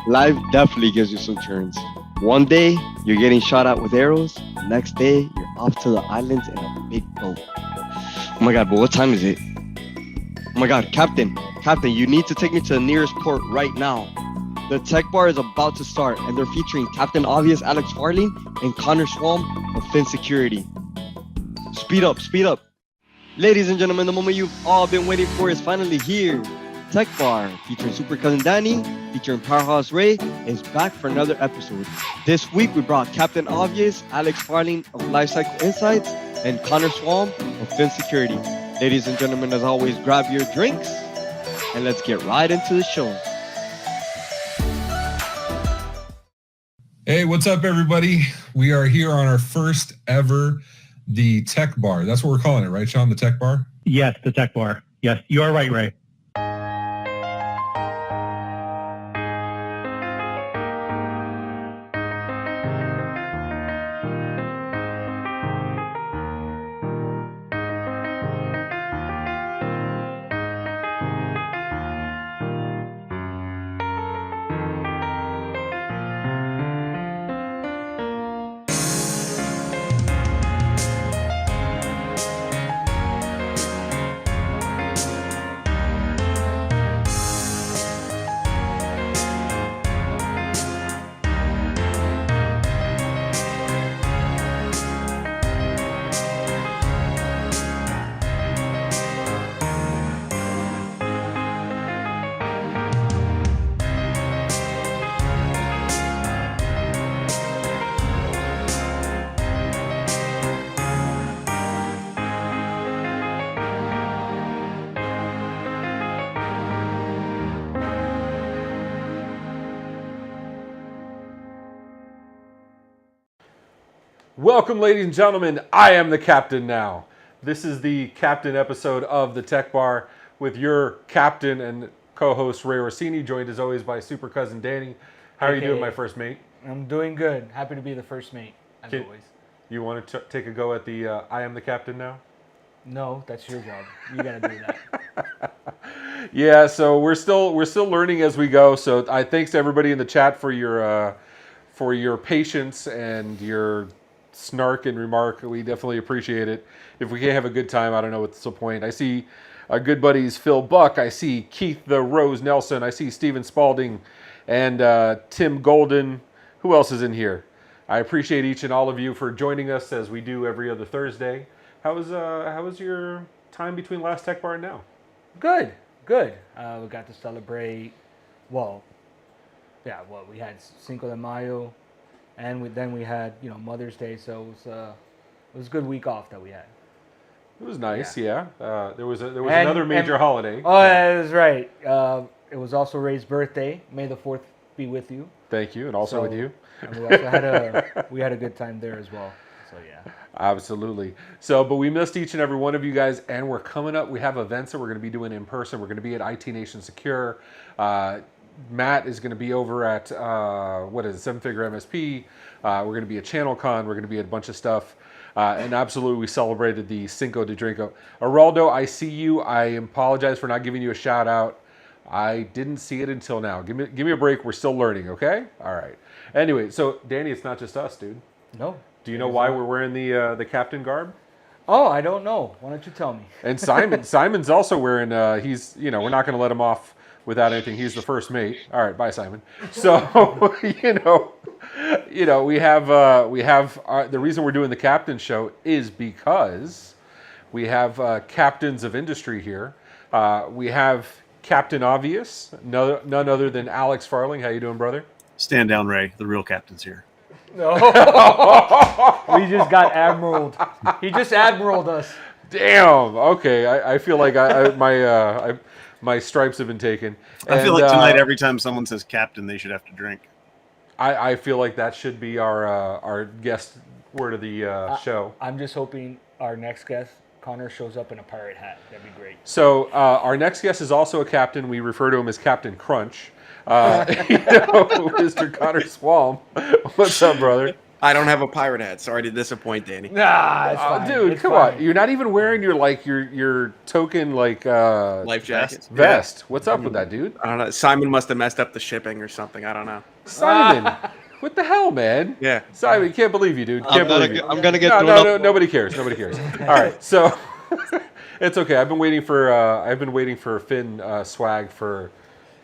Life definitely gives you some turns. One day, you're getting shot at with arrows. The next day, you're off to the islands in a big boat. Oh my god, but what time is it? Oh my god, Captain, you need to take me to the nearest port right now. The tech bar is about to start, and they're featuring Captain Obvious Alex Farling and Connor Swalm of Phin Security. Speed up, speed up. Ladies and gentlemen, the moment you've all been waiting for is finally here. Tech Bar, featuring Super Cousin Danny, featuring Powerhouse Ray, is back for another episode. This week, we brought Captain Obvious, Alex Farling of Lifecycle Insights, and Connor Swalm of Phin Security. Ladies and gentlemen, as always, grab your drinks, and let's get right into the show. Hey, what's up, everybody? We are here on our first ever The Tech Bar. That's what we're calling it, right, Sean? The Tech Bar? Yes, the Tech Bar. Yes, you are right, Ray. Welcome, ladies and gentlemen. I am the captain now. This is the captain episode of the Tech Bar with your captain and co-host Ray Orsini, joined as always by super cousin Danny. How are you doing, my first mate? I'm doing good. Happy to be the first mate, as always. You want to take a go at the I am the captain now? No, that's your job. You gotta do that. Yeah, so we're still learning as we go. So thanks to everybody in the chat for your patience and your snark and remark. We definitely appreciate it. If we can't have a good time, I don't know what's the point. I see our good buddies Phil Buck, I see Keith the Rose Nelson, I see Steven Spalding, and Tim Golden. Who else is in here? I appreciate each and all of you for joining us as we do every other Thursday. How was your time between last Tech Bar and now? Good. We got to celebrate. We had Cinco de Mayo, and then we had Mother's Day. So it was a good week off that we had. It was nice, yeah. There was another major holiday. Oh, yeah, that was right. It was also Ray's birthday. May the 4th be with you. Thank you, and also with you. And we also had a good time there as well. So yeah. Absolutely. So, but we missed each and every one of you guys, and we're coming up. We have events that we're going to be doing in person. We're going to be at IT Nation Secure. Matt is going to be over at Seven Figure MSP. We're going to be at ChannelCon. We're going to be at a bunch of stuff. And absolutely, we celebrated the Cinco de Drinko. Araldo, I see you. I apologize for not giving you a shout out. I didn't see it until now. Give me a break. We're still learning, okay? All right. Anyway, so Danny, it's not just us, dude. No. Do you know why we're wearing the captain garb? Oh, I don't know. Why don't you tell me? And Simon's also wearing. We're not going to let him off without anything. He's the first mate. All right, bye, Simon. So we have the reason we're doing the captain show is because we have captains of industry here. We have Captain Obvious, none other than Alex Farling. How you doing, brother? Stand down, Ray. The real captain's here. No. We just got admiraled. He just admiraled us. Damn. Okay. I feel like my stripes have been taken. I feel like tonight, every time someone says captain, they should have to drink. I feel like that should be our guest word of the show. I'm just hoping our next guest, Connor, shows up in a pirate hat. That'd be great. So our next guest is also a captain. We refer to him as Captain Crunch. Mr. Connor Swalm. What's up, brother? I don't have a pirate hat. Sorry to disappoint, Danny. Nah, it's fine. Dude, It's come fine. on. You're not even wearing your token Life jacket. vest. What's up with that, dude? I don't know. Simon must have messed up the shipping or something. I don't know. Simon, what the hell, man? Yeah. Simon, can't believe you, dude. Can't believe you. I'm gonna get No, thrown no, up. no, nobody cares. Nobody cares. All right, so it's okay. I've been waiting for Phin swag for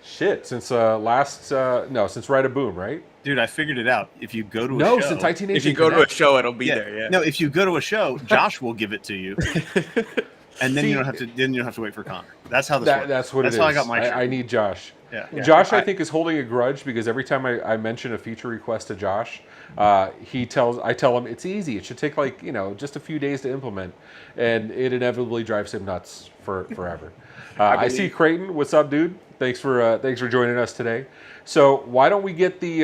since since Ride a Boom, right? Dude, I figured it out. If you go to a No, show, since IT Nation. If you go to a Connect. show, it'll be yeah, there. Yeah. no, if you go to a show, Josh will give it to you, and then See- you don't have to wait for Connor. That's how this works. That's what it is. That's how I got my shirt. I need Josh. Yeah. Josh, I think, is holding a grudge because every time I mention a feature request to Josh, I tell him it's easy. It should take just a few days to implement, and it inevitably drives him nuts forever. I see Creighton. What's up, dude? Thanks for joining us today. So why don't we get the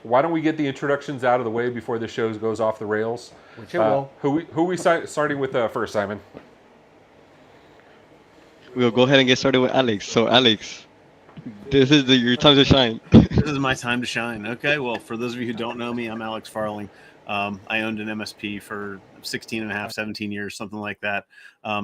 introductions out of the way before the show goes off the rails? Which it will. Who we starting with first, Simon? We'll go ahead and get started with Alex. So Alex, this is your time to shine. This is my time to shine. Okay, well, for those of you who don't know me, I'm Alex Farling. I owned an MSP for 16 and a half, 17 years, something like that.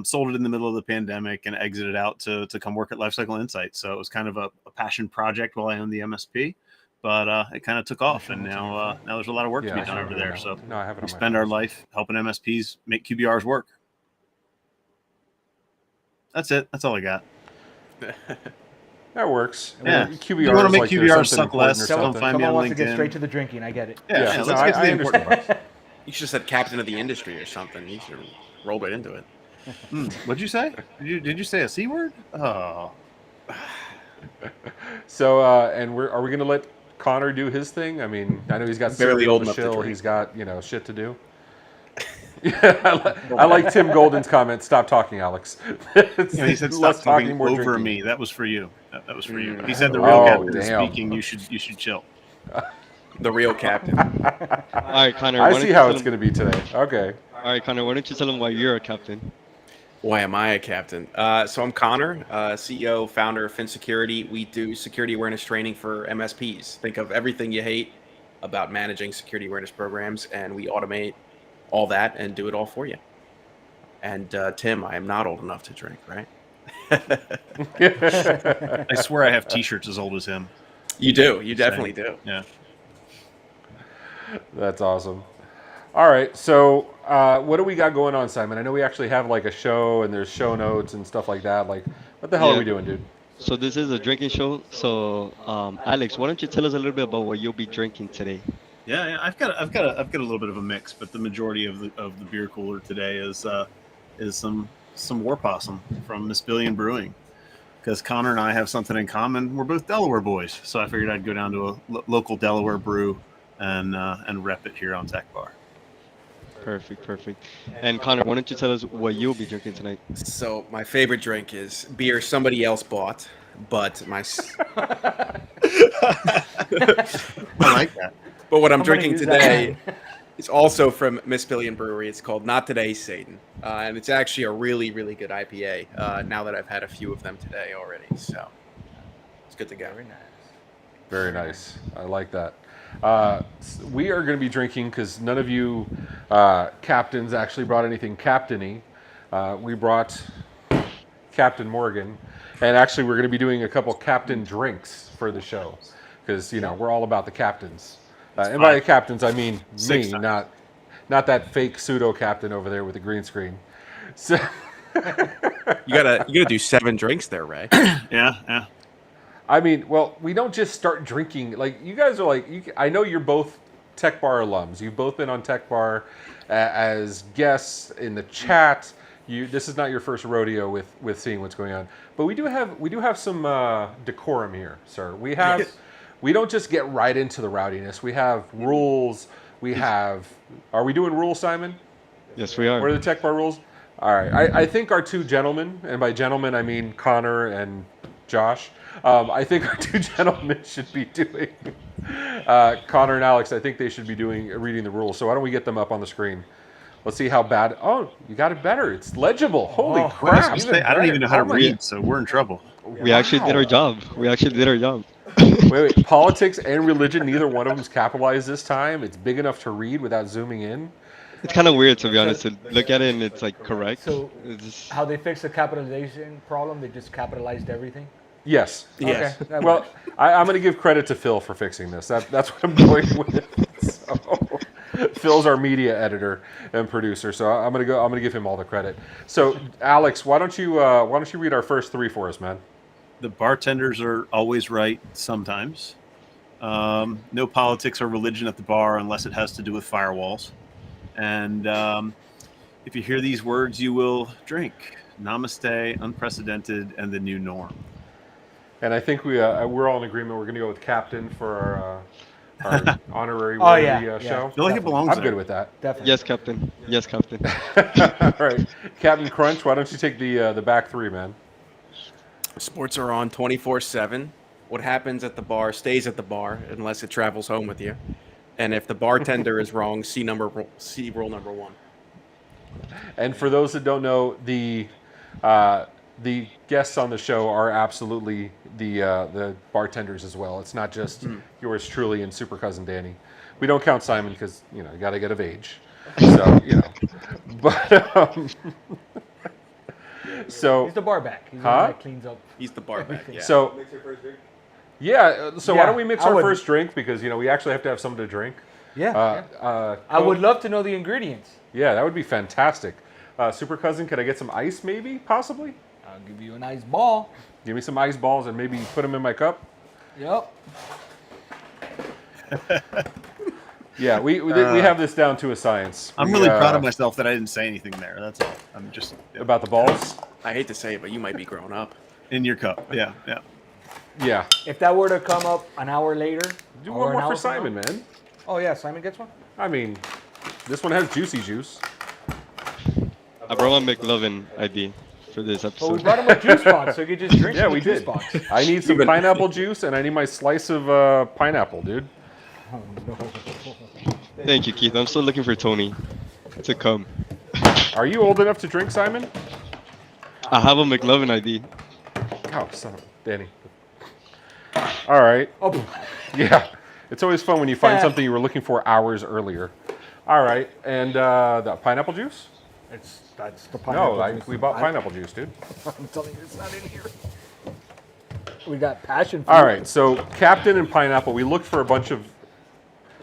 Sold it in the middle of the pandemic and exited out to come work at Lifecycle Insights. So it was kind of a passion project while I owned the MSP, but it kind of took off, and now there's a lot of work to be done over there. So No, I have it on we my spend our life helping MSPs make QBRs work. That's it. That's all I got. That works. Yeah. QBR You wanna make like QBRs there's something suck less, important or don't something. find me Someone on wants to get LinkedIn. straight to the drinking. I get it. Yeah, Yeah, let's no, get to I the important understand. part. You should have said captain of the industry or something. You should have rolled right into it. What'd you say? Did you say a C word? Oh, So, and are we going to let Connor do his thing? I mean, I know he's got Barely cereal old to enough to shill. drink. He's got shit to do. I like Tim Golden's comment. Stop talking, Alex. he said Less stop talking more over drinking. me. That was for you. That was for you. He said the Oh, real captain is damn. speaking. You should chill. The real captain. All right, Connor. I see how it's going to be today. Okay. All right, Connor. Why don't you tell him why you're a captain? Why am I a captain? So I'm Connor, CEO, founder of Phin Security. We do security awareness training for MSPs. Think of everything you hate about managing security awareness programs, and we automate all that and do it all for you. And Tim, I am not old enough to drink, right? I swear I have T-shirts as old as him. You do. You definitely do. Yeah. That's awesome. All right. So, what do we got going on, Simon? I know we actually have like a show and there's show notes and stuff like that. Like, what the hell are Yeah. we doing, dude? So this is a drinking show. So Alex, why don't you tell us a little bit about what you'll be drinking today? Yeah. I've got a little bit of a mix, but the majority of the beer cooler today is some War Possum from Miss Billion Brewing. Because Connor and I have something in common. We're both Delaware boys, so I figured I'd go down to a local Delaware brew and rep it here on Tech Bar. Perfect. And Connor, why don't you tell us what you'll be drinking tonight? So my favorite drink is beer somebody else bought, but I like that. but what I'm I'm gonna drinking use that today is also from Miss Billion Brewery. It's called Not Today, Satan, and it's actually a really, really good IPA. Now that I've had a few of them today already, so it's good to go. Very nice. Very nice. I like that. We are going to be drinking because none of you captains actually brought anything captainy. We brought Captain Morgan, and actually we're going to be doing a couple captain drinks for the show because we're all about the captains. And by the captains, I mean Six me, times. not that fake pseudo captain over there with the green screen. So You gotta do 7 drinks there, Ray. Yeah. I mean, well, we don't just start drinking. Like, you guys are like, I know you're both Tech Bar alums. You've both been on Tech Bar as guests in the chat. This is not your first rodeo with seeing what's going on. But we do have some decorum here, sir. We don't just get right into the rowdiness. We have rules. Are we doing rules, Simon? Yes, we are. What are the Tech Bar rules? All right. I think our two gentlemen, and by gentlemen I mean Connor and Josh. I think our two gentlemen should be doing Connor and Alex. I think they should be reading the rules. So why don't we get them up on the screen? Let's see how bad. Oh, you got it better. It's legible. Holy crap! I don't even know how to read, so we're in trouble. We actually did our job. We actually did our job. Wait. Politics and religion, neither one of them's capitalized this time. It's big enough to read without zooming in. It's kind of weird, to be honest, to look at it and it's like correct. So It's just- how they fixed the capitalization problem? They just capitalized everything. Yes. Yes. Okay. that Well, works. I'm going to give credit to Phil for fixing this. That's what I'm going with. So, Phil's our media editor and producer, so I'm going to give him all the credit. So, Alex, why don't you read our first three for us, man? The bartenders are always right sometimes. No politics or religion at the bar unless it has to do with firewalls. And if you hear these words, you will drink. Namaste, unprecedented, and the new norm. And I think we're all in agreement. We're going to go with Captain for our honorary Oh, word yeah, of the yeah. show. I feel like it belongs I'm there. good with that. Definitely. Yes, Captain. Yes, Captain. All right, Captain Crunch, why don't you take the back three, man? Sports are on 24/7. What happens at the bar stays at the bar unless it travels home with you. And if the bartender is wrong, see rule number 1. And for those that don't know, the guests on the show are absolutely the bartenders as well. It's not just yours truly and Super Cousin Danny. We don't count Simon because you got to get of age. So but so He's the bar back. He's the Huh? one that cleans up. He's the bar back. Yeah. so yeah. So why Yeah, don't we mix I our would. first drink because we actually have to have something to drink. Yeah. I Cool. would love to know the ingredients. Yeah, that would be fantastic. Super Cousin, could I get some ice maybe, possibly? I'll give you a nice ball. Give me some ice balls and maybe put them in my cup. Yep. Yeah, we have this down to a science. I'm really proud of myself that I didn't say anything there. That's all. I'm just About the balls? I hate to say it, but you might be grown up. in your cup. Yeah, yeah. Yeah. If that were to come up an hour later, Do or one an more hour for from Simon, now- man. Oh yeah, Simon gets one. I mean, this one has juicy juice. I brought my McLovin ID for this But we episode. brought him a juice box, so he could just drink Yeah, from we the juice did. box. I need some pineapple juice and I need my slice of pineapple, dude. Oh, no. Thank you, Keith. I'm still looking for Tony to come. Are you old enough to drink, Simon? I have a McLovin ID. Oh, son of Danny. All right. Oh, Yeah. It's always fun when you find Yeah. something you were looking for hours earlier. All right. And the pineapple juice? that's the pineapple. No, juice. we bought pineapple juice, dude. I'm telling you, it's not in here. We got passion fruit. All right, so Captain and pineapple, we looked for a bunch of.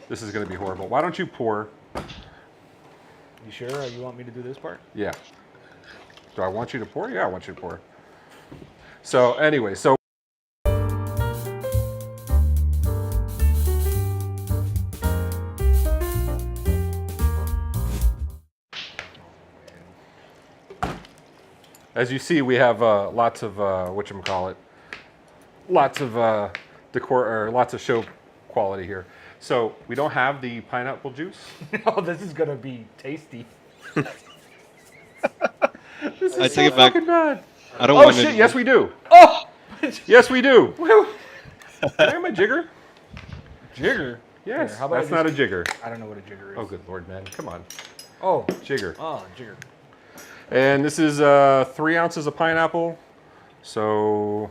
This is going to be horrible. Why don't you pour? You sure? You want me to do this part? Yeah. Do I want you to pour? Yeah, I want you to pour. So anyway, so. As you see, we have lots of whatchamacallit, lots of decor or lots of show quality here. So we don't have the pineapple juice. Oh, this is gonna be tasty. This is I so take it back. fucking bad. I don't Oh want shit! to. Yes, we do. Oh, Yes, we do. Can I have my jigger? jigger. Yes. Here, how about I That's not a just- jigger. I don't know what a jigger is. Oh, good lord, man! Come on, Oh, jigger. oh, jigger. And this is 3 ounces of pineapple. So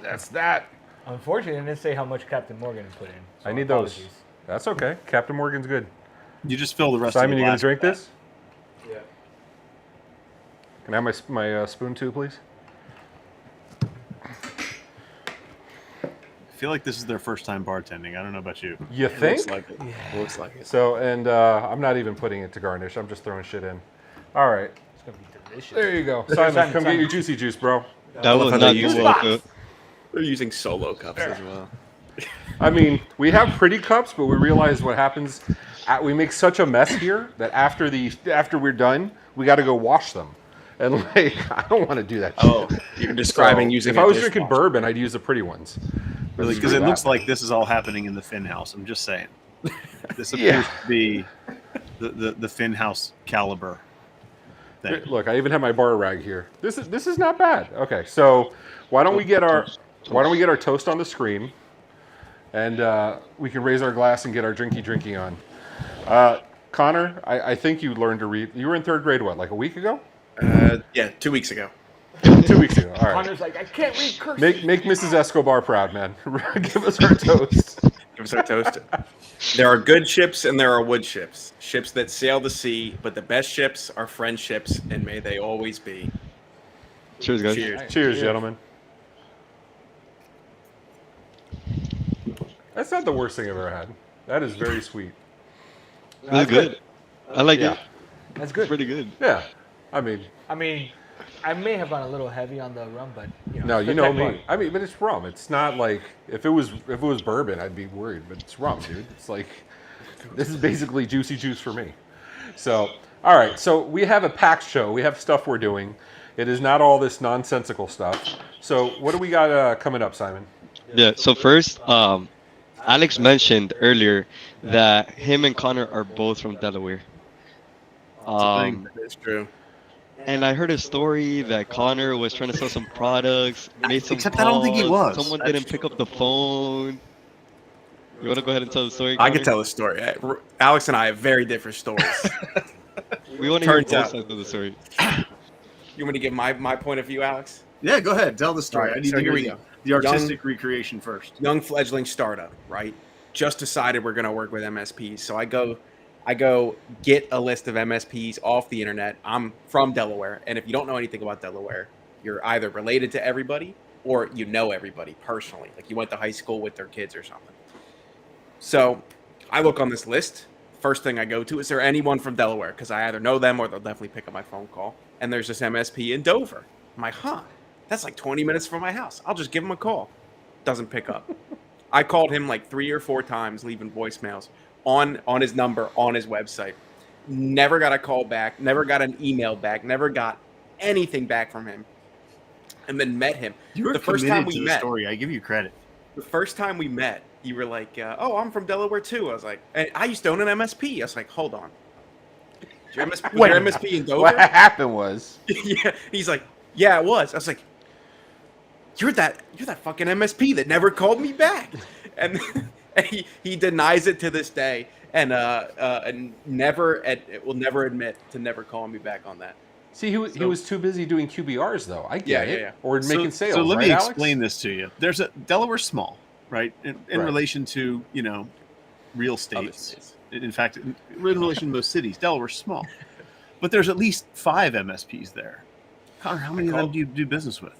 that's that. Unfortunately, I didn't say how much Captain Morgan has put in. So I need those. apologies. That's okay. Captain Morgan's good. You just fill the rest Simon, of the you gonna glass drink with this? Can I have my spoon too, please? I feel like this is their first time bartending. I don't know about you. You It think? looks like it. Looks like it. So, and I'm not even putting it to garnish. I'm just throwing shit in. All right. It's gonna be delicious. There you go. Here, Simon, Simon, come Simon. get your juicy juice, bro. That was how not they use the it. World Cup. They're using solo cups as well. I mean, we have pretty cups, but we realize what happens. We make such a mess here that after we're done, we got to go wash them. And like, I don't want to do that. Oh, shit. you're describing So, using. If a I was drinking dishwasher. bourbon, I'd use the pretty ones. Really, because it looks like this is all happening in the Phin house. I'm just saying. This Yeah. appears to be the Phin house caliber thing. Look, I even have my bar rag here. This is not bad. Okay, so why don't we get our toast on the screen, and we can raise our glass and get our drinky on. Connor, I think you learned to read. You were in 3rd grade, what, like a week ago? Yeah, 2 weeks ago. 2 weeks ago. All right. Connor's like, I can't read cursive. Make Mrs. Escobar proud, man. Give us our toast. Give us our toast. There are good ships and there are wood ships. Ships that sail the sea, but the best ships are friendships, and may they always be. Cheers, guys. Cheers. Cheers, gentlemen. That's not the worst thing I've ever had. That is very sweet. That's good. I like Yeah. it. That's good. Pretty good. Yeah. I mean, I may have gone a little heavy on the rum, but no, it's you the know Tech Bar. me. I mean, but it's rum. It's not like if it was bourbon, I'd be worried. But it's rum, dude. It's like this is basically juicy juice for me. So, all right. So we have a packed show. We have stuff we're doing. It is not all this nonsensical stuff. So what do we got coming up, Simon? Yeah. So first, Alex mentioned earlier that him and Connor are both from Delaware. That's true. And I heard a story that Connor was trying to sell some products, made some Except I don't think he calls, was. Someone That's didn't pick up the phone. You want to go ahead and tell the story? I Connor? can tell the story. Alex and I have very different stories. We want to hear Turns both out. sides of the story. You want to give my point of view, Alex? Yeah, go ahead. Tell the story. All right, I need so to here hear we the, go. the artistic recreation first. Young fledgling startup, right? Just decided we're going to work with MSPs. So I go get a list of MSPs off the internet. I'm from Delaware, and if you don't know anything about Delaware, you're either related to everybody or you know everybody personally. Like you went to high school with their kids or something. So I look on this list. First thing I go to, is there anyone from Delaware? Because I either know them or they'll definitely pick up my phone call. And there's this MSP in Dover. I'm like, that's like 20 minutes from my house. I'll just give him a call. Doesn't pick up. I called him like 3 or 4 times, leaving voicemails on his number, on his website. Never got a call back, never got an email back, never got anything back from him. And then met him. You were the first time we to the met. story. I give you credit. The first time we met, you were like, oh, I'm from Delaware too. I was like, and I used to own an MSP. I was like, hold on. Was your MSP in Dover? What happened was Yeah. He's like, yeah, it was. I was like, you're that fucking MSP that never called me back. And he denies it to this day, and will never admit to never calling me back on that. See, he was too busy doing QBRs though. I get it. Yeah. Or making sales. So let right, me Alex? explain this to you. There's Delaware's small, right? In Right. relation to real Other states. states. In fact, in relation to most cities, Delaware's small. But there's at least 5 MSPs there. Connor, how many of them do you do business with?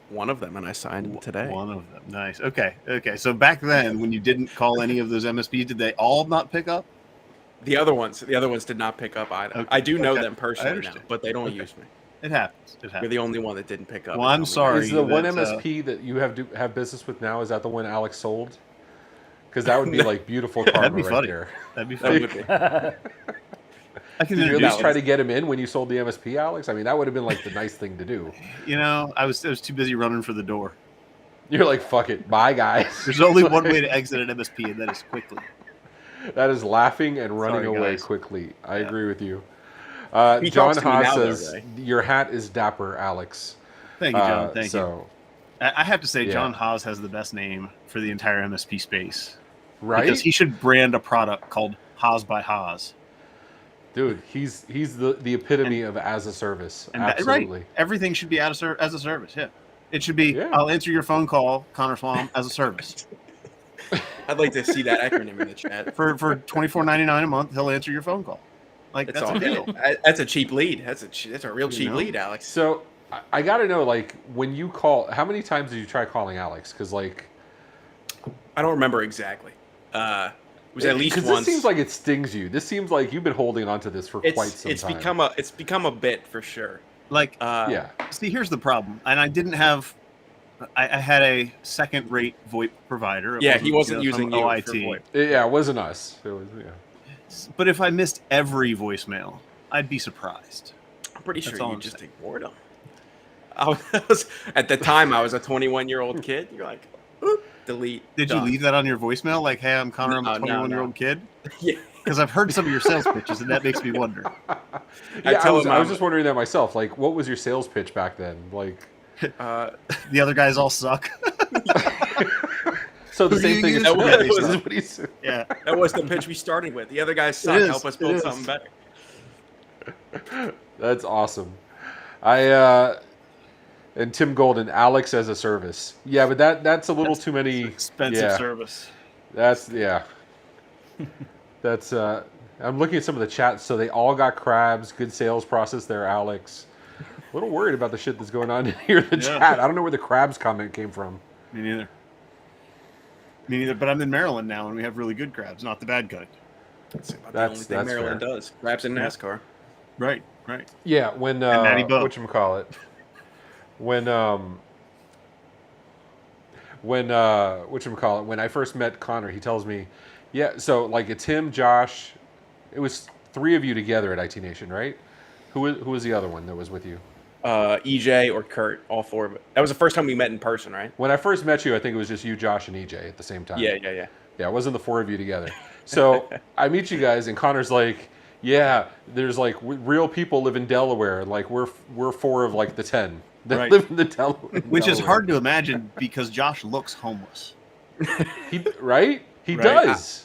One of them, and I signed him today. One of them. Nice. Okay. So back then, when you didn't call any of those MSPs, did they all not pick up? The other ones did not pick up either. Okay. I do know Okay. them I personally now, understand. but they don't use me. It happens. You're the only one that didn't pick up. Well, I'm sorry. Is the one that, MSP that you have business with now? Is that the one Alex sold? Because that would be like beautiful karma That'd be right funny. there. That'd be That funny. would be. I can Did you at introduce least try to get him in when you sold the MSP, Alex? I mean, that would have been like the nice thing to do. I was too busy running for the door. You're like, fuck it, bye guys. There's only one way to exit an MSP, and that is quickly. That is laughing and running Sorry, away guys. quickly. I Yeah. agree with you. He John talks to me Haas now, though, says, Ray. your hat is dapper, Alex. Thank you, John. Thank you. So, I have to say, Yeah. John Haas has the best name for the entire MSP space. right? Because he should brand a product called Haas by Haas. Dude, he's the epitome of as a service. And Absolutely. right, everything should be as a service. Yeah, it should be. Yeah. I'll answer your phone call, Connor Swalm, as a service. I'd like to see that acronym in the chat. For $24.99 a month, he'll answer your phone call. Like That's that's all. a deal. That's a cheap lead. That's a real cheap know? lead, Alex. So I got to know, like, when you call, how many times did you try calling Alex? Because like, I don't remember exactly. It was at least because once. this seems like it stings you. This seems like you've been holding on to this for quite some time. It's become a bit for sure. Like, Yeah. see, here's the problem, and I didn't have. I had a second-rate VoIP provider. It Yeah, he wasn't some using you OIT. for VoIP. Yeah, it wasn't us. It was, yeah. But if I missed every voicemail, I'd be surprised. I'm pretty That's sure all you I'm just saying. ignored him. At the time, I was a 21-year-old kid. You're like, oop, delete. Did you done. leave that on your voicemail? Like, hey, I'm Connor, I'm a No, 21-year-old kid? Yeah. Because I've heard some of your sales pitches, and that makes me wonder. Yeah, I tell was him just wondering that myself. Like, what was your sales pitch back then? Like, The other guys all suck. so the Who same do thing you as use? what That was- is what he said. Yeah. That was the pitch we started with. The other guys suck. is, Help us it build is. something better. That's awesome. And Tim Golden, Alex as a service. Yeah, but that's a little too many. Expensive yeah, service. That's That's I'm looking at some of the chats. So they all got crabs. Good sales process there, Alex. A little worried about the shit that's going on here in the Yeah. chat. I don't know where the crabs comment came from. Me neither. Me neither. But I'm in Maryland now, and we have really good crabs, not the bad kind. That's about the That's- only thing that's Maryland fair. does. Crabs in NASCAR. Right. Right. Yeah, when Natty Bo. whatchamacallit, when whatchamacallit, when I first met Connor, he tells me, yeah, so like it's him, Josh, it was 3 of you together at IT Nation, right? Who was the other one that was with you? EJ or Kurt, all 4 of it. That was the first time we met in person, right? When I first met you, I think it was just you, Josh, and EJ at the same time. Yeah. Yeah, it wasn't the 4 of you together. So I meet you guys, and Connor's like, yeah, there's like real people live in Delaware. Like we're 4 of like the 10 that Right. live in the Delaware. Which is hard to imagine because Josh looks homeless. Right? He Right. does.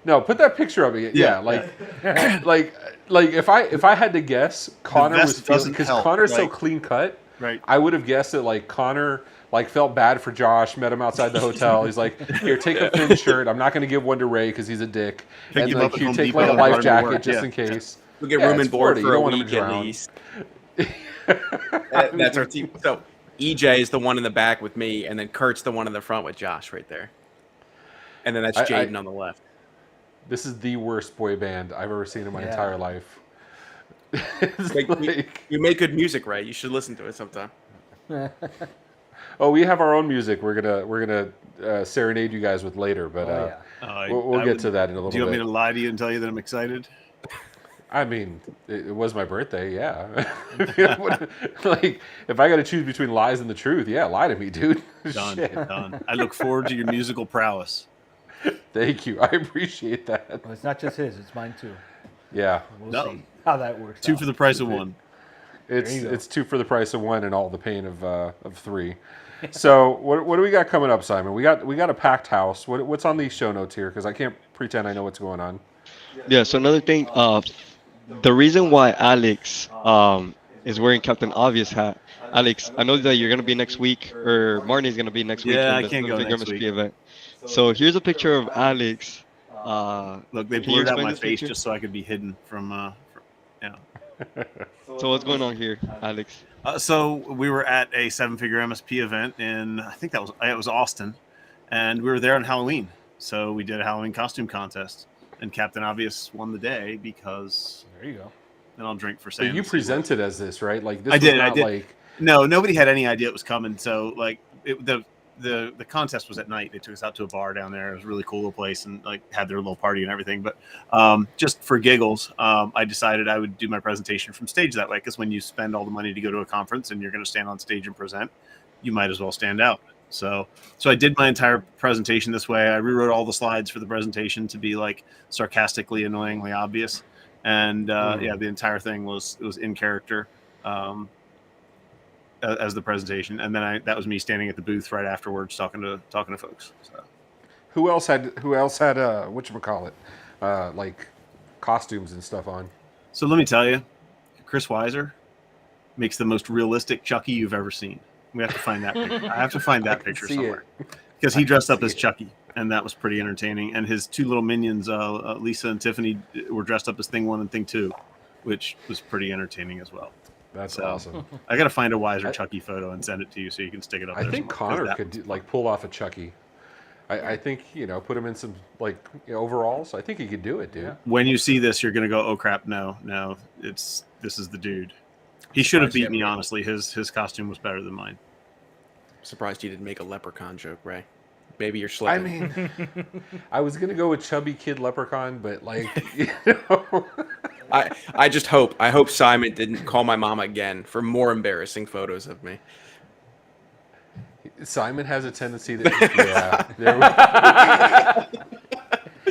No, put that picture up again. Yeah, like if I had to guess, Connor vest was feeling, doesn't because help, Connor's so like- clean cut. Right. I would have guessed that like Connor like felt bad for Josh, met him outside the hotel. He's like, "Here, take a Phin shirt. I'm not going to give one to Ray because he's a dick. Pick and him like up at you Home take Depot like a and brought life him to jacket work, just yeah. in case." We'll get Yeah, room it's and board 40. You for a don't want him week to at drown. least. That's our team. So EJ is the one in the back with me, and then Kurt's the one in the front with Josh right there. And then that's I- Jaden on the left. This is the worst boy band I've ever seen in my Yeah. entire life. It's Like, like- you make good music, right? You should listen to it sometime. oh, we have our own music. We're gonna serenade you guys with later, but Oh, yeah. we'll get to that in a little Do you want bit. me to lie to you and tell you that I'm excited? I mean, it was my birthday, yeah. Like, if I got to choose between lies and the truth, yeah, lie to me, dude. Done. Shit. Done. I look forward to your musical prowess. Thank you. I appreciate that. Well, it's not just his; it's mine too. Yeah, We'll No. see how that works. 2 out. for the price of 1. it's go. 2 for the price of 1 and all the pain of 3. So what do we got coming up, Simon? We got a packed house. What's on these show notes here? Because I can't pretend I know what's going on. Yeah, so another thing, the reason why Alex is wearing Captain Obvious hat, Alex, I know that you're gonna be next week, or Marnie's gonna be next week. Yeah, in I the can't go Big next MSP week. event. So here's a picture of Alex. Look, they Can you blurred out explain my this face picture? just so I could be hidden from yeah. So what's going on here, Alex? So we were at a 7-figure MSP event in, I think it was Austin, and we were there on Halloween. So we did a Halloween costume contest, and Captain Obvious won the day because There you go. then I'll drink for But saying you presented as this, right? Like this I was did, not I did. like No, nobody had any idea it was coming. So like the contest was at night. They took us out to a bar down there. It was a really cool little place and like had their little party and everything. But just for giggles, I decided I would do my presentation from stage that way. Because when you spend all the money to go to a conference and you're going to stand on stage and present, you might as well stand out. So I did my entire presentation this way. I rewrote all the slides for the presentation to be like sarcastically, annoyingly obvious. And yeah, the entire thing was in character. As the presentation, and then that was me standing at the booth right afterwards talking to folks. So. who else had whatchamacallit, like costumes and stuff on. So let me tell you, Chris Weiser makes the most realistic Chucky you've ever seen. We have to find that picture. I have to find that picture see somewhere it. because he dressed up see as it. Chucky, and that was pretty entertaining. And his 2 little minions, Lisa and Tiffany, were dressed up as Thing 1 and Thing 2, which was pretty entertaining as well. That's So, awesome. I got to find a Weiser Chucky photo and send it to you so you can stick it up I there. think somewhere, 'cause Connor that could was- like pull off a Chucky. I think put him in some like overalls. I think he could do it, dude. Yeah. When you see this, you're gonna go, "Oh crap! No, this is the dude." He should have Surprised you beat me. haven't- Honestly, his costume was better than mine. Surprised you didn't make a leprechaun joke, Ray. Maybe you're I slipping. mean, I was gonna go with chubby kid leprechaun, but like I just hope Simon didn't call my mom again for more embarrassing photos of me. Simon has a tendency to yeah.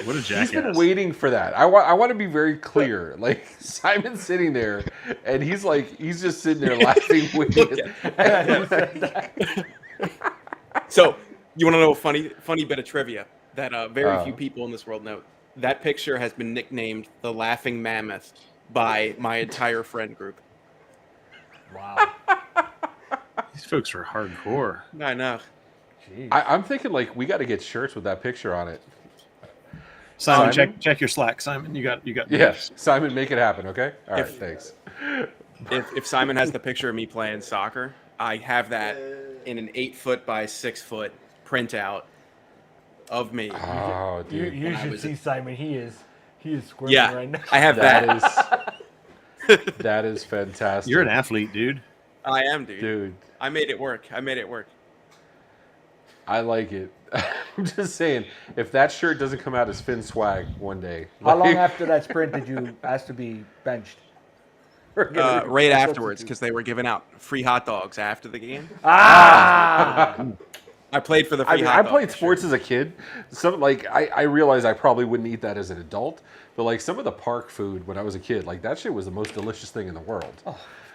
What a He's been jackass! waiting for that. I want to be very clear. Like Simon's sitting there, and he's just sitting there laughing, waiting. So you want to know a funny bit of trivia that very few Uh. people in this world know? That picture has been nicknamed the Laughing Mammoth by my entire friend group. Wow. These folks are hardcore. I know. Jeez. I'm thinking like we got to get shirts with that picture on it. Simon, Simon? check your Slack. Simon, you got. Yes, Simon, make it happen. Okay. All right. If- Thanks. If Simon has the picture of me playing soccer, I have that in an 8-foot by 6-foot printout of me. Oh, dude. You I should was- see Simon. He is squirming Yeah, right now. I have that. That is fantastic. You're an athlete, dude. I am, dude. dude. I made it work. I like it. I'm just saying, if that shirt doesn't come out as Phin swag one day, How long like- after that sprint did you ask to be benched? Right afterwards, because they were giving out free hot dogs after the game. Ah! I played for the I free mean, hot I dog. played for sports sure. as a kid. Some like I realize I probably wouldn't eat that as an adult, but like some of the park food when I was a kid, like that shit was the most delicious thing in the world.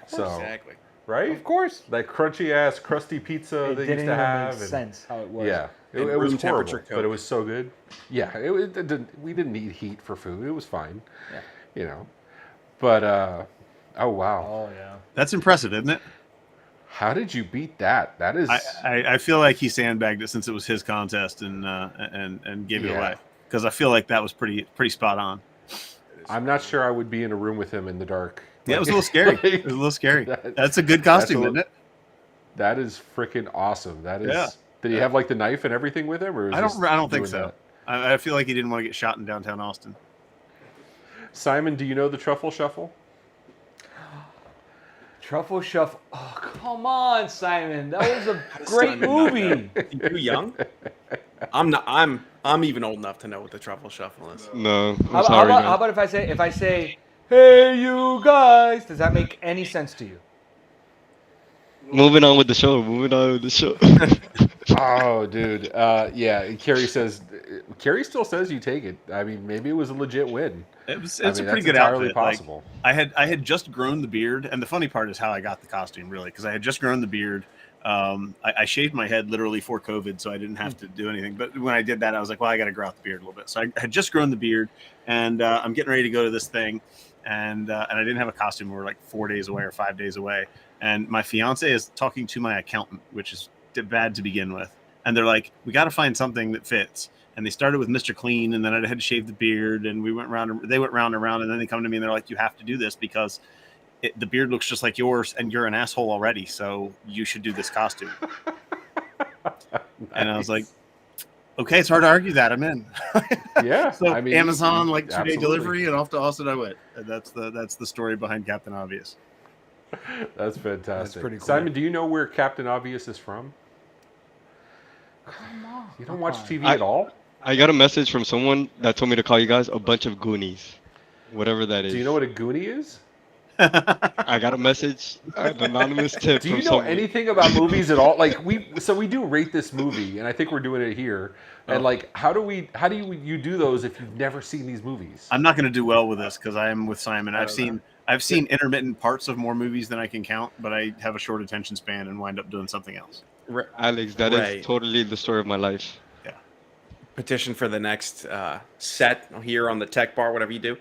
So Exactly. right, Of course. that crunchy ass crusty pizza It they didn't used even to have. make and- sense how it was. Yeah, it And was room horrible, temperature but Coke. it was so good. Yeah, it didn't. We didn't need heat for food. It was fine. Yeah. You know, but oh wow, Oh yeah. That's impressive, isn't it? how did you beat that? That is. I feel like he sandbagged it since it was his contest and gave it Yeah. away because I feel like that was pretty spot on. I'm not sure I would be in a room with him in the dark. Yeah, it was a little scary. It was a little scary. That's a good costume, isn't it? That is freaking awesome. That is. Yeah. Did he have like the knife and everything with him, or was I just don't think doing so. that? I feel like he didn't want to get shot in downtown Austin. Simon, do you know the Truffle Shuffle? Truffle Shuffle. Oh come on, Simon. That was a does great Simon not movie. You too young? I'm not. I'm even old enough to know what the truffle shuffle is. No, I'm How sorry, about, man. how about if I say, hey you guys? Does that make any sense to you? Moving on with the show. Oh, dude. Yeah. Carrie still says you take it. I mean, maybe it was a legit win. It's I a mean, pretty that's good entirely outfit. Like, possible. I had just grown the beard, and the funny part is how I got the costume, really, because I had just grown the beard. I shaved my head literally for COVID, so I didn't have to do anything. But when I did that, I was like, well, I got to grow out the beard a little bit. So I had just grown the beard, and I'm getting ready to go to this thing, and I didn't have a costume. We were like 4 days away or 5 days away, and my fiance is talking to my accountant, which is bad to begin with. And they're like, we got to find something that fits. And they started with Mr. Clean, and then I had to shave the beard, and we went round. They went round and round, and then they come to me and they're like, you have to do this because the beard looks just like yours, and you're an asshole already, so you should do this costume. And I was like, okay, it's hard to argue that. I'm in. Yeah. So I mean, Amazon, like 2-day absolutely. delivery, and off to Austin I went. And that's the story behind Captain Obvious. That's fantastic. pretty cool. Simon, do you know where Captain Obvious is from? Come on. You don't watch TV I- at all? I got a message from someone that told me to call you guys a bunch of Goonies, whatever that is. Do you know what a Goonie is? I got a message, an anonymous tip Do you from know someone. anything about movies at all? Like we do rate this movie, and I think we're doing it here. And like, how do you do those if you've never seen these movies? I'm not going to do well with this because I am with Simon. I've seen intermittent parts of more movies than I can count, but I have a short attention span and wind up doing something else. Alex, that is Right. totally the story of my life. Petition for the next set here on the tech bar, whatever you do.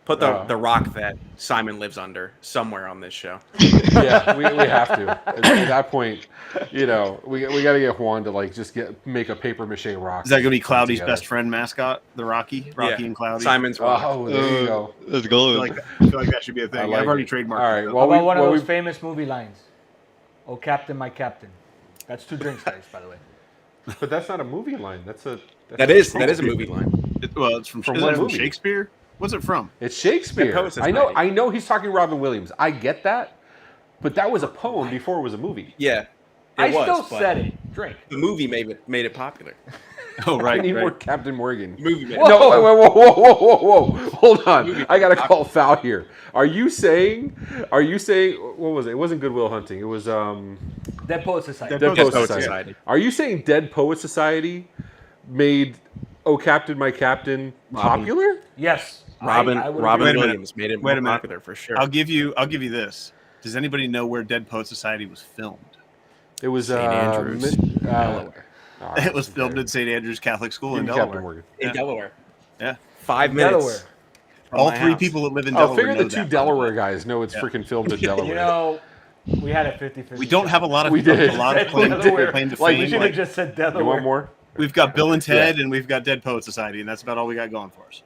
Put Oh. the rock that Simon lives under somewhere on this show. Yeah, we have to. At that point, we got to get Juan to like just make a paper mache rock. Is that going to be Cloudy's together. best friend mascot, the Rocky Yeah. and Cloudy? Simon's rock. Oh, there you go. Let's I go. feel like that should be a thing. I like I've already it. trademarked All right, it. well, How about one of those we- famous movie lines? Oh, Captain, my Captain. That's 2 drinks, guys, by the way. But that's not a movie line. That's a That is a movie line. It's from From is what it from movie? Shakespeare. What's it from? It's Shakespeare. Dead Poets I know. Society. I know he's talking Robin Williams. I get that, but that was a poem before it was a movie. Yeah, I it was, still but said it. Drink. The movie made it popular. Oh, I right. need right. more Captain Morgan. The movie made Whoa. it. No, whoa! Hold on. I gotta call foul here. Are you saying? What was it? It wasn't Goodwill Hunting. It was Dead Poet Society. Dead Poets Poets Society. Society. Are you saying Dead Poets Society made "Oh Captain, My Captain" popular? Yes. Robin I would Robin Wait a minute. Williams made it Wait more a minute. popular for sure. I'll give you this. Does anybody know where Dead Poet Society was filmed? It was St. Andrews, Delaware. It was filmed in St. Andrews Catholic School in Captain Delaware. Morgan. In Yeah. Delaware. Yeah. 5 minutes. Delaware. from All my 3 house. people that live in Oh, Delaware figure know the two that, Delaware by the way. guys know it's Yeah. freaking filmed in Delaware. You know, We had a 50-50. We don't have a lot of We did. a lot of claim to Like, we fame. should have just said You Delaware. want more? We've got Bill and Ted, and we've got Dead Poet Society, and that's about all we got going for us.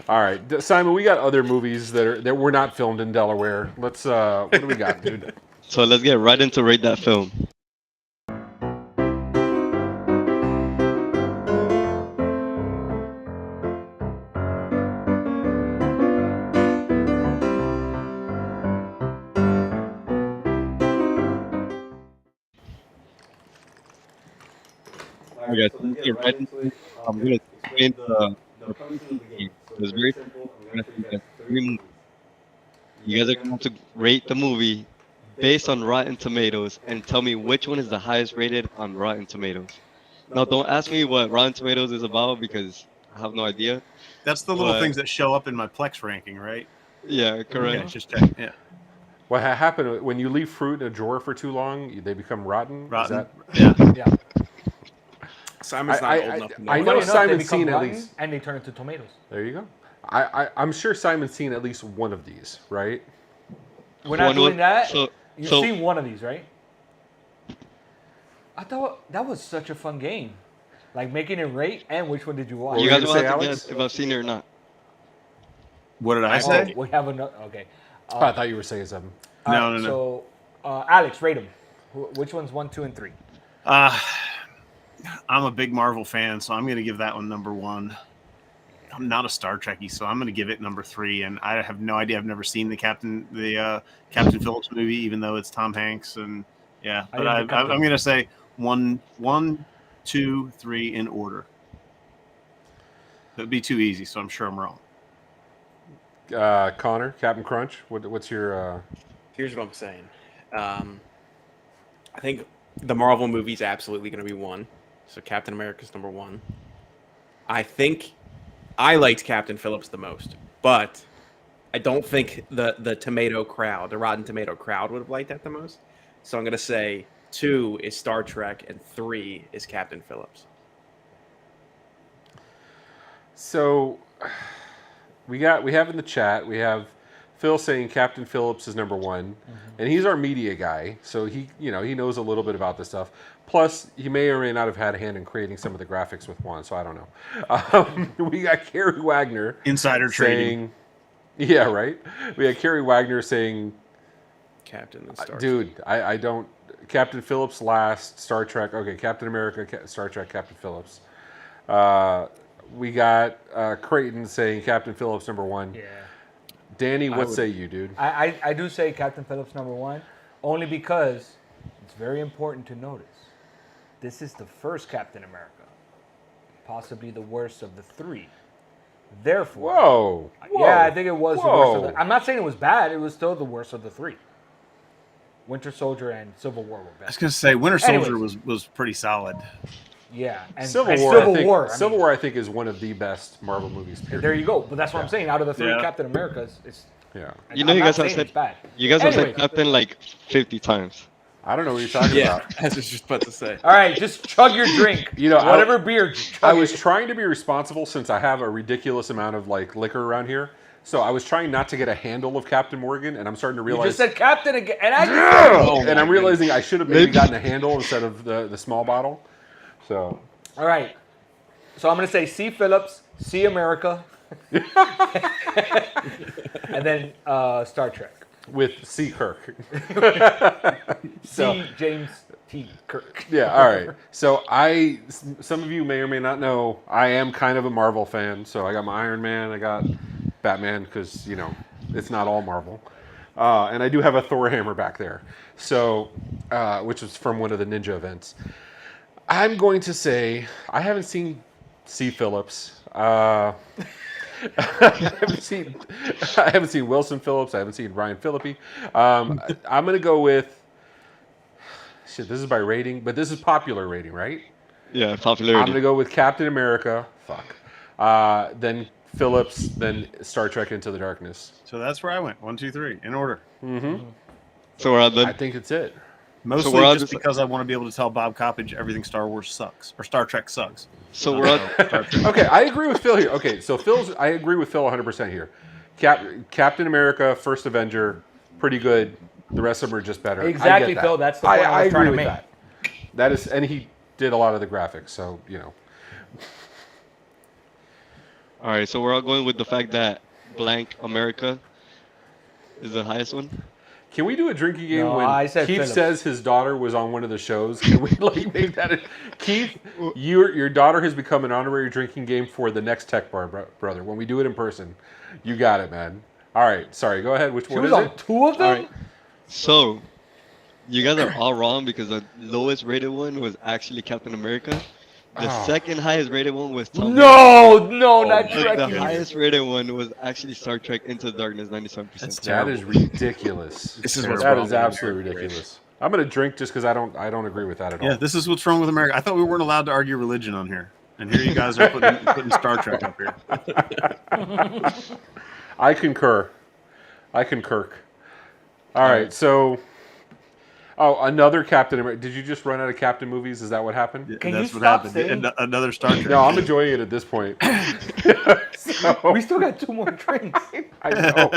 All right, Simon. We got other movies that were not filmed in Delaware. Let's. What do we got, dude? So let's get right into rate that film. Alright, guys, so let's get right into it. I'm going to explain the premise of the game. So it's very simple. I'm going to give you guys 3 movies. You guys are going to have to rate the movie based on Rotten Tomatoes and tell me which one is the highest rated on Rotten Tomatoes. Now, don't ask me what Rotten Tomatoes is about because I have no idea. That's the little But- things that show up in my Plex ranking, right? Yeah, Yeah, correct. just check. Yeah, What happened when you leave fruit in a drawer for too long? They become rotten. Is rotten. that- Yeah, Yeah. Simon's not old enough to know. I know Funny enough, they Simon's become seen at rotten, least. and they turn into tomatoes. There you go. I'm sure Simon's seen at least one of these, right? We're not One doing was- that. so- You've so- seen one of these, right? I thought that was such a fun game. Like making it rate and which one did you watch? What You were guys you don't gonna have to say, Alex? guess if I've seen it or not. What did I Oh, say? we have another. Okay. Oh, I thought you were saying something. No, no, no. So, Alex, rate them. Which one's 1, 2, and 3? I'm a big Marvel fan, so I'm going to give that one number 1. I'm not a Star Trekkie, so I'm going to give it number 3. And I have no idea. I've never seen the Captain Phillips movie, even though it's Tom Hanks. And yeah, I but didn't pick up I'm going to say 1, 2, 3 in order. That'd be too easy, so I'm sure I'm wrong. Connor, Captain Crunch. What's your? Here's what I'm saying. I think the Marvel movie's absolutely going to be 1. So Captain America's number 1. I think I liked Captain Phillips the most, but I don't think the tomato crowd, the Rotten Tomato crowd, would have liked that the most. So I'm going to say 2 is Star Trek and 3 is Captain Phillips. So we have in the chat, we have Phil saying Captain Phillips is number 1, and he's our media guy, so he knows a little bit about this stuff. Plus, he may or may not have had a hand in creating some of the graphics with Juan, so I don't know. We got Kerry Wagner Insider trading. saying, yeah, right. We had Kerry Wagner saying, Captain and Star Trek. dude, I don't. Captain Phillips last, Star Trek. Okay, Captain America, Star Trek, Captain Phillips. We got Creighton saying Captain Phillips number 1. Yeah. Danny, what say you, dude? I do say Captain Phillips number 1, only because it's very important to notice. This is the first Captain America, possibly the worst of the 3. Therefore, Whoa. yeah, I think it was the worst of Whoa. the. I'm not saying it was bad. It was still the worst of the 3. Winter Soldier and Civil War were I was bad. going to say Winter Soldier Anyways. was pretty solid. Yeah, and Civil and War. Civil I think, War. I Civil mean, War, I think, is one of the best Marvel movies. Period. There you go. But that's what I'm saying. Out of the 3 Yeah. Captain Americas, it's. Yeah. You know, I'm you not guys have saying said it's bad. you guys have Anyway. said Captain like 50 times. I don't know what you're talking Yeah, about. I was just about to say. All right, just chug your drink. You know, whatever beer. Chug I it. was trying to be responsible since I have a ridiculous amount of like liquor around here. So I was trying not to get a handle of Captain Morgan, and I'm starting to You realize. just said Captain again, and I just. and I'm realizing I should have maybe gotten a handle instead of the small bottle. So All right. So I'm going to say C. Phillips, C. America, and then Star Trek. with C. Kirk. C. James T. Kirk. Yeah, all right. So some of you may or may not know, I am kind of a Marvel fan. So I got my Iron Man, I got Batman, because, it's not all Marvel. And I do have a Thor hammer back there. So, which was from one of the Ninja events. I'm going to say, I haven't seen C. Phillips. I haven't seen Wilson Phillips. I haven't seen Ryan Phillippe. I'm going to go with, shit, this is by rating, but this is popular rating, right? Yeah, I'm popularity. going to go with Captain America. Fuck. Then Phillips, then Star Trek Into the Darkness. So that's where I went. 1, 2, 3 in order. So we're on I the think it's it. Mostly we're on just this- because I want to be able to tell Bob Coppage everything Star Wars sucks or Star Trek sucks. so we're on Star Trek. Okay, I agree with Phil here. Okay, so I agree with Phil 100% here. Captain America, First Avenger, pretty good. The rest of them are just better. Exactly, I get that. Phil. That's the point I was trying to agree make. with that. That is, and he did a lot of the graphics, so you know. All right, so we're all going with the fact that blank America is the highest one. Can we do a drinking game No, when I said Keith Phillips. says his daughter was on one of the shows? Can we like make that? Keith, your daughter has become an honorary drinking game for the next Tech Bar, brother. When we do it in person, you got it, man. All right, sorry. Go ahead. Which She one was is on it? 2 of them? All right. So, you guys are all wrong because the lowest rated one was actually Captain America. The second highest rated one was Tom. No, not The Trekkie. highest rated one was actually Star Trek Into the Darkness, 97%. That is ridiculous. This is what's that wrong is with absolutely America, ridiculous. I'm gonna drink just because I don't agree with that at all. Yeah, this is what's wrong with America. I thought we weren't allowed to argue religion on here, and here you guys are putting Star Trek up here. I concur. All right, so. Oh, another Captain America. Did you just run out of Captain movies? Is that what happened? Can That's you what stop happened. saying- Another Star Trek. No, I'm enjoying it at this point. So, We still got 2 more drinks. I know.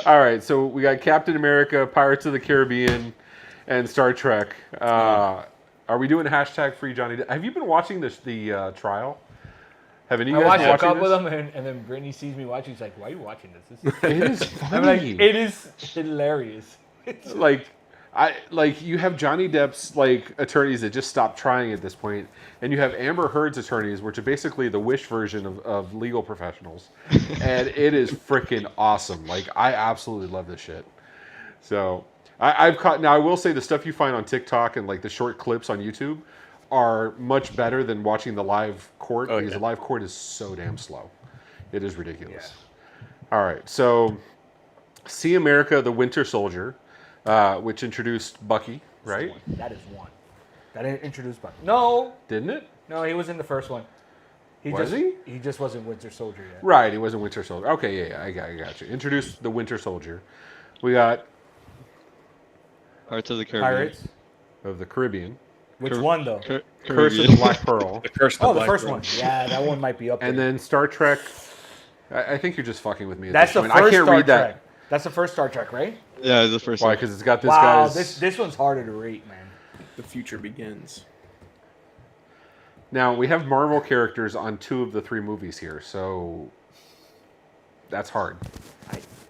All right, so we got Captain America, Pirates of the Caribbean, and Star Trek. Are we doing hashtag free Johnny Depp? Have you been watching the trial? Have any of I you guys watched been a watching couple this? of them, and then Brittany sees me watching. She's like, "Why are you watching this?" It is I'm like, funny. "It is hilarious." Like you have Johnny Depp's like attorneys that just stopped trying at this point, and you have Amber Heard's attorneys, which are basically the Wish version of legal professionals, and it is freaking awesome. Like I absolutely love this shit. So I've caught now. I will say the stuff you find on TikTok and like the short clips on YouTube are much better than watching the live court because the live court is so damn slow. It is ridiculous. Yeah. All right, so See America: The Winter Soldier. Which introduced Bucky, right? That is one. That introduced Bucky. No, Didn't it? no, he was in the first one. Was he? He just wasn't Winter Soldier yet. Right, he wasn't Winter Soldier. Okay, yeah, I got you. Introduced the Winter Soldier. We got Pirates of the Caribbean. Pirates. of the Caribbean. Which one though? Curse of the Black Pearl. The Curse of the Oh, the Black first Pearl. one. Yeah, that one might be up there. And then Star Trek. I think you're just fucking with me at that's this the point. first I can't Star read Trek. that. That's the first Star Trek, right? Yeah, it's the first Why? one. Because it's got this Wow, guy's... this one's harder to rate, man. The future begins. Now, we have Marvel characters on 2 of the 3 movies here, so that's hard.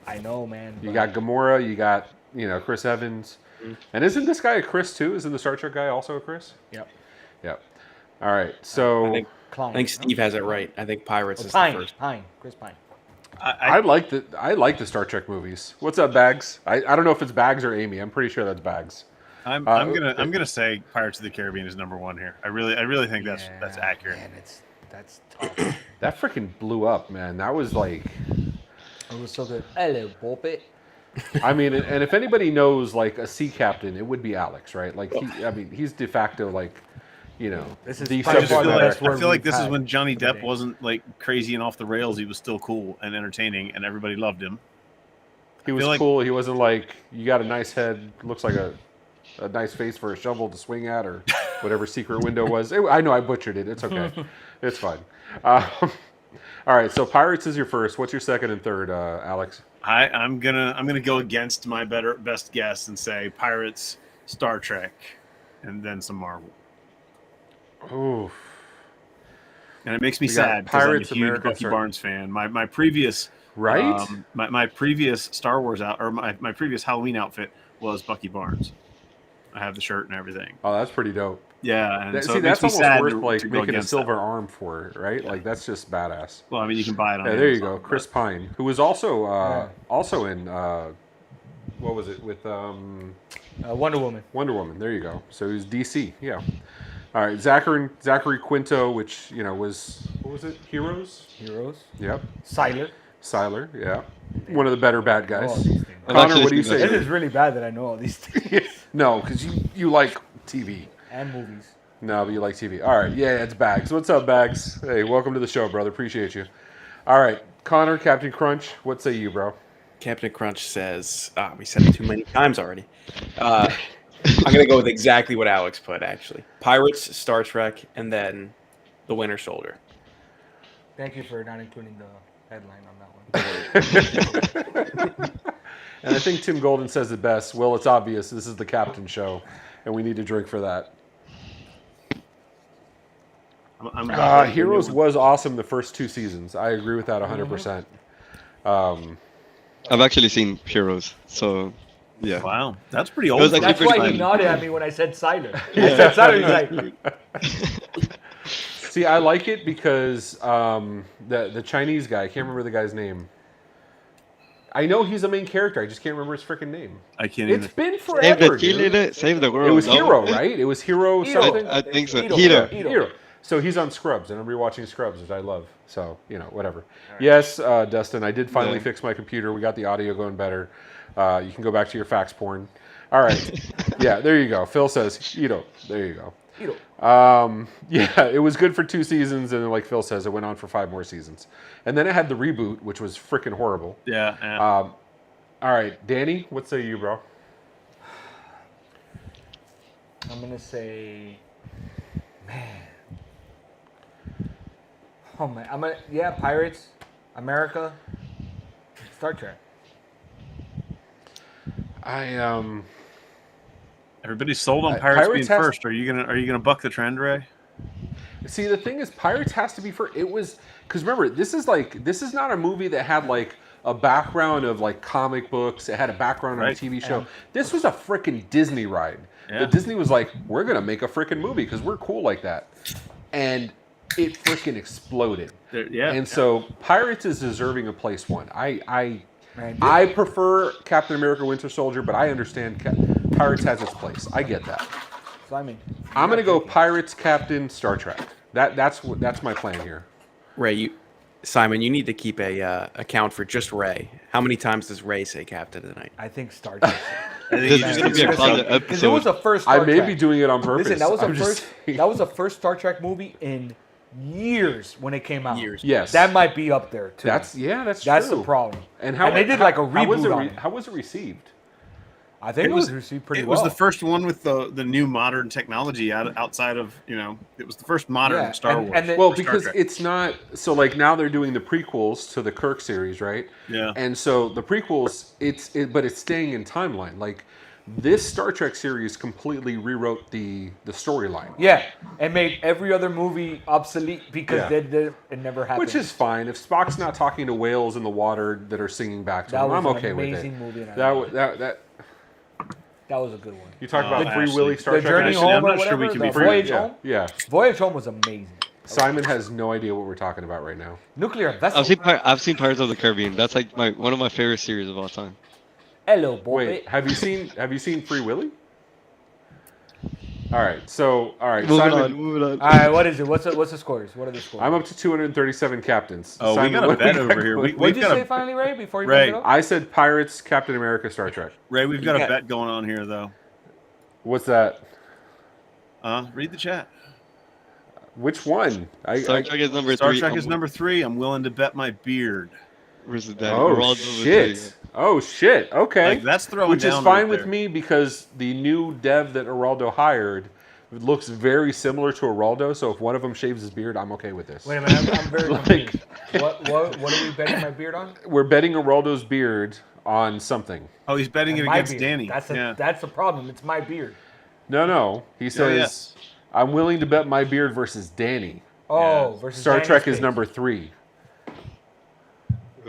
I know, man. You but- got Gamora, you got, Chris Evans. And isn't this guy a Chris too? Isn't the Star Trek guy also a Chris? Yep. Yep. All right, so... I think Klein. I think Steve has it right. I think Pirates is Pine. the first. Pine. Chris Pine. I like the Star Trek movies. What's up, Bags? I don't know if it's Bags or Amy. I'm pretty sure that's Bags. I'm gonna say Pirates of the Caribbean is #1 here. I really think that's accurate. Man, that's tough. That freaking blew up, man. That was like, It was so good. Hello, Bobbit. I mean, and if anybody knows like a sea captain, it would be Alex, right? Like he's de facto like, This is the by subject far the matter. best word I feel like we've this is had when Johnny for the Depp day. wasn't like crazy and off the rails. He was still cool and entertaining, and everybody loved him. He was feel like- cool. He wasn't like, you got a nice head, looks like a nice face for a shovel to swing at, or whatever secret window was. I know I butchered it. It's okay. It's fine. All right, so Pirates is your first. What's your second and third, Alex? I'm gonna go against my best guess and say Pirates, Star Trek, and then some Marvel. Oof. And it makes me We got sad because I'm a Pirates, huge America, Bucky Star- Barnes fan. My previous Right? my previous Star Wars my previous Halloween outfit was Bucky Barnes. I have the shirt and everything. Oh, that's pretty dope. Yeah, and so See, it makes that's me almost sad worth to like go making a against silver that. arm for it, right? Like that's just badass. Well, I mean, you can buy it on. Yeah, there you Amazon, go, Chris but- Pine, who was also in what was it with Wonder Woman. Wonder Woman. There you go. So he's DC. Yeah. All right, Zachary Quinto, which was what was it? Heroes. Yep. Siler. Siler. Yeah. One of the better bad I know all guys. these things. Connor, what do you This say? is really bad that I know all these things. No, because you like TV. And movies. No, but you like TV. All right. Yeah, it's Bags. What's up, Bags? Hey, welcome to the show, brother. Appreciate you. All right. Connor, Captain Crunch, what say you, bro? Captain Crunch says, we said it too many times already. I'm going to go with exactly what Alex put, actually. Pirates, Star Trek, and then The Winter Soldier. Thank you for not including the headline on that one. And I think Tim Golden says it best. Well, it's obvious. This is the captain show, and we need to drink for that. Heroes was awesome the first 2 seasons. I agree with that 100%. I've actually seen Heroes, so yeah. Wow, that's pretty It old. was actually That's pretty why he fun. nodded at me when I said silent. I said silent. He's like, See, I like it because the Chinese guy, I can't remember the guy's name. I know he's a main character. I just can't remember his freaking name. I can't It's even. been Save forever, the dude. save the world. It was no? Hero, right? It was Hero something. I think so. Hero. Hero. So he's on Scrubs, and I'm rewatching Scrubs, which I love. So, whatever. Yes, Dustin, I did finally fix my computer. We got the audio going better. You can go back to your fax porn. All right. Yeah, there you go. Phil says, Hiro. There you go. Yeah, it was good for 2 seasons, and then, like Phil says, it went on for 5 more seasons. And then it had the reboot, which was freaking horrible. Yeah. All right, Danny, what say you, bro? I'm gonna say, man. Oh man, Pirates, America, Star Trek. Everybody's sold on Pirates Pirates being has- first. Are you gonna buck the trend, Ray? See, the thing is, Pirates has to be first. It was because remember, this is not a movie that had like a background of like comic books. It had a background on a Right. TV show. This was a freaking Disney ride. Yeah. The Disney was like, we're gonna make a freaking movie because we're cool like that, and it freaking exploded. Yeah. And so Pirates is deserving of place 1. Man, I prefer Captain America: Winter Soldier, but I understand Pirates has its place. I get that. So I mean, I'm gonna go Pirates, Captain, Star Trek. That's my plan here. Ray, Simon, you need to keep a account for just Ray. How many times does Ray say captain tonight? I think Star Trek. I think This he's is just gonna be a gonna closet say- Because it was episode. the first I Star may Trek. be doing it on purpose. Listen, that was I'm the just first. saying. That was the first Star Trek movie in years when it came out. Years. Yes. That might be up there too. That's That's true. the problem. And they did like a how was reboot it on it. How was it received? I think it was received pretty It well. was the first one with the new modern technology outside of it was the first modern Star Wars. And then, Well, Star because Trek. it's not so like now they're doing the prequels to the Kirk series, right? Yeah. And so the prequels, but it's staying in timeline. Like this Star Trek series completely rewrote the storyline. yeah, and made every other movie obsolete because it never happened. Which is fine. If Spock's not talking to whales in the water that are singing back to That him, was I'm an okay with it. amazing movie, and I loved That that was a good one. you talk about Free Ashley. Willy Star The Trek. Journey Actually, Home I'm or not sure we whatever, can the be free. Voyage yeah, Home. yeah. Voyage Home was amazing. Simon has no idea what we're talking about right now. Nuclear vessel. I've seen Pirates of the Caribbean. That's like one of my favorite series of all time. Hello, boy. Wait, have you seen Free Willy? All right, Moving Simon. on. All right, what is it? What's the scores? What are the scores? I'm up to 237 captains. Oh, Simon, we got a what do bet you over got here. going? What'd we've you got say a finally, Ray? Before you Ray. bring it up? I said Pirates, Captain America, Star Trek. Ray. We've got Yeah. a bet going on here though. What's that? Read the chat. Which one? Star Trek is number Star 3. Trek is number 3. I'm willing to bet my beard. Versus that. Oh We're all number 3. shit! Oh shit! Okay, Like that's throwing which is down fine right with there. me because the new dev that Geraldo hired looks very similar to Geraldo. So if one of them shaves his beard, I'm okay with this. Wait a minute, I'm very Like- confused. What are we betting my beard on? We're betting Geraldo's beard on something. Oh, he's betting it My against beard. Danny. That's the problem. It's my beard. No. He says, I'm willing to bet my beard versus Danny. Oh, versus Star Danny's Trek is face. number 3.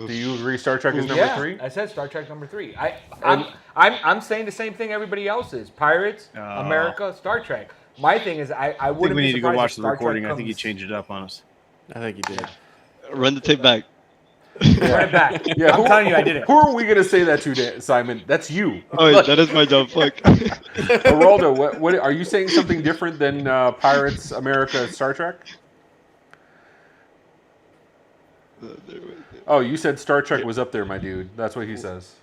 Do you agree Star Trek is number Yeah, 3? I said Star Trek number 3. I'm saying the same thing everybody else is. Pirates, America, Star Trek. My thing is I I think wouldn't we be need to go surprised watch if the Star Trek recording. I think he comes- changed it up on us. I think he did. Run the tape back. Run it back. Yeah, I'm telling you, I did it. Who are we going to say that to, Simon? That's you. Oh, that is my job. Fuck. Geraldo, what are you saying something different than Pirates, America, Star Trek? Oh, you said Star Trek was up there, my dude. That's what he says.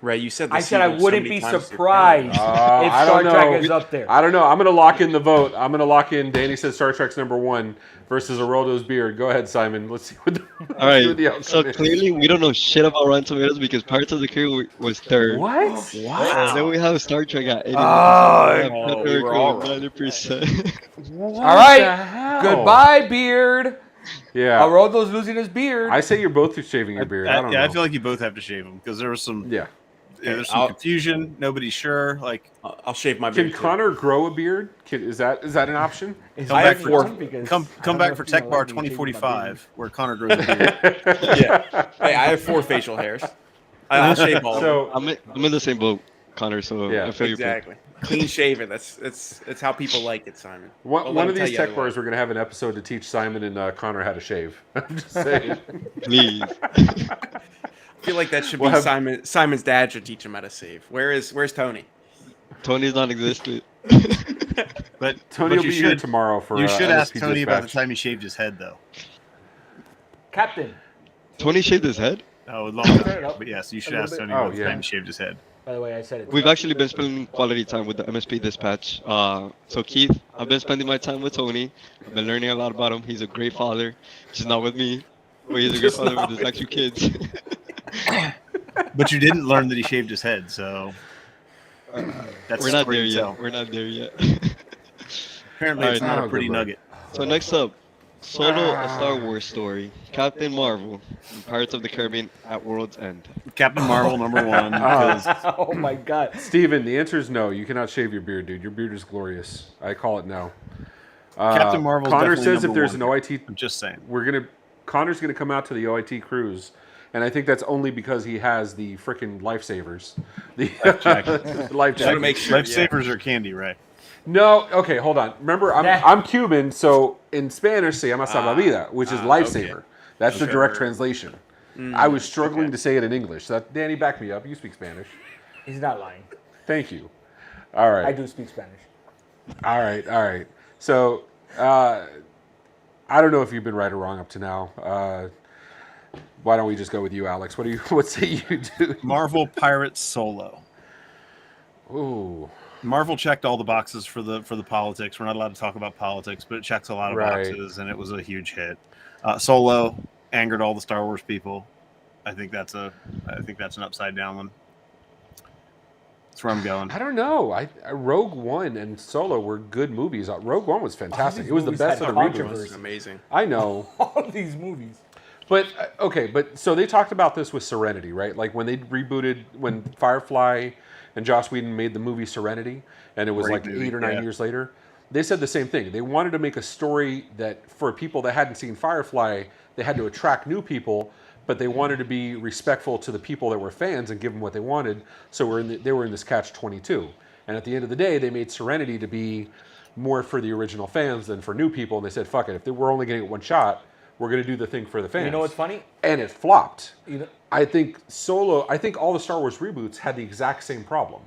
Ray, you said the I said I sequel so wouldn't many be times. surprised if I Star don't Trek know. is up there. I don't know. I'm going to lock in the vote. I'm going to lock in. Danny says Star Trek's number 1 versus Geraldo's beard. Go ahead, Simon. Let's see what the, All let's see what the right. outcome So is. clearly we don't know shit about Rotten Tomatoes because Pirates of the Caribbean was 3rd. What? And then we have Star Trek at 80%. Oh, we were all wrong. 90%. What All right. the hell? Goodbye, beard. Yeah. Geraldo's losing his beard. I say you're both shaving your beard. I don't know. I feel like you both have to shave him because there was some. Yeah. there's some confusion. Nobody's sure. Like, I'll shave my Can beard. too. Connor grow a beard? Is that an option? Is I that have four- fun? Because come I don't back know for if you Tech know, Bar like me changing my 2045, where Connor grows a beard. Yeah. Hey, I have 4 facial hairs. I'll shave all of them. So I'm in the same boat, Connor. So Yeah, I feel Exactly. Clean shaven. That's how people like it, Simon. one, Don't one let of them these tell you tech bars, otherwise. we're gonna have an episode to teach Simon and Connor how to shave. I'm just saying. you. Please. I feel like that should We'll be have- Simon's dad should teach him how to save. Where's Tony? Tony's non-existent. But Tony but will you be here should tomorrow for. you should ask MSP Tony about the Dispatch. time he shaved his head, though. Captain. Tony shaved his head. Oh, a long time Fair ago. enough. But yes, you should little ask bit. Tony Oh, about the yeah. time he shaved his head. By the way, I said it. We've actually been spending quality time with the MSP dispatch. So Keith, I've been spending my time with Tony. I've been learning a lot about him. He's a great father, just not with me. But he's a great Just father not with his with actual kids. But you didn't learn that he shaved his head, so that's We're a not story there to yet. tell. We're not there yet. Apparently, it's Alright. not Oh, a pretty good, bro. nugget. So next up, Solo, a Star Wars story. Captain Marvel, in Pirates of the Caribbean at World's End. Captain Marvel number one. Because Oh my God. Steven, the answer is no. You cannot shave your beard, dude. Your beard is glorious. I call it no. Captain Marvel's Connor definitely says if number there's one. an OIT, I'm just saying. Connor's gonna come out to the OIT cruise, and I think that's only because he has the frickin' lifesavers. The life Just to jacket. make sure. Lifesavers are candy, right? No, okay, hold on. Remember, I'm Cuban, so in Spanish, se llama salvavidas, which is lifesaver. okay. That's the Okay. direct translation. I was struggling to say it in English. Danny, back me up. You speak Spanish. He's not lying. Thank you. All right. I do speak Spanish. All right. So, I don't know if you've been right or wrong up to now. Why don't we just go with you, Alex? What say you do? Marvel Pirates Solo. Ooh, Marvel checked all the boxes for the politics. We're not allowed to talk about politics, but it checks a lot of Right. boxes, and it was a huge hit. Solo angered all the Star Wars people. I think that's an upside down one. That's where I'm going. I don't know. Rogue One and Solo were good movies. Rogue One was fantastic. these It was the movies best had of the controversy. reboots. Amazing. I know. All these movies. But so they talked about this with Serenity, right? Like when they rebooted, when Firefly and Joss Whedon made the movie Serenity, and it was Great like movie, 8 or 9 yeah. years later, they said the same thing. They wanted to make a story that for people that hadn't seen Firefly, they had to attract new people, but they wanted to be respectful to the people that were fans and give them what they wanted. So they were in this catch-22. And at the end of the day, they made Serenity to be more for the original fans than for new people. And they said, fuck it, if we're only going to get one shot, we're going to do the thing for the fans. You know what's funny? And it flopped. You know, I think all the Star Wars reboots had the exact same problem.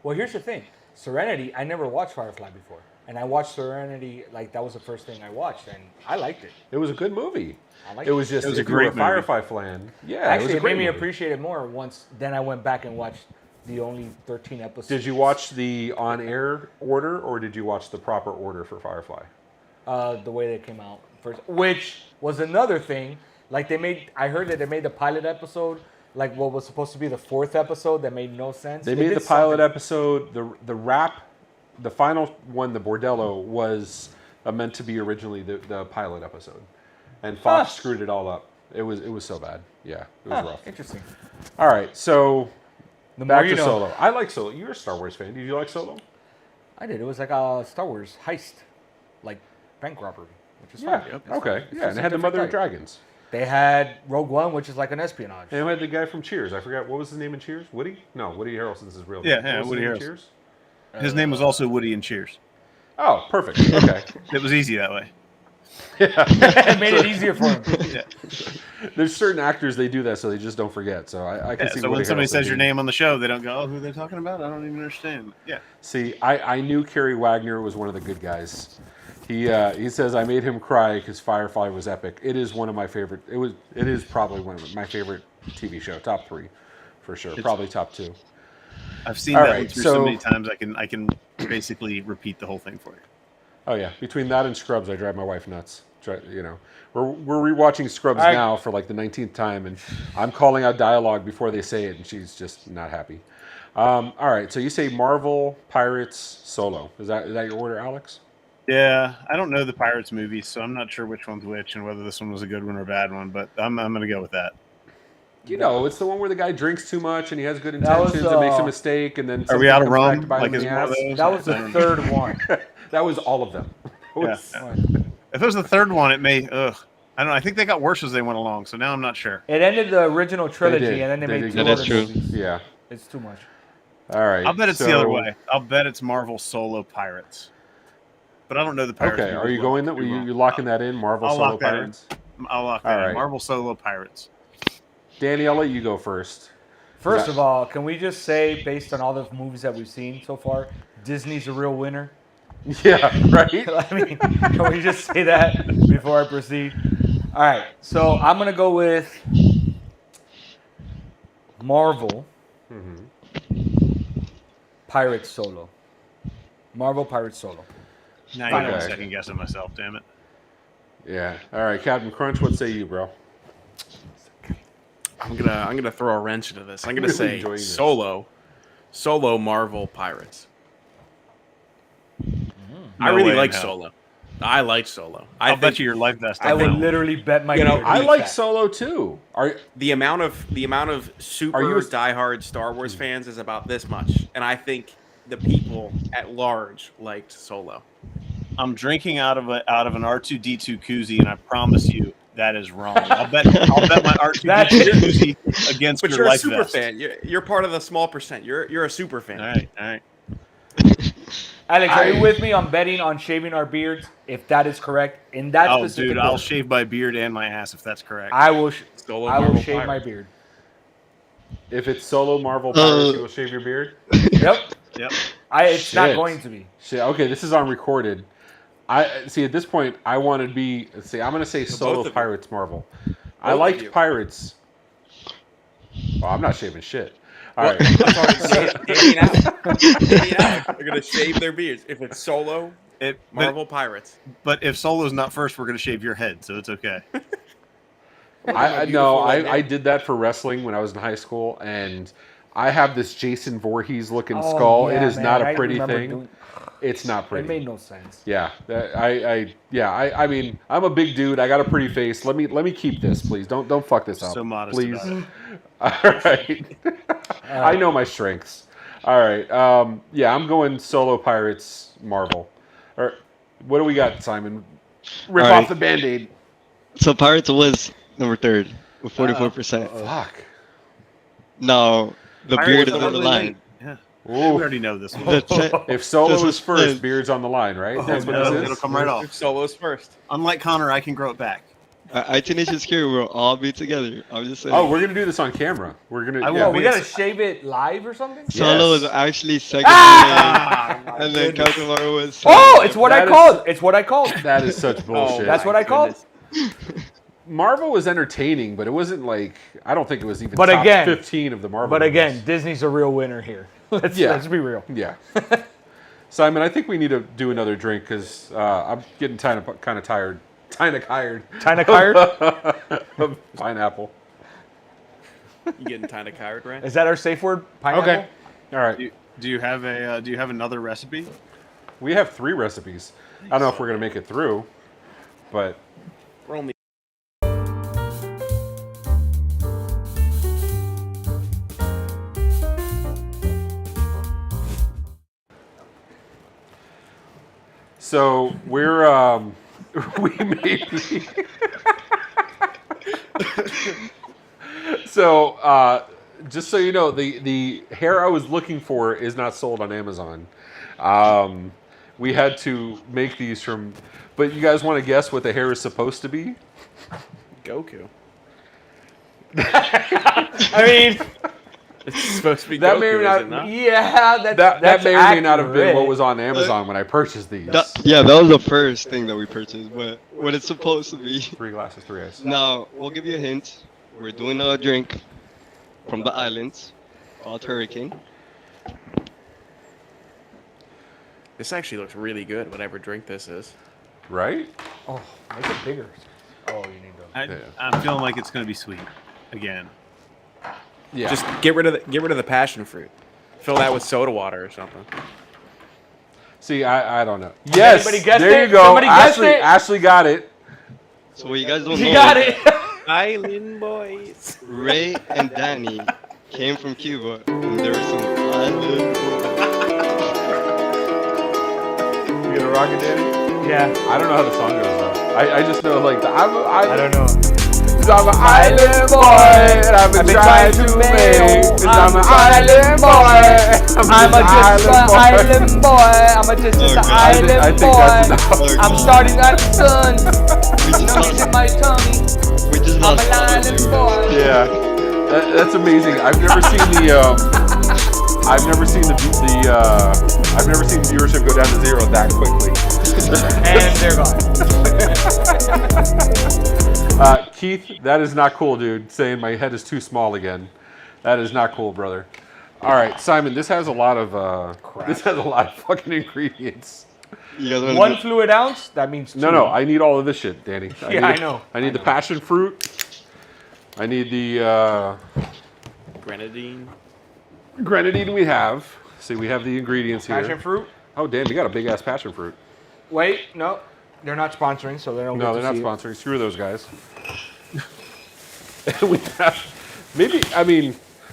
well, here's the thing. Serenity, I never watched Firefly before. And I watched Serenity, like that was the first thing I watched, and I liked it. It was a good movie. I liked It was just It was a if you were great movie. Firefly fan. Yeah, Actually, it was a it great made me movie. appreciate it more once. Then I went back and watched the only 13 episodes. Did you watch the on-air order, or did you watch the proper order for Firefly? The way they came out first, which was another thing. Like I heard that they made the pilot episode, like what was supposed to be the 4th episode, that made no sense. They made did the pilot something. episode. The rap, the final one, the Bordello, was meant to be originally the pilot episode, and Fox screwed it all up. It was so bad. Yeah, it was rough. Interesting. All right, so The more back you to know. Solo. I like Solo. You're a Star Wars fan. Did you like Solo? I did. It was like a Star Wars heist, like bank robbery, which is Yeah. fine. It's Okay. fine. It's Yeah, just and a it had the different Mother of type. Dragons. They had Rogue One, which is like an espionage. And it had the guy from Cheers. I forgot what was his name in Cheers. Woody? No, Woody Harrelson's his real name. Yeah, What was Woody his name in Harrelson. Cheers. His name was also Woody in Cheers. Oh, perfect. Okay. It was easy that way. It made it easier for him. Yeah. There's certain actors they do that so they just don't forget. So I can Yeah, see. so Woody when somebody Harrelson says your being- name on the show, they don't go, "Oh, who are they talking about? I don't even understand." Yeah. See, I knew Kerry Wagner was one of the good guys. He says I made him cry because Firefly was epic. It is one of my favorite. It is probably one of my favorite TV show, top 3, for sure. Probably top 2. I've seen All that right, one through so- so many times. I can basically repeat the whole thing for you. Oh yeah, between that and Scrubs, I drive my wife nuts. We're rewatching Scrubs All right. now for like the 19th time, and I'm calling out dialogue before they say it, and she's just not happy. All right, so you say Marvel, Pirates, Solo. Is that your order, Alex? Yeah, I don't know the Pirates movies, so I'm not sure which one's which and whether this one was a good one or a bad one. But I'm going to go with that. You know, it's the one where the guy drinks too much and he has good That was, intentions and makes a mistake, and then Are we out of something comes back rum? to bite Like, him in is the one of ass. those? That was the third one. That was all of them. Yeah. If it was the third one, it may. I don't know. I think they got worse as they went along, so now I'm not sure. It ended the original trilogy, did. and then they They made did. two That is other true. movies. Yeah. It's too much. All right. I'll bet it's the other way. I'll bet it's Marvel Solo Pirates. But I don't know the Pirates. Okay. movies Are you well. going that? You locking that in? Marvel I'll Solo lock that in. Pirates. I'll lock All that right. in. Marvel Solo Pirates. Danny, I'll let you go first. First of all, can we just say, based on all the movies that we've seen so far, Disney's a real winner? Yeah. Right. I mean, can we just say that before I proceed? All right, so I'm going to go with Marvel Pirates Solo. Marvel Pirates Solo. Now you're Okay. second guessing myself. Damn it. Yeah. All right, Captain Crunch. What say you, bro? I'm gonna throw a wrench into this. I'm gonna Really say enjoying this. Solo Marvel Pirates. I No really way like in hell. Solo. I like Solo. I'll I bet think you your life vest. I on would that one. literally bet my You know, beard I against like that. Solo too. the amount of super Are you- diehard Star Wars fans is about this much, and I think the people at large liked Solo. I'm drinking out of an R2D2 koozie, and I promise you that is wrong. I'll bet my R2D2 koozie against But your you're a life super vest. fan. You're part of the small percent. You're a super fan. All right. Alex, are you with me on betting on shaving our beards? If that is correct, in that Oh, specific dude, I'll order, shave my beard and my ass if that's correct. I will. Solo I will Marvel shave my Pirates. beard. If it's Solo Marvel Pirates, you will shave your beard. Yep. Yep. It's not Shit. going to be. Shit. Okay, this is on recorded. I see. At this point, I want to be. Let's see. I'm going to say both Solo of you. Pirates Marvel. I Both of liked you. Pirates. Oh, I'm not shaving shit. All right. I'm sorry, Danny and Alex are gonna shave their beards. If it's Solo Marvel Pirates, But if Solo's not first, we're going to shave your head, so it's okay. I did that for wrestling when I was in high school, and I have this Jason Voorhees looking Oh, skull. yeah, It is man, not I a pretty remember thing. doing- It's not It pretty. made no sense. Yeah, I mean, I'm a big dude. I got a pretty face. Let me keep this, please. Don't fuck this up. So modest please. about it. All right. I know my strengths. All right. Yeah, I'm going Solo Pirates Marvel. Or what do we got, Simon? Rip All off right. the Band-Aid. So Pirates was number third with 44%. Fuck. No, the Pirates beard is are on the ugly. line. Yeah. We Ooh. already know this one. That's it. If Solo This was is first, Phin. beard's on the line, right? That's what no, this it'll is. come right off. Solo's first. Unlike Connor, I can grow it back. I Tenacious Security will all be together. I'm just saying. Oh, we're gonna do this on camera. We're gonna. I yeah, will We be gotta shave it live or something. Solo yes. is actually second, and then goodness. Captain Marvel was. Oh, it's what I That is- called. It's what I called. That is such bullshit. That's what I called. Marvel was entertaining, but it wasn't like I don't think it was even But top again- 15 of the Marvel. But again, movies. Disney's a real winner here. Let's be real. Yeah. Simon, I think we need to do another drink because I'm getting kind of tired. Kind of tired. Kinda tired? Of pineapple. You getting kind of tired, right? Is that our safe word? Pineapple? Okay. All right. Do you have another recipe? We have 3 recipes. I don't know if we're gonna make it through, but We're only so we're we made so just so you know, the hair I was looking for is not sold on Amazon. We had to make these from, but you guys want to guess what the hair is supposed to be? Goku. I mean, It's supposed to be That Goku, may or is not- it not? yeah, That that's may or may not have been accurate. what was on Amazon when I purchased these. Yeah, that was the first thing that we purchased, but what it's supposed to be. 3 glasses, 3 ice. Now, we'll give you a hint. We're doing a drink from the islands called Hurricane. This actually looks really good, whatever drink this is. Right? Oh, make it bigger. Oh, you need those. Yeah. I'm feeling like it's going to be sweet again. Yeah. Just get rid of the passion fruit. Fill that with soda water or something. See, I don't know. Yes, Anybody guessed there it? you go. Somebody guessed Ashley, it? Ashley got it. So what you guys don't know. You got it. Island boys. Ray and Danny came from Cuba, and there were some island. You gonna rock it, Danny? Yeah. I don't know how the song goes though. I just know like the I don't know. I'm an island boy, and I've been trying to make. I'm an island boy. I'm a just an island boy. I'm a just an I island think that's boy. enough. I'm starting at the sun. We just Nuggets in lost. my tummy. We just I'm lost. an island boy. Yeah, that's amazing. I've never seen the. I've never seen I've never seen viewership go down to zero that quickly. And they're gone. Keith, that is not cool, dude. Saying my head is too small again. That is not cool, brother. All right, Simon. This has a lot of fucking ingredients. You guys wanna 1 do- fluid ounce. That means 2. No, I need all of this shit, Danny. I know. I need the passion fruit. I need the Grenadine. grenadine. We have. See, we have the ingredients here. Passion fruit. Oh, damn, you got a big ass passion fruit. Wait, no, they're not sponsoring, so they don't. No, get they're to not see it. sponsoring. Screw those guys. we have,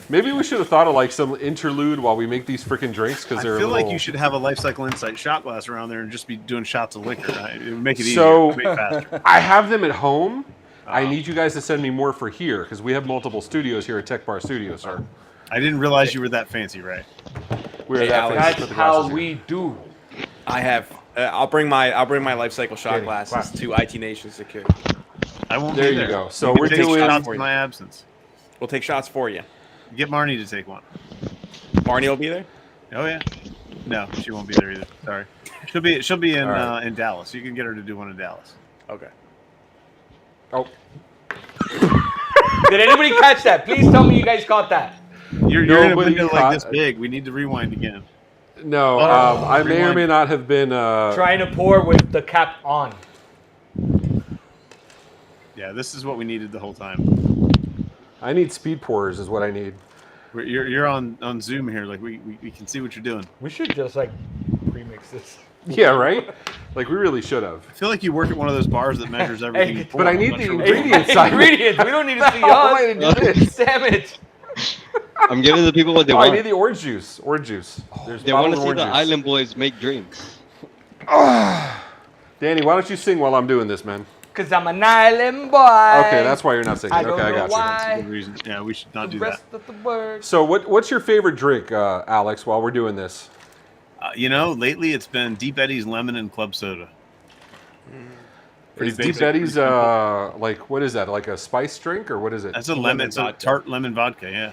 maybe we should have thought of like some interlude while we make these freaking drinks because I they're. feel a like little... you should have a Lifecycle Insight shot glass around there and just be doing shots of liquor. Right? It would make it easier. So Make it faster. I have them at home. I need you guys to send me more for here because we have multiple studios here at Tech Bar Studios, sir. I didn't realize you were that fancy, Ray. We're Hey, that Alex, fancy That's with the how glasses here. we do. I have. I'll bring my Lifecycle shot Danny, glasses clap. to IT Nation Security. I won't There be you there. go. So You can we're take doing- shots in my absence. We'll take shots for you. Get Marnie to take one. Marnie will be there. Oh yeah. No, she won't be there either. Sorry. She'll be in All right. in Dallas. You can get her to do one in Dallas. Okay. Oh, Did anybody catch that? Please tell me you guys caught that. You're in a Nobody window caught- like this big. We need to rewind again. no, Oh, I may or rewind. may not have been. Trying to pour with the cap on. Yeah, this is what we needed the whole time. I need speed pourers, is what I need. You're on Zoom here. Like we can see what you're doing. We should just like premix this. Yeah, right? Like, we really should have. I feel like you work at one of those bars that measures everything. you pour. But I I'm need not the sure what- ingredients. Simon. Ingredients. We don't need to see How am I us. gonna do this? Damn it. I'm giving the people what they Oh, I want. need the orange juice. Orange juice. There's They want to bottled see orange the juice. Island Boys make drinks. Danny, why don't you sing while I'm doing this, man? Cause I'm an island boy. Okay, that's why you're not singing. I don't Okay, I know got you. why. Good reason. Yeah, we should not The do that. rest of the words. So, what's your favorite drink, Alex, while we're doing this? Lately it's been Deep Eddy's lemon and club soda. Pretty Is Deep basic, Eddy's, pretty simple. like, what is that? Like a spice drink, or what is it? That's a lemon. It's a vodka. tart lemon vodka. Yeah,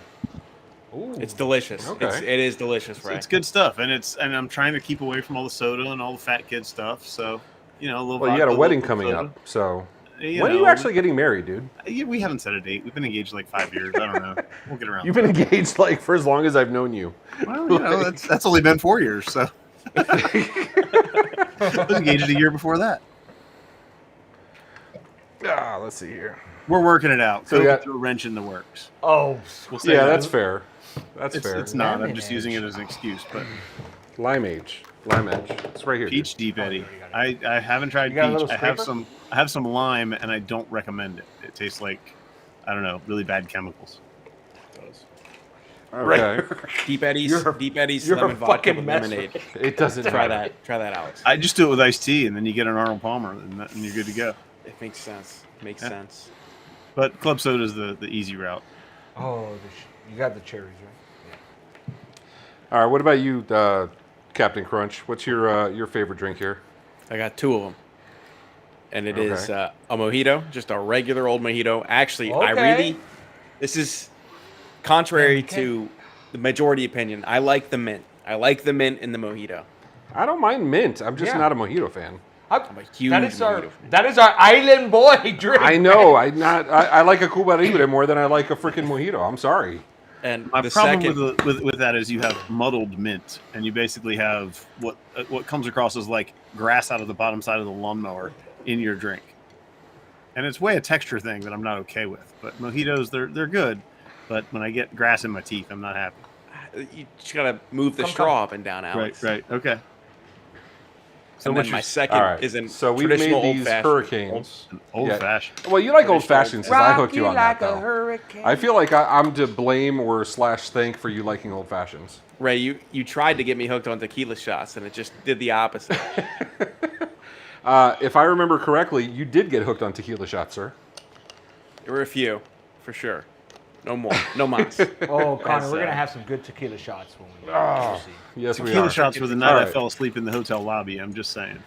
Ooh. It's delicious. Okay. It is delicious, right? it's good stuff, and I'm trying to keep away from all the soda and all the fat kid stuff. So, a little. Well, you got vodka, a wedding little coming soda. up, so. You When are you know, actually getting married, dude? We haven't set a date. We've been engaged like 5 years. I don't know. We'll get around. You've been engaged, like, for as long as I've known you. Well, that's only been 4 years. So I was engaged a year before that. Let's see here. We're working it out. So So we got- threw a wrench in the works. Oh, We'll say Yeah, that. that's fair. That's fair. It's not. I'm Lemon just edge. using it as an excuse. But Lime edge. It's right here. dude. peach Deep Eddy. I haven't tried You got a peach. little scraper? I have some lime, and I don't recommend it. It tastes like, I don't know, really bad chemicals. Okay. Deep Eddy's you're a lemon vodka fucking with mess. lemonade. It doesn't Try matter. that. Try that, Alex. I just do it with iced tea, and then you get an Arnold Palmer, and you're good to go. It makes sense. Makes Yeah. sense. But club soda is the easy route. Oh, you got the cherries, right? All right. What about you, Captain Crunch? What's your favorite drink here? I got 2 of them. And it is Okay. a mojito, just a regular old mojito. Actually, Okay. this is contrary Okay. to the majority opinion. I like the mint. I like the mint in the mojito. I don't mind mint. I'm just Yeah. not a mojito fan. I'm a huge That is mojito fan. that is our island boy drink. I know. I like a Cuba Libre more than I like a freaking mojito. I'm sorry. And My the problem second, with that is you have muddled mint, and you basically have what comes across as like grass out of the bottom side of the lawnmower in your drink, and it's way a texture thing that I'm not okay with. But mojitos, they're good, but when I get grass in my teeth, I'm not happy. you just gotta move the Come, straw come. up and down, Alex. Right, okay. So and what then my you- second all right. is in So we've traditional made these old-fashioned. hurricanes. Old Yeah. fashioned. Well, you like Traditional old fashions because I hooked you on that, though. hurricane. I feel like I'm to blame or / thank for you liking old fashions. Ray, you tried to get me hooked on tequila shots, and it just did the opposite. If I remember correctly, you did get hooked on tequila shots, sir. There were a few, for sure. No more. No mas. Oh, Connor, As, we're gonna uh, have some good tequila shots when we Yes, we Tequila are. shots were the night All I right. fell asleep in the hotel lobby. I'm just saying.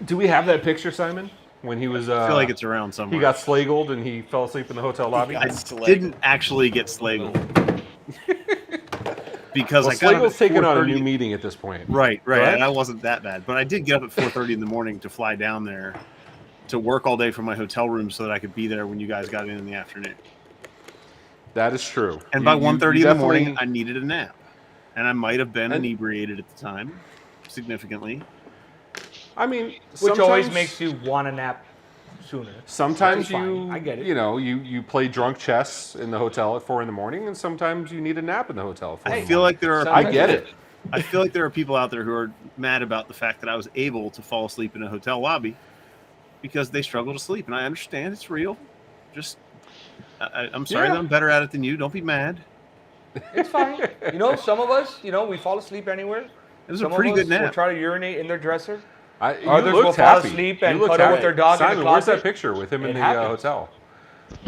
Do we have that picture, Simon? When he was, I feel like it's around somewhere. he got slagled and he fell asleep in the hotel lobby. I Slagled. didn't actually get slagled because Well, I got up Slagle's at taking on a 4:30. new meeting at this point. Right, Correct? and I wasn't that bad, but I did get up at 4:30 in the morning to fly down there to work all day from my hotel room so that I could be there when you guys got in the afternoon. That is true. And You- by you 1:30 in the morning, definitely- I needed a nap, and I might have been And- inebriated at the time, significantly. I mean, which always sometimes- makes you want to nap sooner. Sometimes That's fine. you, I get it. You know, you play drunk chess in the hotel at 4 in the morning, and sometimes you need a nap in the hotel. At 4 I in the feel morning. like there are. I Sometimes- get it. I feel like there are people out there who are mad about the fact that I was able to fall asleep in a hotel lobby because they struggle to sleep, and I understand it's real. Just, I'm sorry Yeah. that I'm better at it than you. Don't be mad. It's fine. You know, some of us, we fall asleep anywhere. It was Some a pretty of good us will nap. try to urinate in their dresser. You Others will looked fall happy. asleep You and looked cuddle with happy. their dog in the Simon, where's that closet. picture with him in It the happens. hotel?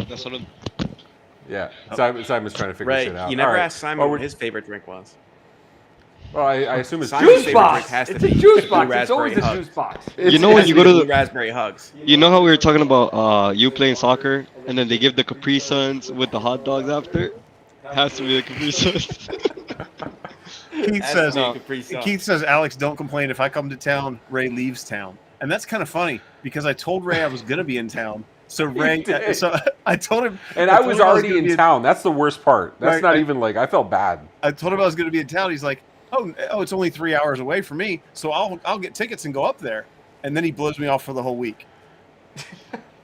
That's what I'm. Yeah, Simon's trying to figure Ray, shit out. you never All right. asked Simon Oh, what we're- his favorite drink was. Well, I assume it's Simon's Juice favorite box. drink has to It's a be juice blue box. It's always a raspberry juice box. You know when you go to blue the, raspberry hugs. you know how we were talking about you playing soccer and then they give the Capri Suns with the hot dogs after? Has to be the Capri Suns. Keith Has says, to be a Capri Sun. Keith says, Alex, don't complain. If I come to town, Ray leaves town. And that's kind of funny because I told Ray I was going to be in town. So Ray, did. so I told him, And I I told was him already gonna be in town. That's the worst part. That's Right, not I- even like I felt bad. I told him I was going to be in town. He's like, oh, it's only 3 hours away from me, so I'll get tickets and go up there. And then he blows me off for the whole week.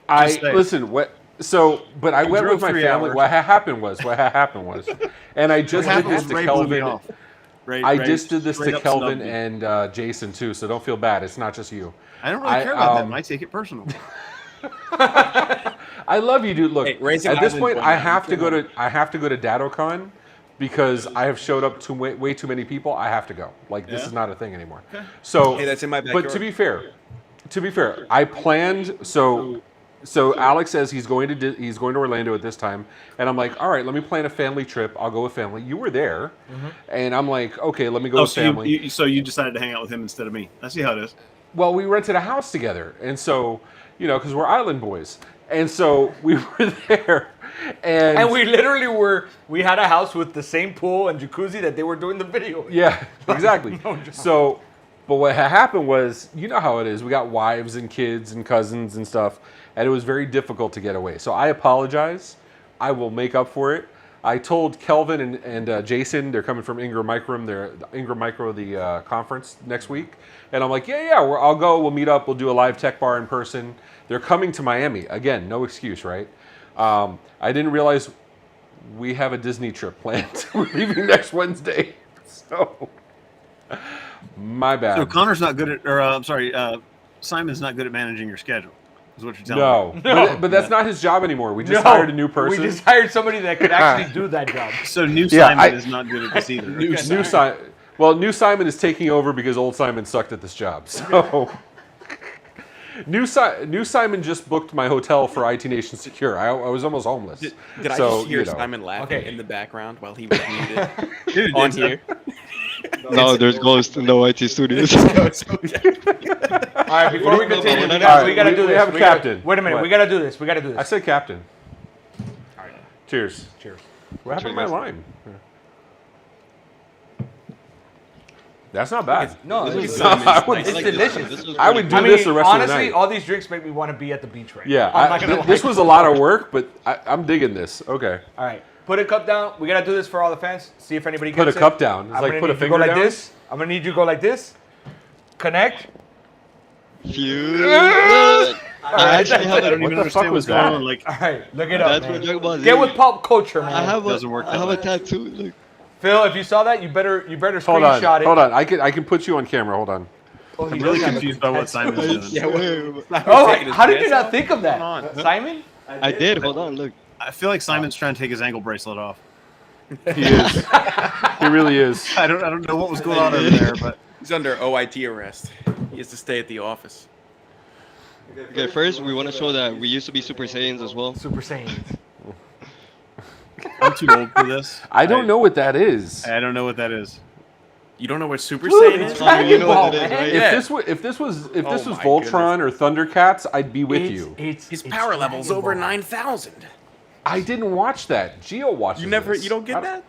I saying. listen. What? So, but I went drove with my 3 family. hours. What happened was, and I just What did happened this was to Ray blew me Kelvin. off. Ray, I Ray just did this straight to up Kelvin snubbed me. and Jason too. So don't feel bad. It's not just you. I don't really I, care about um, them. I take it personal. I love you, dude. Look, Hey, Raising at this Island point, went I down. have to go to DadoCon because I have showed up to way too many people. I have to go. Like this Yeah? is not a thing anymore. So, Hey, that's in my but backyard. to be fair, I planned so Alex says he's going to Orlando at this time, and I'm like, all right, let me plan a family trip. I'll go with family. You were there, and I'm like, okay, let me go with so family. so you decided to hang out with him instead of me. I see how it is. Well, we rented a house together, and so because we're island boys, and so we were there, And we literally we had a house with the same pool and jacuzzi that they were doing the video. yeah, exactly. No joke. So, but what had happened was, you know how it is. We got wives and kids and cousins and stuff, and it was very difficult to get away. So I apologize. I will make up for it. I told Kelvin and Jason, they're coming from Ingram Micro, the conference next week. And I'm like, yeah, I'll go. We'll meet up. We'll do a live tech bar in person. They're coming to Miami. Again, no excuse, right? I didn't realize we have a Disney trip planned. We're leaving next Wednesday. So, my bad. So Connor's not good at, or I'm sorry, Simon's not good at managing your schedule. Is what you're telling me. No, but that's not his job anymore. We just hired a new person. We just hired somebody that could actually do that job. So new Yeah, Simon is not good at this either. New Simon. Well, new Simon is taking over because old Simon sucked at this job. So, new Simon just booked my hotel for IT Nation Secure. I was almost homeless. Did I So, just hear you know. Simon laughing Okay. in the background while he was muted Dude, on it's- here? No, there's ghosts in the IT studios. All right, before we continue, we gotta do this. We have a captain. Wait a minute, What? we gotta do this. We gotta do this. I said captain. Cheers. Cheers. What happened to my lime? That's not bad. No, This it's, is I would- it's delicious. I would do I mean, this the rest honestly, of the night. all these drinks make me want to be at the beach right Yeah, now. I'm not gonna lie. this was a lot of work, but I'm digging this. Okay. All right, put a cup down. We gotta do this for all the fans. See if anybody Put gets a it. cup down. It's I'm like gonna put a need you to go finger like down. this. I'm gonna need you to go like this. Connect. Phew. All I right, actually have I don't a, even What the fuck understand was what's going that? on. Like, All right, look it up, that's man. what Dragon Ball Z. Get with pop culture, man. I have Doesn't work I that have way. a tattoo. Look. Phil, if you saw that, you better Hold on. screenshot it. Hold on. I can put you on camera. Hold on. Oh, he I'm really does have a confused by what tattoo. Simon's doing. Yeah, what? Oh, how did you not think of that, Come on. Simon? I did. Hold on. Look. I feel like Simon's trying to take his ankle bracelet off. He is. He really is. I don't know what was going on over there, but He's under OIT arrest. He has to stay at the office. Okay, first we want to show that we used to be Super Saiyans as well. Super Saiyans. I'm too old for this. I don't know what that is. I don't know what that is. You don't know what Super Dude, Saiyan it's is? Dragon You know what Ball, it is, man. right? If Yeah. this was Oh my Voltron or Thundercats, I'd be with you. His power level's over 9,000. I didn't watch that. Gio watches. You never, this. you don't get that?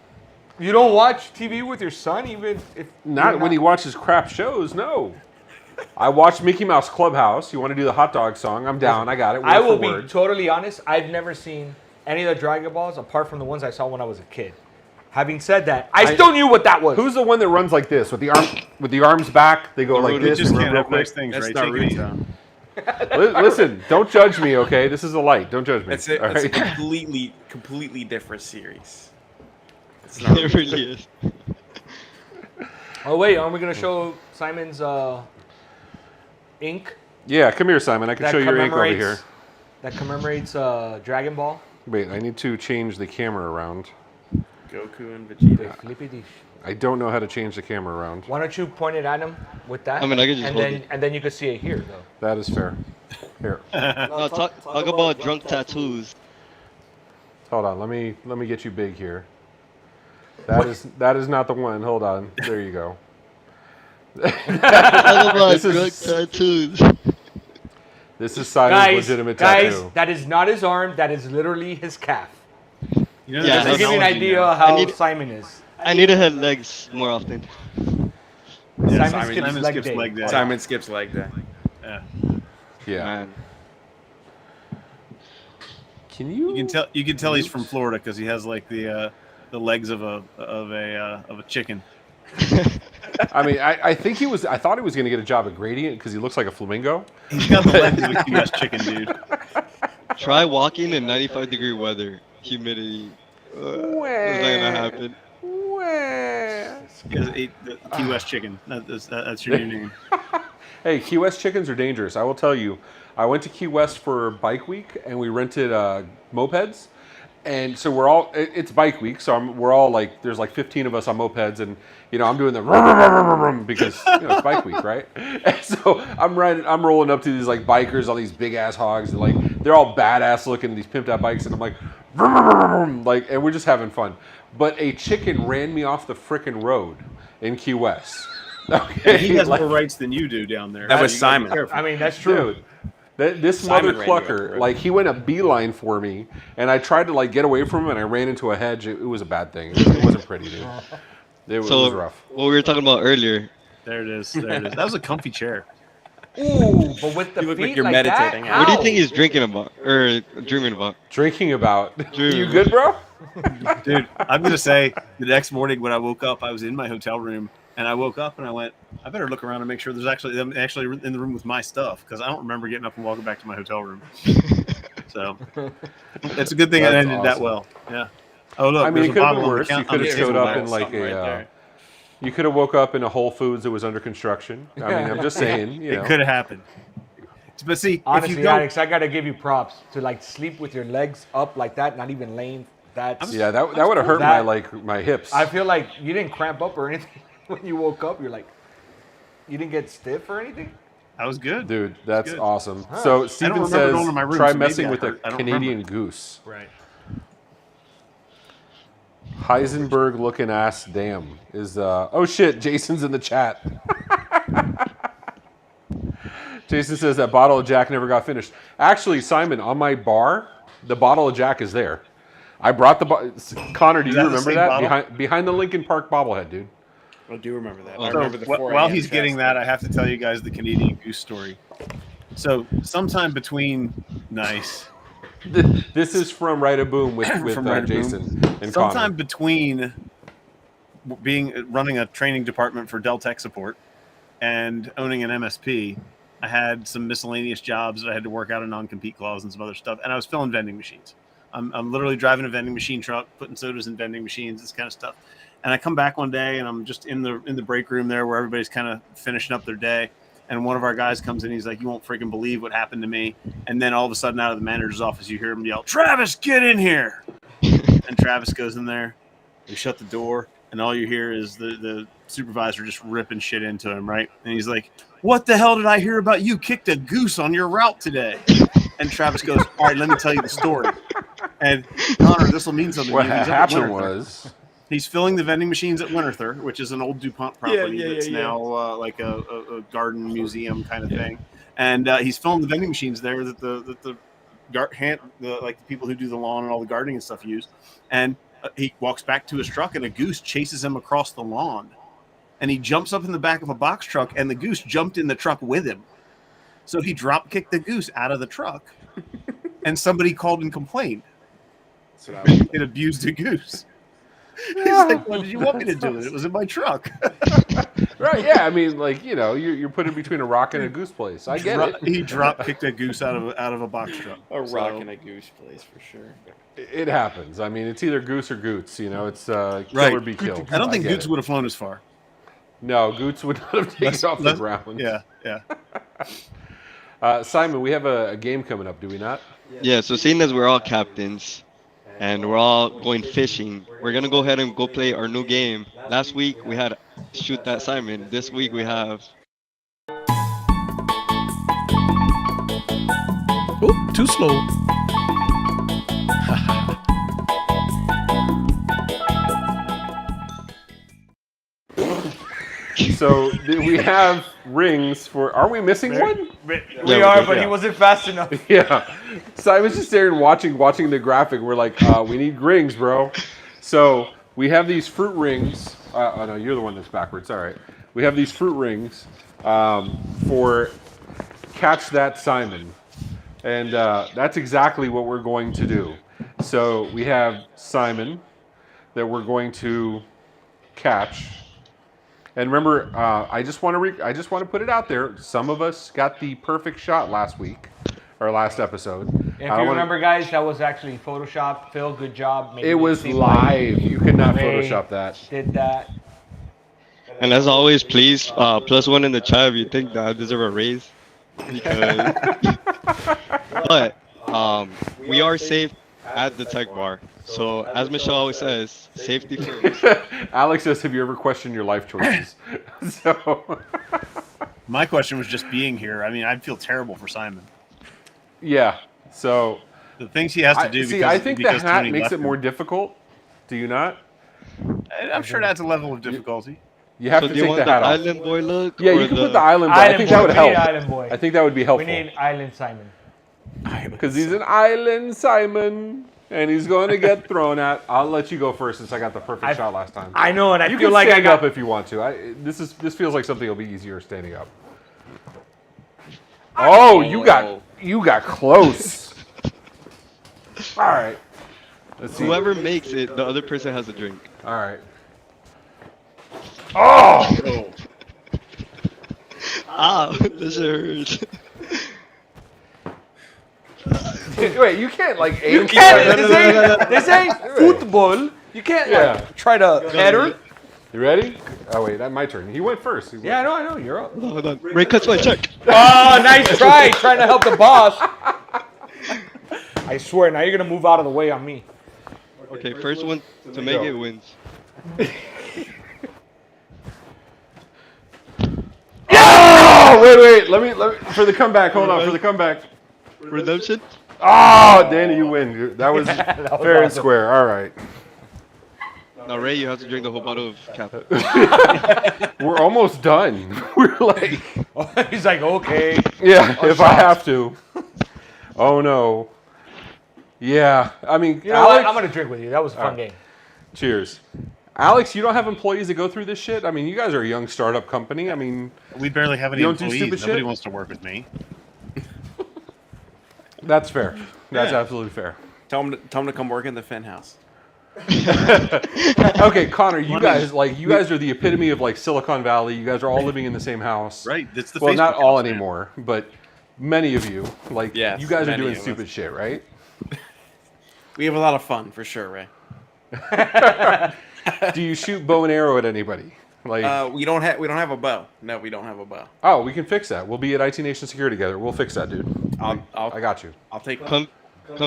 You don't watch TV with your son, even if Not you're when he watches crap shows. No. I watched Mickey Mouse Clubhouse. You want to do the hot dog song? I'm down. I got it. I Word will for be word. totally honest. I've never seen any of the Dragon Balls apart from the ones I saw when I was a kid. Having said that, I still knew what that was. Who's the one that runs like this with the arms back? They go like You this. just and can't real have nice quick. things, That's right? not Take it easy. Naruto. Listen, don't judge me, okay? This is a light. Don't judge me. That's it. all That's a right? completely different series. It's not. It really is. Oh wait, aren't we gonna show Simon's ink Yeah, come here, Simon. I can that show you your ink over commemorates here. that commemorates Dragon Ball? Wait, I need to change the camera around. Goku and Vegeta. Flippy dish. I don't know how to change the camera around. Why don't you point it at him with that? I mean, I could just and hold then it. and then you could see it here though. That is fair. Here, No, talk about drunk tattoos. hold on. Let me get you big here. That is not the one. Hold on. There you go. Talk about This is- drunk tattoos. This is Simon's legitimate tattoo. that is not his arm. That is literally his calf. You know, Yeah, there's Just to give you an analogy idea now. of how I need- Simon is. I need to have legs more often. Yeah, Simon skips leg day. leg day. Simon skips leg day. Yeah. Yeah. Man. Can you? You can tell he's from Florida because he has like the legs of a chicken. I mean, I think he was. I thought he was going to get a job at Gradient because he looks like a flamingo. He's got the legs of a U.S. chicken, dude. Try walking in 95-degree weather, humidity. It's not gonna happen. He has the Key West chicken. That's your new name. Hey, Key West chickens are dangerous. I will tell you. I went to Key West for Bike Week and we rented mopeds. And so we're all, it's Bike Week, so we're all like, there's like 15 of us on mopeds, and I'm doing the because it's Bike Week, right? And so I'm rolling up to these like bikers, all these big ass hogs, and like they're all badass looking, these pimped out bikes, and I'm like, and we're just having fun. But a chicken ran me off the frickin' road in Key West. Okay, He has like, more rights than you do down there. That was You gotta be Simon. careful. I mean, that's true. dude. This Simon mother ran you up the clucker, road. like he went a beeline for me, and I tried to like get away from him, and I ran into a hedge. It was a bad thing. It wasn't pretty, dude. It was So rough. what we were talking about earlier. There it is. There it is. That was a comfy chair. Ooh, but with the You look like feet you're like meditating. that, What do you how? think he's drinking about or dreaming about? Drinking about. Dude. You good, bro? Dude, I'm going to say the next morning when I woke up, I was in my hotel room and I woke up and I went, I better look around and make sure I'm actually in the room with my stuff because I don't remember getting up and walking back to my hotel room. So it's a good thing it That's ended that awesome. well. Yeah. Oh, look. I mean, there's it a could have bottle been on the worse. You count- could on have the showed table up now. in like Something right a. there. You could have woke up in a Whole Foods that was under construction. I mean, I'm just saying. You know. It could have happened. But see, if Honestly, you don't, Alex, I gotta give you props to like sleep with your legs up like that, not even laying. That's Yeah, that would have hurt my hips. I feel like you didn't cramp up or anything when you woke up. You're like, you didn't get stiff or anything. I was good. Dude, that's good. awesome. So Steven remember says, going to my room, try so maybe messing I with a hurt. I don't Canadian remember. goose. Right. Heisenberg looking ass damn is oh shit, Jason's in the chat. Jason says that bottle of Jack never got finished. Actually, Simon, on my bar, the bottle of Jack is there. I brought the Connor, do Is you that the remember same that? bottle? Behind the Lincoln Park bobblehead, dude. I do remember that. I So, remember the wh- 4 while a.m. he's getting fest. that, I have to tell you guys the Canadian Goose story. So sometime between This is from Right a Boom with From Right a Boom. Jason and sometime Connor. between running a training department for Dell Tech Support and owning an MSP, I had some miscellaneous jobs that I had to work out a non-compete clause and some other stuff, and I was filling vending machines. I'm literally driving a vending machine truck, putting sodas in vending machines, this kind of stuff. And I come back one day, and I'm just in the break room there where everybody's kind of finishing up their day, and one of our guys comes in. He's like, "You won't freaking believe what happened to me." And then all of a sudden, out of the manager's office, you hear him yell, "Travis, get in here!" And Travis goes in there. They shut the door, and all you hear is the supervisor just ripping shit into him, right? And he's like, "What the hell did I hear about you kicked a goose on your route today?" And Travis goes, "All right, let me tell you the story." And Connor, this will mean something. What to you. He's up at happened Winterthur. was He's filling the vending machines at Winterthur, which is an old DuPont property that's yeah. now like a garden museum kind of thing. And he's filling the vending machines there that the people who do the lawn and all the gardening and stuff use. And he walks back to his truck, and a goose chases him across the lawn. And he jumps up in the back of a box truck, and the goose jumped in the truck with him. So he drop kicked the goose out of the truck, and somebody called and complained. It abused a goose. He's like, "What did you want me to do? It was in my truck." right. Yeah, I mean, like you're put in between a rock and a goose place. I get it. He drop kicked a goose out of a box truck. A rock and a goose place for sure. It happens. I mean, it's either goose or goots. It's kill or be killed. I don't think get Goots it. would have flown as far. No, Goots would not have taken off the ground. Yeah. Simon, we have a game coming up, do we not? Yeah, so seeing as we're all captains and we're all going fishing, we're going to go ahead and go play our new game. Last week we had Shoot That Simon. This week we have... Oh, too slow. So we have rings for... Are we missing one? We are, but he wasn't fast enough. Yeah. Simon's just there and watching the graphic. We're like, we need rings, bro. So we have these fruit rings. Oh, no, you're the one that's backwards. All right. We have these fruit rings for Catch That Simon. And that's exactly what we're going to do. So we have Simon that we're going to catch. And remember, I just want to put it out there. Some of us got the perfect shot last week, or last episode. If you remember, guys, that was actually Photoshop. Phil, good job. It was live. You could not Photoshop that. Did that. And as always, please, +1 in the chat if you think that I deserve a raise. Because... But we are safe at the tech bar. So as Michelle always says, safety first. Alex says, have you ever questioned your life choices? So My question was just being here. I mean, I'd feel terrible for Simon. yeah. So The things he has to do. I think the hat Tony makes left it him. more difficult. Do you not? I'm sure that's a level of difficulty. You have So to do you take want the the hat off. island boy look? Yeah, or you can put the island boy. I Island think boy. that would We help. need Island boy. I think that would be We helpful. need Island Simon. Because he's an island Simon, and he's going to get thrown at. I'll let you go first since I got the perfect shot last time. I know, and I You feel can like stand I up got. if you want to. This feels like something will be easier standing up. Oh, you got close. All right. Let's see. Whoever makes it, the other person has a drink. All right. Oh! Ah, this hurts. Wait, you can't like aim. You can't. This ain't football. You can't try to header. You ready? Oh wait, that's my turn. He went first. Yeah, I know. You're up. Hold on. Ray cuts my check. Oh, nice try. Trying to help the boss. I swear, now you're going to move out of the way on me. Okay, first one to make it wins. Oh, wait. Let me for the comeback. Hold on for the comeback. Redemption? Oh, Danny, you win. That was fair and square. All right. Now, Ray, you have to drink the whole bottle of Cap. We're almost done. We're like, He's like, okay. yeah, if I have to. Oh no. Yeah, I mean, You know what? Alex. I'm going to drink with you. That was a fun game. Cheers. Alex, you don't have employees that go through this shit? I mean, you guys are a young startup company. I mean, We barely have any You don't do employees. stupid Nobody shit? wants to work with me. that's fair. That's absolutely fair. Tell him to come work in the Phin house. Okay, Connor, you guys are the epitome of like Silicon Valley. You guys are all living in the same house. Right. That's the Well, Facebook not all house, man. anymore, but many of you. Like, Yes, you guys are many doing of stupid us. shit, right? We have a lot of fun for sure, Ray. Do you shoot bow and arrow at anybody? Like, we don't have a bow. No, we don't have a bow. oh, we can fix that. We'll be at IT Nation Security together. We'll fix that, dude. I got you. I'll take. Come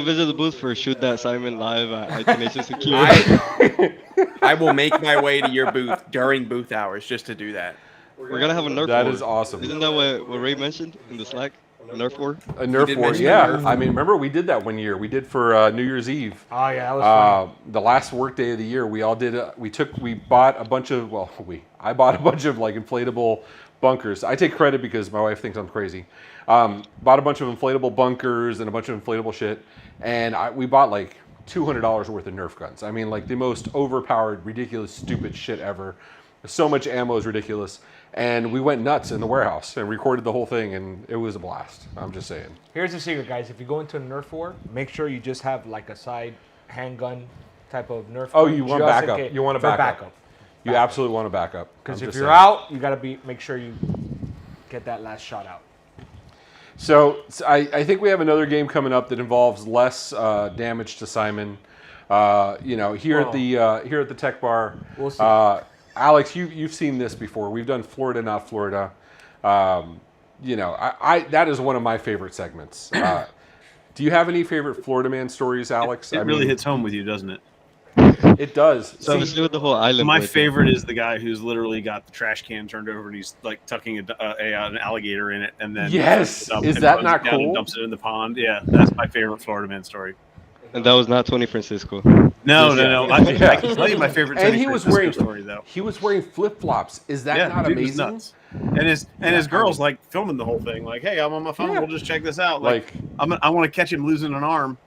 visit the booth for Shoot That Simon live at Itonation Security. I will make my way to your booth during booth hours just to do that. We're gonna have a Nerf That war. is awesome. Isn't that what Ray mentioned in the Slack? A Nerf war? A Nerf did war, mention yeah. Nerf. I mean, remember we did that one year. We did for New Year's Eve. Oh yeah, that was funny. The last work day of the year, we all did. We bought a bunch of. Well, I bought a bunch of like inflatable bunkers. I take credit because my wife thinks I'm crazy. Bought a bunch of inflatable bunkers and a bunch of inflatable shit, and we bought like $200 worth of Nerf guns. I mean, like the most overpowered, ridiculous, stupid shit ever. So much ammo is ridiculous, and we went nuts in the warehouse and recorded the whole thing, and it was a blast. I'm just saying. Here's the secret, guys. If you go into a Nerf war, make sure you just have like a side handgun type of Nerf. Oh, gun you want just in backup. case- You want a for backup. You absolutely want to back up. Because I'm if just you're saying. out, you gotta make sure you get that last shot out. So I think we have another game coming up that involves less damage to Simon. Here at the Tech Bar. We'll see. Alex, you've seen this before. We've done Florida, not Florida. That is one of my favorite segments. Do you have any favorite Florida man stories, Alex? It really hits home with you, doesn't it? It does. So let's with the whole island. My boy thing. favorite is the guy who's literally got the trash can turned over and he's like tucking an alligator in it, and then Yes! and Is that runs not down and cool? dumps it in the pond. Yeah, that's my favorite Florida man story. And that was not Tony Francisco. No. I Yeah. can tell you my favorite. And Tony he was Francisco wearing story though. He was wearing flip flops. Is that Yeah, not dude was amazing? nuts. And his girl's like filming the whole thing. Like, hey, I'm on my phone. Yeah. We'll just check this out. Like, I want to catch him losing an arm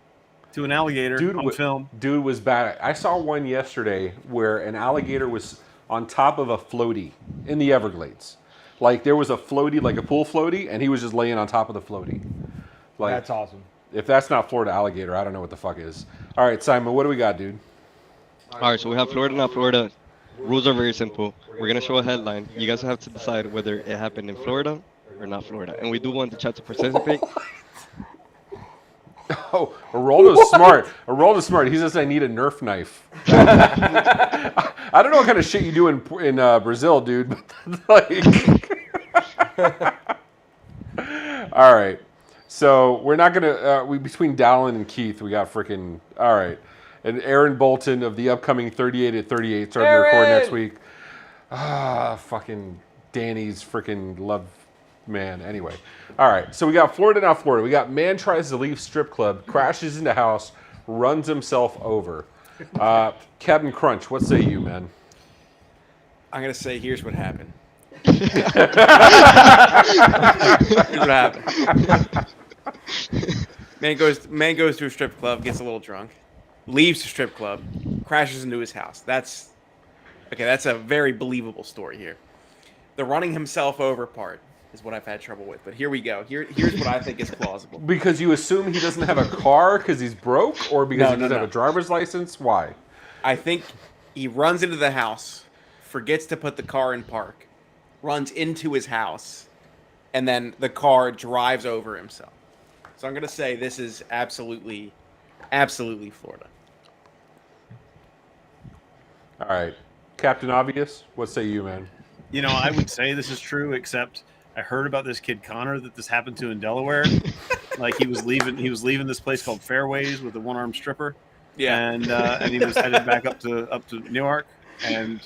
to an alligator on film. Dude was bad. I saw one yesterday where an alligator was on top of a floaty in the Everglades. Like there was a floaty, like a pool floaty, and he was just laying on top of the floaty. Like That's awesome. if that's not Florida alligator, I don't know what the fuck is. All right, Simon, what do we got, dude? All right, so we have Florida, not Florida. Rules are very simple. We're gonna show a headline. You guys have to decide whether it happened in Florida or not Florida, and we do want the chat to participate. Oh, Aroldo's smart. Aroldo's smart. He says I need a Nerf knife. I don't know what kind of shit you do in Brazil, dude. But all right. So we're not gonna. Between Dallin and Keith, we got freaking. All right. And Aaron Bolton of the upcoming 38 at 38 starting to record next week. Fucking Danny's freaking love man. Anyway. All right. So we got Florida, not Florida. We got man tries to leave strip club, crashes into house, runs himself over. Captain Crunch, what say you, man? I'm gonna say here's what happened. Here's what happened. Man goes to a strip club, gets a little drunk, leaves the strip club, crashes into his house. That's a very believable story here. The running himself over part is what I've had trouble with. But here we go. Here's what I think is plausible. Because you assume he doesn't have a car because he's broke, or because he doesn't No. have a driver's license? Why? I think he runs into the house, forgets to put the car in park, runs into his house, and then the car drives over himself. So I'm going to say this is absolutely Florida. All right. Captain Obvious, what say you, man? You know, I would say this is true, except I heard about this kid Connor that this happened to in Delaware. Like he was leaving this place called Fairways with a one-armed stripper. Yeah. And he was headed back up to Newark. And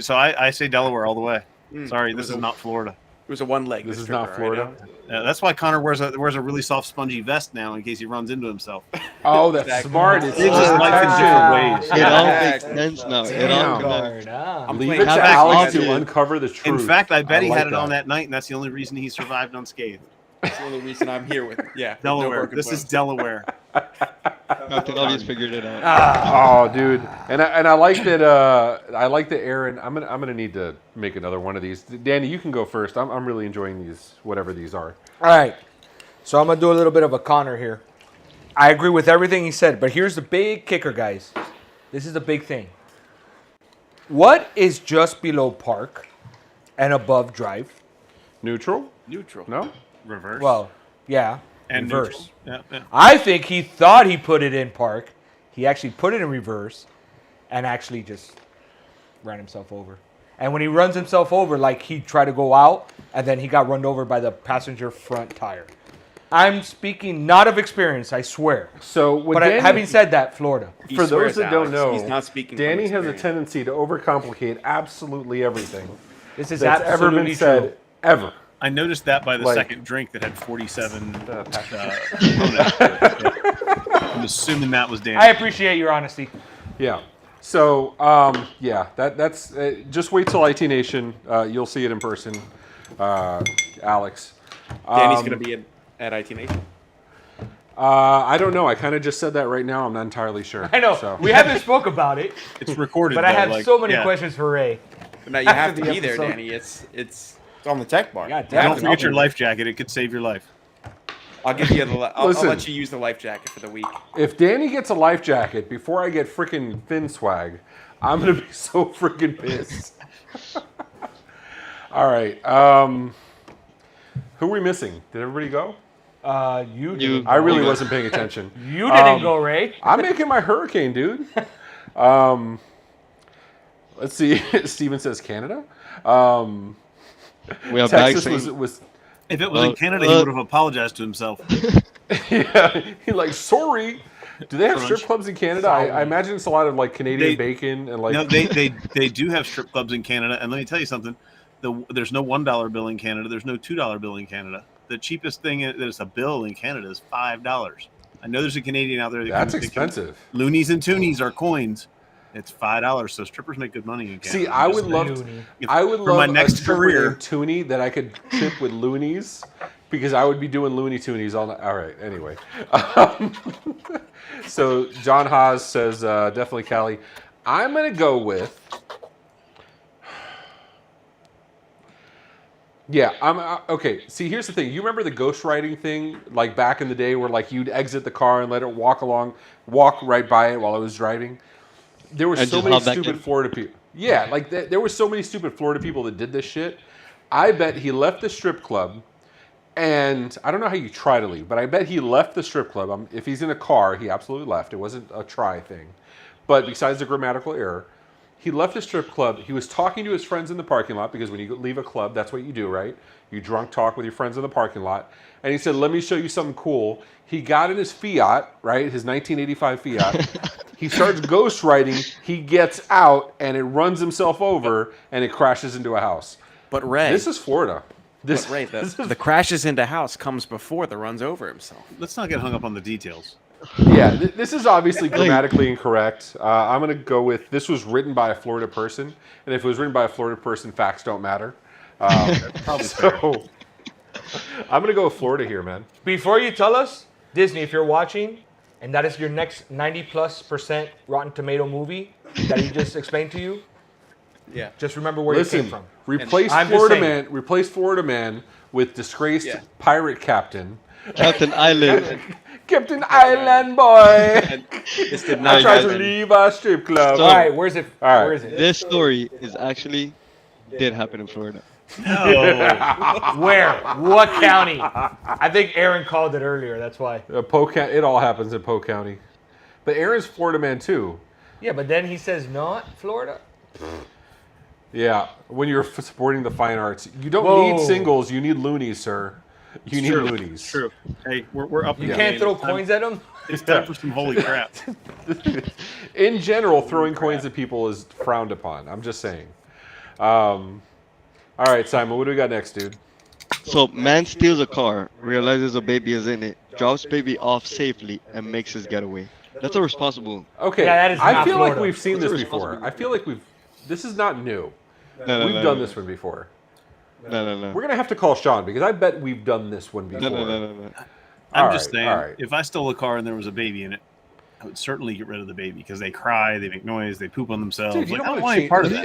so I say Delaware all the way. Sorry, this is not Florida. It was a one-leg. This is not Florida. That's why Connor wears a really soft, spongy vest now in case he runs into himself. Oh, that's Exactly. smart. It's Lives his life in different ways. It all Exactly. makes sense now. It all Damn. connects. Leave playing it to devil's Alex to advocate. uncover the truth. In fact, I bet he like had it on that night, and that's the only reason he survived unscathed. That's the only reason I'm here with it. Yeah. with no Delaware. broken This is bones. Delaware. Captain Obvious figured it out. Oh, dude, and I like that. I like that Aaron. I'm gonna need to make another one of these. Danny, you can go first. I'm really enjoying these, whatever these are. All right. So I'm going to do a little bit of a Connor here. I agree with everything he said, but here's the big kicker, guys. This is the big thing. What is just below park and above drive? Neutral? Neutral. No. Reverse. Well, yeah. and reverse. neutral. Yeah. I think he thought he put it in park. He actually put it in reverse and actually just ran himself over. And when he runs himself over, like he tried to go out, and then he got run over by the passenger front tire. I'm speaking not of experience, I swear. So, what But Danny, having said that, Florida. He for those swears, that don't Alex. know, he's not speaking. Danny from has a experience. tendency to overcomplicate absolutely everything This is that's ever absolutely been said true. ever. I noticed that by the Like- second drink that had 47 components. I'm assuming that was Danny. I appreciate your honesty. Yeah. So, that's just wait till IT Nation. You'll see it in person, Alex. Danny's going to be at IT Nation. I don't know. I kind of just said that right now. I'm not entirely sure. I know. So. We haven't spoke about it, It's recorded. but I though, have like, so many yeah. questions for Ray. But now you have After to the be there, episode. Danny. It's on the tech bar. God You damn have Don't to forget be your there. life jacket. It could save your life. I'll give you I'll Listen. let you use the life jacket for the week. If Danny gets a life jacket before I get freaking Phin swag, I'm gonna be so freaking pissed. All right. Who are we missing? Did everybody go? You didn't. I really wasn't paying attention. You didn't go, Ray. I'm making my hurricane, dude. Let's see. Steven says Canada. We have bags Texas saying, was If it was in Canada, he would have apologized to himself. yeah. He like sorry. Do they have Crunch. strip clubs in Canada? I imagine it's a lot of like Canadian bacon and like. No, they do have strip clubs in Canada, and let me tell you something. There's no $1 bill in Canada. There's no $2 bill in Canada. The cheapest thing that is a bill in Canada is $5. I know there's a Canadian out there. That's expensive. Loonies and toonies are coins. It's $5, so strippers make good money in Canada. See, I would love. Looney. I would For love my next a stripper career. named Toonie that I could trip with loonies, because I would be doing Looney Toonies all night. All right. Anyway, so John Haas says definitely Cali. I'm gonna go with. Yeah, I'm okay. See, here's the thing. You remember the ghostwriting thing, like back in the day, where like you'd exit the car and let it walk right by it while it was driving. There were And so just many hop back stupid in. Florida people. Yeah, like there were so many stupid Florida people that did this shit. I bet he left the strip club, and I don't know how you try to leave, but I bet he left the strip club. If he's in a car, he absolutely left. It wasn't a try thing. But besides the grammatical error, he left the strip club. He was talking to his friends in the parking lot, because when you leave a club, that's what you do, right? You drunk talk with your friends in the parking lot. And he said, let me show you something cool. He got in his Fiat, right? His 1985 Fiat. He starts ghostwriting. He gets out, and it runs himself over, and it crashes into a house. But Ray, This is Florida. This, but Ray, this the is, crashes into house comes before the runs over himself. Let's not get hung up on the details. yeah, this is obviously grammatically incorrect. I'm going to go with, this was written by a Florida person. And if it was written by a Florida person, facts don't matter. Probably fair. So I'm going to go with Florida here, man. Before you tell us, Disney, if you're watching, and that is your next 90+% Rotten Tomato movie that he just explained to you, Yeah. just remember where you Listen, came from. replace I'm just Florida saying. man. Replace Florida man with disgraced Yeah. pirate captain, Captain Island. Captain Island boy. This did I not tried to happen. leave a strip club. So- All right, where's it? All right. Where is it? This story is actually did happen in Florida. No. Where? What county? I think Aaron called it earlier. That's why. It all happens in Polk County, but Aaron's Florida man too. Yeah, but then he says not Florida. Yeah, when you're supporting the fine arts, you don't Whoa. need singles. You need loonies, sir. You need True. loonies. True. Hey, we're up. You in the can't game. throw It's time- coins at him. It's time for some holy crap. In general, throwing coins at people is frowned upon. I'm just saying. All right, Simon, what do we got next, dude? So man steals a car, realizes a baby is in it, drops baby off safely, and makes his getaway. That's a responsible. Okay, Yeah, that is I not feel Florida. like we've seen That's this a before. responsible- I feel like this is not new. No, We've done this one before. No. We're gonna have to call Sean, because I bet we've done this one before. No. I'm All just right, saying, all right. if I stole a car and there was a baby in it, I would certainly get rid of the baby because they cry, they make noise, they poop on themselves. Dude, you Like, I don't don't want want to any part of that.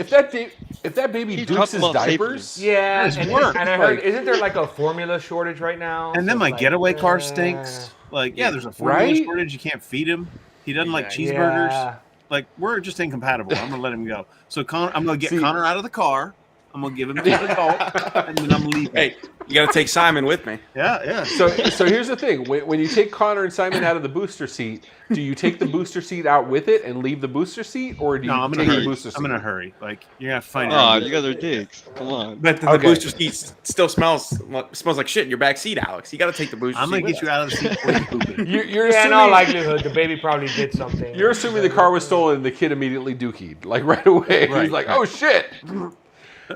If that baby He dukes dropped his him off safely. diapers, Yeah, That is and, work. and I heard, Like- isn't there like a formula shortage right now? And So then my it's like, getaway car stinks. Like, yeah, there's a formula Right? shortage. You can't feed him. He doesn't like Exactly. cheeseburgers. Yeah. Like, we're just incompatible. I'm gonna let him go. So I'm gonna get See- Connor out of the car. I'm gonna give him to an adult, and then I'm leaving. Hey, You got to take Simon with me. Yeah. So here's the thing: when you take Connor and Simon out of the booster seat, do you take the booster seat out with it and leave the booster seat, or do you No, I'm take gonna the hurry. booster seat? I'm in a hurry. Like you're gonna have to find your Oh, own you guys are dicks. Come on. But the Okay. booster seat still smells like shit in your back seat, Alex. You got to take the booster I'm seat. gonna get you out of the seat before you poop it. You're Yeah, in all assuming, likelihood, the baby probably did something. you're assuming the car was stolen and the kid immediately dookied, like right away. Right, He's like, right. "Oh shit!"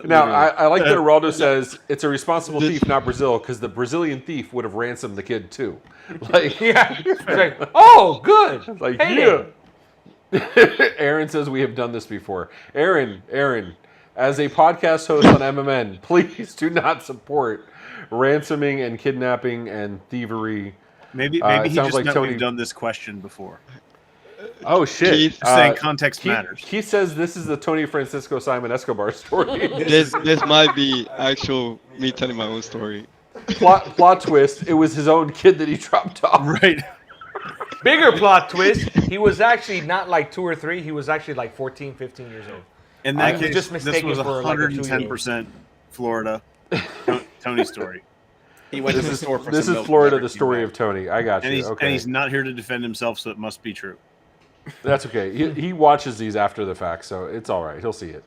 Now I like that Geraldo says it's a responsible thief, not Brazil, because the Brazilian thief would have ransomed the kid too. Like, Yeah. It's like, oh, good. like Hey, yeah. Aaron says we have done this before. Aaron, as a podcast host on MMN, please do not support ransoming and kidnapping and thievery. Maybe it he sounds just like meant Tony- we've done this question before. Oh shit! Keith- Just saying context matters. He says this is the Tony Francisco Simon Escobar story. This might be actual me telling my own story. plot twist: it was his own kid that he dropped off. Right. bigger plot twist. He was actually not like 2 or 3. He was actually like 14, 15 years old. In that was case, just this mistaken was for, like, a 110% Florida. Tony story. He went to the store for This some is milk Florida, and the story of Tony. I got And you. he's Okay, and he's not here to defend himself, so it must be true. that's okay. He watches these after the fact, so it's all right. He'll see it,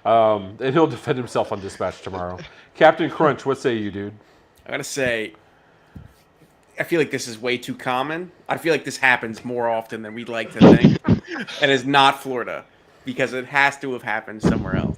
and he'll defend himself on Dispatch tomorrow. Captain Crunch, what say you, dude? I gotta say, I feel like this is way too common. I feel like this happens more often than we'd like to think, and it's not Florida because it has to have happened somewhere else.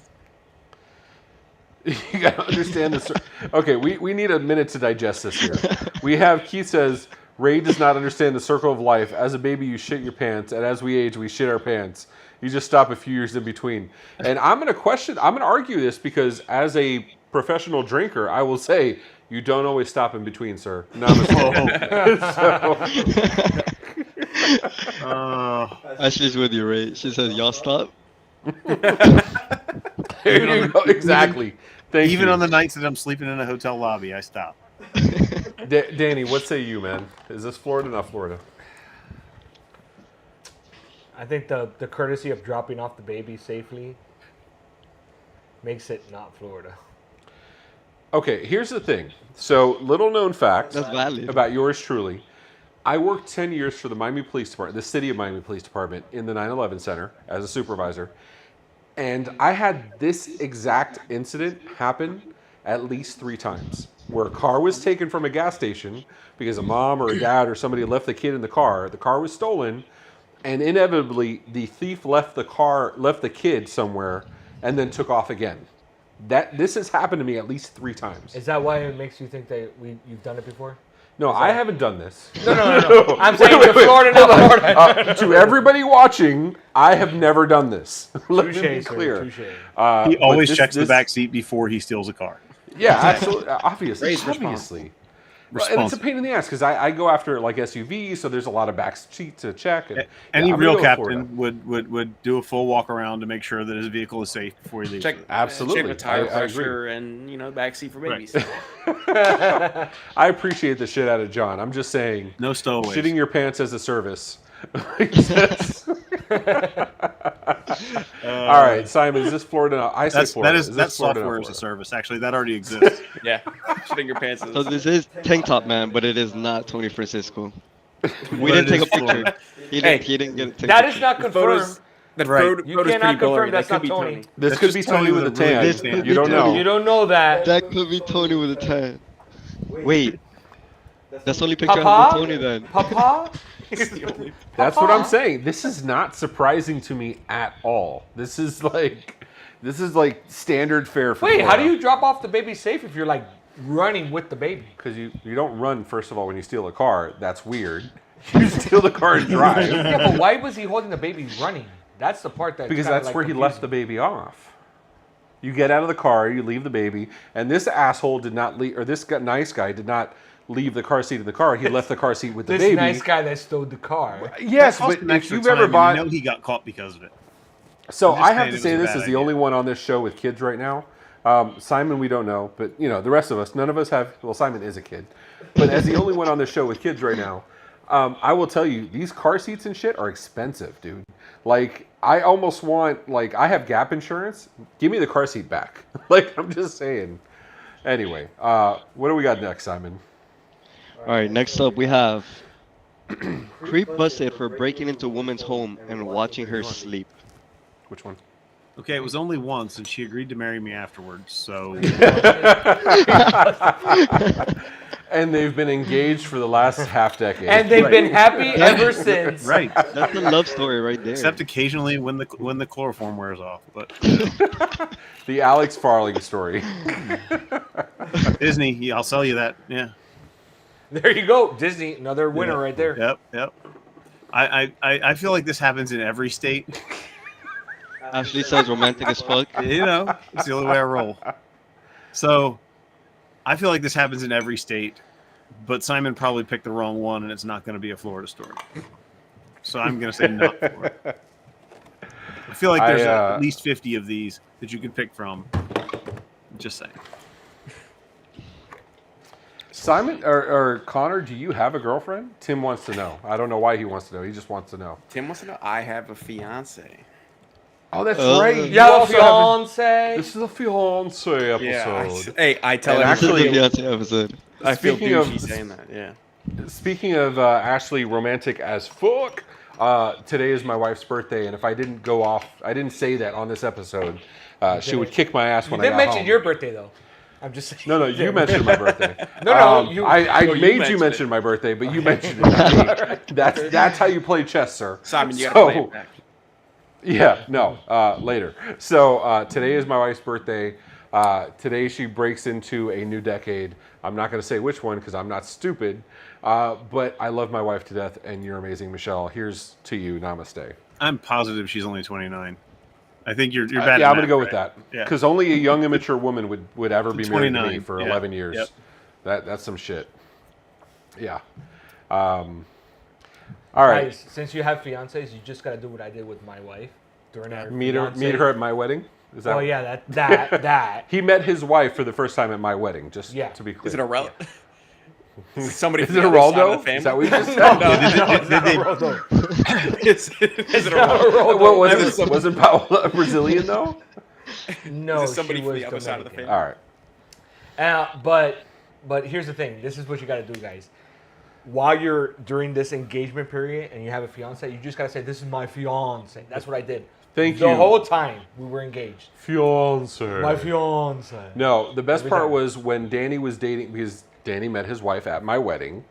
You gotta understand this. Okay, we need a minute to digest this here. We have Keith says Ray does not understand the circle of life. As a baby, you shit your pants, and as we age, we shit our pants. You just stop a few years in between. And I'm gonna argue this because as a professional drinker, I will say you don't always stop in between, sir. Ashley's with you, Ray. She says, y'all stop. There you go. Exactly. Thank Even you. on the nights that I'm sleeping in a hotel lobby, I stop. Danny, what say you, man? Is this Florida, not Florida? I think the courtesy of dropping off the baby safely makes it not Florida. Okay, here's the thing. So, little known fact That's valid. about yours truly. I worked 10 years for the Miami Police Department, the city of Miami Police Department, in the 9/11 Center as a supervisor. And I had this exact incident happen at least 3 times, where a car was taken from a gas station because a mom or a dad or somebody left the kid in the car was stolen, and inevitably the thief left the kid somewhere and then took off again. This has happened to me at least 3 times. Is that why it makes you think that you've done it before? No, I haven't done this. No. I'm saying to Florida, not Florida. To everybody watching, I have never done this. Let me be Touche, sir, clear. touche. He always but checks the back seat before he steals a car. Yeah, absolutely. Obviously. Ray's Obviously. Well, and it's a pain in the ass because I go after like SUVs, so there's a lot of back seat to check. And, Any I'm gonna real go with Florida. captain would do a full walk around to make sure that his vehicle is safe before he leaves. Check it. Absolutely. Check the tire I agree. pressure and backseat for Right. babies. I appreciate the shit out of John. I'm just saying, No stowaways. shitting your pants as a service. All right, Simon, is this Florida? I say Florida. Is this That's Florida, not software as a Florida? service. Actually, that already exists. Yeah, shitting your pants. So this is Tank Top Man, but it is not Tony Francisco. We But didn't it take a is Florida. picture. He didn't get a picture. That is not confirmed. Photos. That Right. photo, You photo's cannot pretty blurry. confirm that's That could not be Tony. This That's could just be Tony with a really tan. This could You be don't know. You don't know that. That could be Tony with a tan. Wait. That's the only picture I have Papa? with Tony then. Papa? That's what I'm saying. This is not surprising to me at all. This is like standard fare for Wait, how do Florida. you drop off the baby safe if you're like running with the baby? Because you don't run, first of all, when you steal a car. That's weird. You steal the car and drive. Yeah, but why was he holding the baby running? That's the part that Because that's where he left the baby off. You get out of the car, you leave the baby, and this asshole did not leave, or this nice guy did not leave the car seat in the car. He left the car seat with the This baby. nice guy that stole the car. Yes, That cost but him if extra you've ever time, bought, and he got caught because of it. so I'm just I have saying to it say was a this bad is the only one on this show with kids right now. Simon, we don't know, but the rest of us, none of us have. Well, Simon is a kid, but as the only one on this show with kids right now, I will tell you these car seats and shit are expensive, dude. Like I almost want I have Gap insurance. Give me the car seat back. Like I'm just saying. Anyway, what do we got next, Simon? All right, next up we have creep busted for breaking into a woman's home and watching her sleep. Which one? Okay, it was only once, and she agreed to marry me afterwards. So And they've been engaged for the last half decade. And they've been happy ever since. right, That's a love story right there. except occasionally when the chloroform wears off. But The Alex Farling story. Disney, I'll sell you that. Yeah. There you go, Disney, another winner right there. Yep. I feel like this happens in every state. Ashley sounds romantic as fuck. You know, it's the only way I roll. So, I feel like this happens in every state, but Simon probably picked the wrong one, and it's not going to be a Florida story. So I'm going to say not Florida. I feel like there's at least 50 of these that you can pick from. Just saying. Simon or Connor, do you have a girlfriend? Tim wants to know. I don't know why he wants to know. He just wants to know. Tim wants to know. I have a fiance. Oh, that's right. You Yeah, also have fiance. this is a fiance episode. Yeah. Hey, I tell And her. actually- This is the Beyonce episode. I feel speaking of- douchey saying that. Yeah. Speaking of Ashley romantic as fuck, today is my wife's birthday, and if I didn't go off, I didn't say that on this episode, she would kick my ass You when I didn't got mention home. your birthday though. I'm just saying. No, you mentioned my birthday. No, you. I No, you made you mentioned mention my birthday, but you mentioned it. That's how you play chess, sir. Simon, you gotta play it back. Yeah, no, later. So today is my wife's birthday. Today she breaks into a new decade. I'm not going to say which one because I'm not stupid, but I love my wife to death, and you're amazing, Michelle. Here's to you. Namaste. I'm positive she's only 29. I think you're bad. Yeah, at I'm going to math, go with right? that Yeah. because only a young, immature woman would ever be married to me 29, for yeah. 11 years. Yep. That's some shit. Yeah. All right. Guys, since you have fiancés, you just gotta do what I did with my wife during our Meet fiancé- her at my wedding. Is that? Oh yeah, that. He met his wife for the first time at my wedding. Just Yeah. to be clear. Is it a rel? Somebody Is from it a the other side of Raldo? the family? Is that what you just said? Is it a Raldo? What was it? Wasn't Paola a Brazilian though? No, Is it somebody she from was the other side of the Dominican. All right. But here's the thing. This is what you got to do, guys. While you're during this engagement period and you have a fiance, you just got to say, "This is my fiance." That's what I did. Thank the you. whole time we were engaged. Fiance. My fiance. No, the best Every part time. was when Danny was dating because Danny met his wife at my wedding.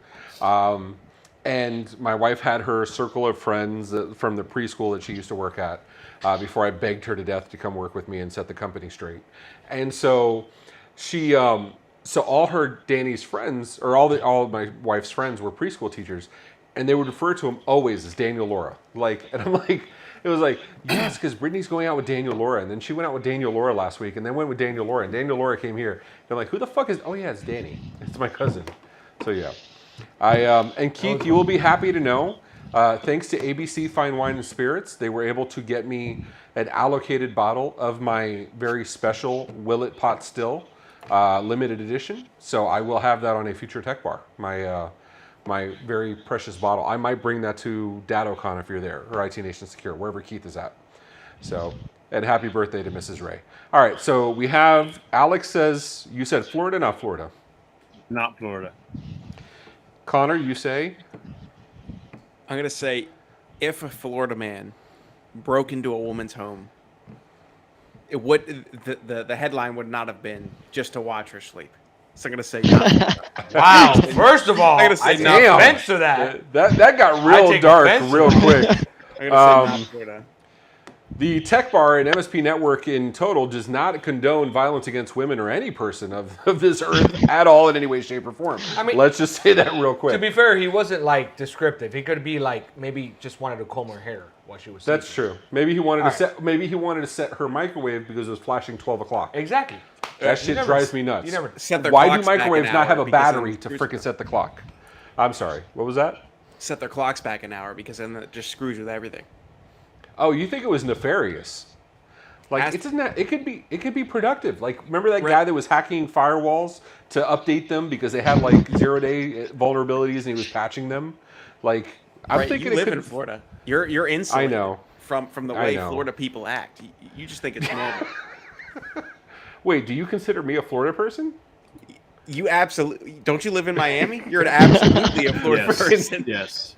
And my wife had her circle of friends from the preschool that she used to work at before I begged her to death to come work with me and set the company straight. And so she, so all Danny's friends, or all of my wife's friends were preschool teachers, and they would refer to him always as Daniel Laura. And I'm like, it was like, yes, because Brittany's going out with Daniel Laura, and then she went out with Daniel Laura last week, and then went with Daniel Laura, and Daniel Laura came here. And I'm like, who the fuck is? Oh yeah, it's Danny. It's my cousin. So yeah. And Keith, you will be happy to know, thanks to ABC Fine Wine and Spirits, they were able to get me an allocated bottle of my very special Willet Pot Still, limited edition. So I will have that on a future tech bar. My very precious bottle. I might bring that to DadoCon if you're there, or IT Nation Secure, wherever Keith is at. So, and happy birthday to Mrs. Ray. All right, so we have Alex says, you said Florida, not Florida. Not Florida. Connor, you say? I'm gonna say, if a Florida man broke into a woman's home, it would the headline would not have been just to watch her sleep. So I'm gonna say, not. Wow. First of all, I'm gonna say I not take Damn. offense to that. That got I real take dark offense. real quick. I'm gonna say not Florida. The Tech Bar and MSP Network in total does not condone violence against women or any person of this earth at all in any way, shape, or form. I mean, let's just say that real To quick. be fair, he wasn't like descriptive. He could be like maybe just wanted to comb her hair while she was. That's sleeping. true. Maybe he wanted to All right. set. Maybe he wanted to set her microwave because it was flashing 12 o'clock. Exactly. That shit never- drives me nuts. you never- Set their Why do clocks back an microwaves not have hour a because battery then to screws frickin' them. set the clock? I'm sorry. What was that? Set their clocks back an hour because then it just screws with everything. Oh, you think it was nefarious? Like Has- it doesn't. It could be productive. Like remember that Right. guy that was hacking firewalls to update them because they had like 0-day vulnerabilities and he was patching them. Like I'm Right, thinking you it live could. in Florida. You're insulated. I know. From the I way know. Florida people act. You just think it's normal. Wait, do you consider me a Florida person? You absolutely don't. You live in Miami? You're an absolutely a Florida Yes. person. Yes.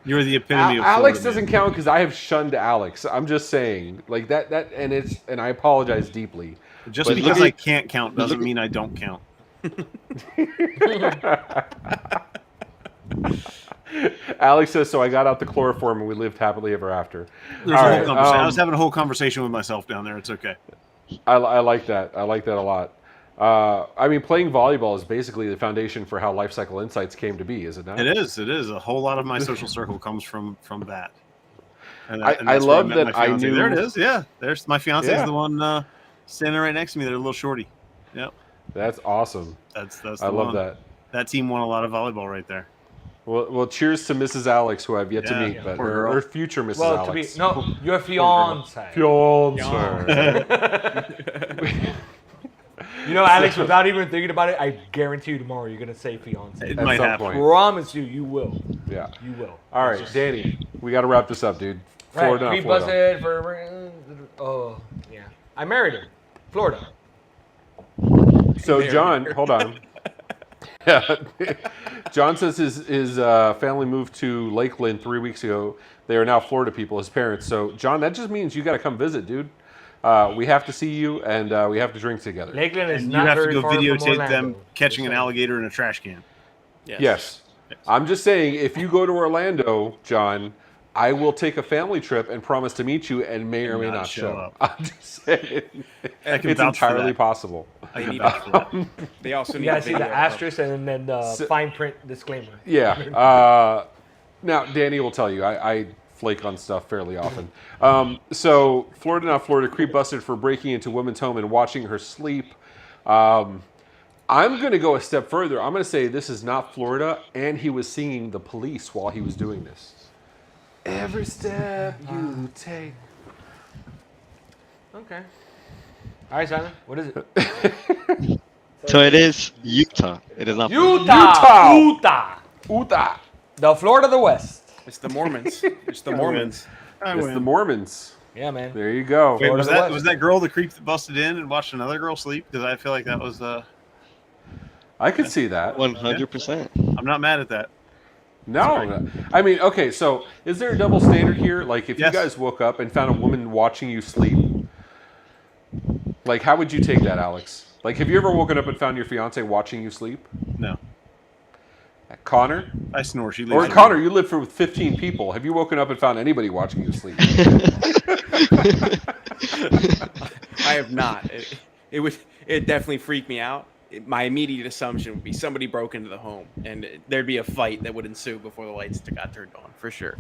You're the epitome of Alex Florida, doesn't man. count because I have shunned Alex. I'm just saying, like that, and I apologize deeply. Just But because look I at- can't count doesn't mean I don't count. Alex says, so I got out the chloroform and we lived happily ever after. There's All a whole right, conversation. I was having a whole conversation with myself down there. It's okay. I like that. I like that a lot. I mean, playing volleyball is basically the foundation for how Lifecycle Insights came to be, is it not? It is. It is. A whole lot of my social circle comes from that. And I that's where love met that my I fiance. knew- There it is. Yeah. There's my fiance Yeah. is the one standing right next to me. They're a little shorty. Yep. That's awesome. That's I the love one. that. That team won a lot of volleyball right there. Well, cheers to Mrs. Alex, who I've yet to Yeah, meet, yeah, but poor her, girl. her future Mrs. Well, Alex. your fiance. Fiance. You know, Alex, without even thinking about it, I guarantee you tomorrow you're gonna say fiance. It At might some happen. point. Promise you, you will. Yeah. You will. All right, Danny, we got to wrap this up, dude. Florida, not Right, Florida. busted for. Oh, yeah. I married her. Florida. So, John, hold on. Yeah. John says his family moved to Lakeland 3 weeks ago. They are now Florida people, his parents. So, John, that just means you got to come visit, dude. We have to see you, and we have to drink together. Lakeland is And you not have to very go far from videotape Orlando. them catching an Just saying. alligator in a trash can. Yes. I'm just saying, if you go to Orlando, John, I will take a family trip and promise to meet you and may or may not show up. I'm just saying. I can It's vouch for entirely that. possible. I can vouch for that. They also You need gotta a see the video of- asterisk and then the fine print disclaimer. Yeah. Now, Danny will tell you, I flake on stuff fairly often. So, Florida, not Florida, creep busted for breaking into woman's home and watching her sleep. I'm going to go a step further. I'm going to say this is not Florida, and he was singing The Police while he was doing this. Every step you take. Okay. All right, Simon. What is it? So it is Utah. It is not. Utah. Utah. Utah. The Florida of the West. It's the Mormons. It's the Mormons. I It's win. the Mormons. Yeah, man. There you go. Wait, Florida was of the that West. was that girl the creep that busted in and watched another girl sleep? Because I feel like that was. I could see that. 100%. I'm not mad at that. No, I mean, okay. So, is there a double standard here? Like, if Yes. you guys woke up and found a woman watching you sleep, like, how would you take that, Alex? Like, have you ever woken up and found your fiance watching you sleep? No, Connor, I snore. She leaves. or Connor, you live with 15 people. Have you woken up and found anybody watching you sleep? I have not. It definitely freaked me out. My immediate assumption would be somebody broke into the home, and there'd be a fight that would ensue before the lights got turned on, for sure.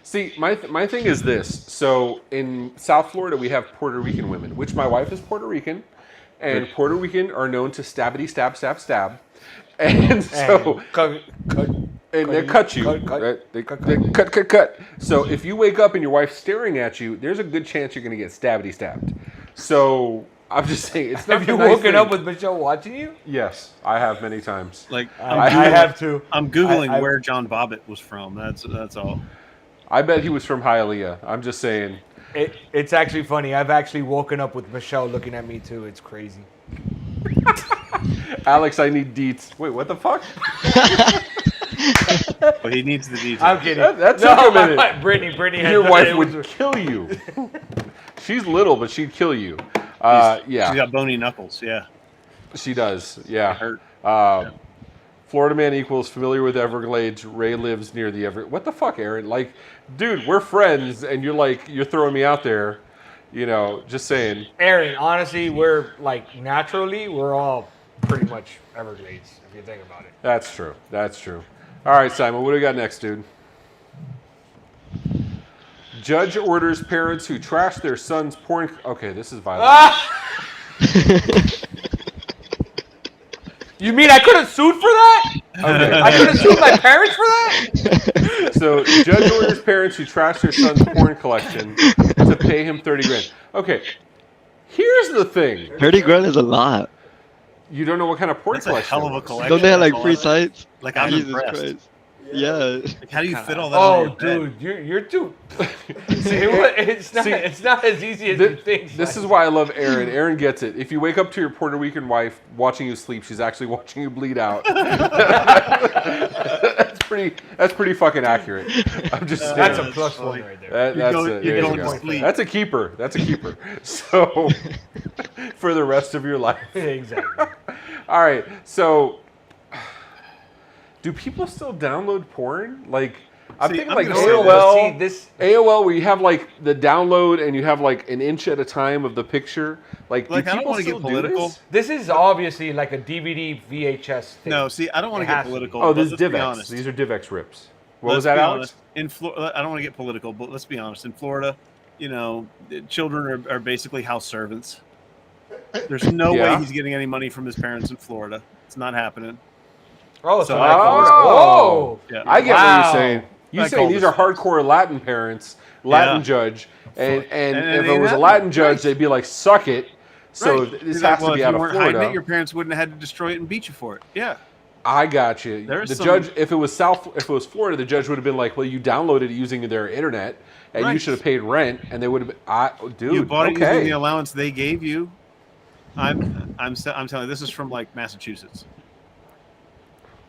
See, my thing is this. So, in South Florida, we have Puerto Rican women, which my wife is Puerto Rican, and Puerto Rican are known to stabbity stab stab stab, and so. And they cut you. Right? They cut. So if you wake up and your wife's staring at you, there's a good chance you're going to get stabbity stabbed. So I'm just saying, it's not. Have you a nice woken thing. up with Michelle watching you? Yes, I have many times. Like I have to. I'm googling I- where John Bobbitt was from. That's all. I bet he was from Hialeah. I'm just saying. It's actually funny. I've actually woken up with Michelle looking at me too. It's crazy. Alex, I need deets. Wait, what the fuck? But he needs the details. I'm kidding. That took a minute. Brittany. had Your done wife it. would kill you. She's little, but she'd kill you. She's Yeah, got bony knuckles. Yeah, she does. Yeah. hurt. Florida man equals familiar with Everglades. Ray lives near the What the fuck, Aaron? Like, dude, we're friends, and you're throwing me out there. You know, just saying. Aaron, honestly, we're like naturally, we're all pretty much Everglades if you think about it. That's true. That's true. All right, Simon, what do we got next, dude? Judge orders parents who trash their son's porn. Okay, this is violent. You mean I could have sued for that? Okay. I could have sued my parents for that? So, judge orders parents who trash their son's porn collection to pay him 30 grand. Okay, here's the thing. 30 grand is a lot. You don't know what kind of porn That's a collection hell of a it was. collection. Don't they have like That's free a lot. sites? Like I'm Jesus impressed. Christ. Yeah. Like, how do you fit all that? on Oh, your bed? dude, you're too. See, it's not as easy as you think. This is why I love Aaron. Aaron gets it. If you wake up to your Puerto Rican wife watching you sleep, she's actually watching you bleed out. That's pretty fucking accurate. I'm just saying. That's a plus one right there. You're going go. to sleep. That's a keeper. So for the rest of your life. Exactly. All right. So do people still download porn? Like I'm See, thinking I'm like gonna say AOL. this. AOL where you have like the download and you have like an inch at a time of the picture. Like do I don't people want to still get do political. this? This is obviously like a DVD VHS thing. No, see, I don't want It to get has to be. political. Oh, but this is let's be DivX. honest. These are DivX rips. What was Let's that, be Alex? honest. I don't want to get political, but let's be honest. In Florida, children are basically house servants. There's no Yeah. way he's getting any money from his parents in Florida. It's not happening. Oh, So so I called like, it. whoa. Yeah. I get what Wow. you're saying. You're I saying called these it. are hardcore Latin parents, Latin Yeah. judge, and And if it it ain't was a happening. Latin judge, Right. they'd be like, "Suck it." So Right. this He's has like, to well, be if out you of weren't hiding Florida. it, your parents wouldn't have had to destroy it and beat you for it. Yeah. I got you. There's The some- judge, if it was Florida, the judge would have been like, "Well, you downloaded it using their internet, and you Right. should have paid rent." And they would have been, "Dude, You bought it using okay." the allowance they gave you. I'm telling you, this is from like Massachusetts.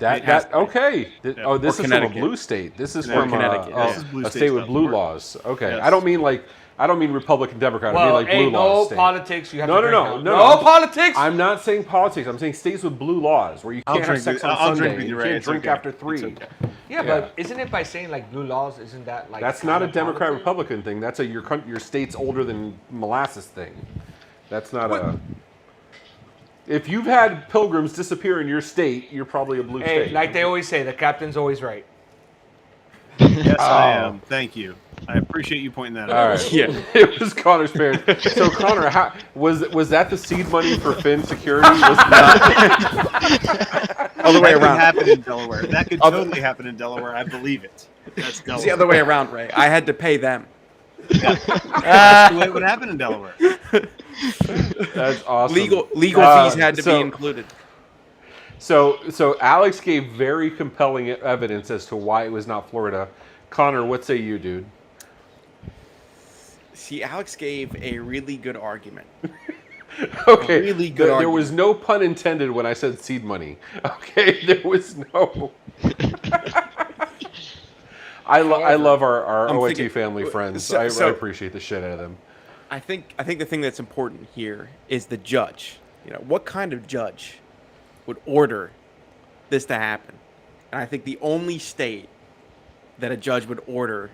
It has to be. Okay. Yeah. Oh, this Or is from a Connecticut. blue state. This is Yeah, from Connecticut. This is blue a state state with stuff. blue laws. Okay, Yes. I don't mean Republican Democrat. I mean Well, like blue ain't no laws. State. politics. You have No, to no, drink no, now. no. No politics. I'm not saying politics. I'm saying states with blue laws where you I'll can't have drink sex with- on I'll Sunday. drink with you, You Ray. can't It's drink okay. after It's 3. okay. Yeah, Yeah. but isn't it by saying like blue laws? Isn't that like That's not a kind of Democrat politics? Republican thing. That's a your state's older than molasses thing. That's not a. If you've had pilgrims disappear in your state, you're probably a blue Hey, state. like they always say, the captain's always right. Yes, I Oh. am. Thank you. I appreciate you pointing that All out. right. Yeah. It was Connor's parents. So Connor, how was that the seed money for Phin security? Was that, Other way That could around. happen in Delaware. That could Other- totally happen in Delaware. I believe it. That's Delaware. It's the other way around, Ray. I had to pay them. That's the way it would happen in Delaware. that's awesome. Legal fees had to be included. So Alex gave very compelling evidence as to why it was not Florida. Connor, what say you, dude? See, Alex gave a really good argument. Okay, Really good there argument. was no pun intended when I said seed money. Okay, there was no. I love our I'm OIT thinking- family friends. so- I so- appreciate the shit out of them. I think the thing that's important here is the judge. What kind of judge would order this to happen? And I think the only state that a judge would order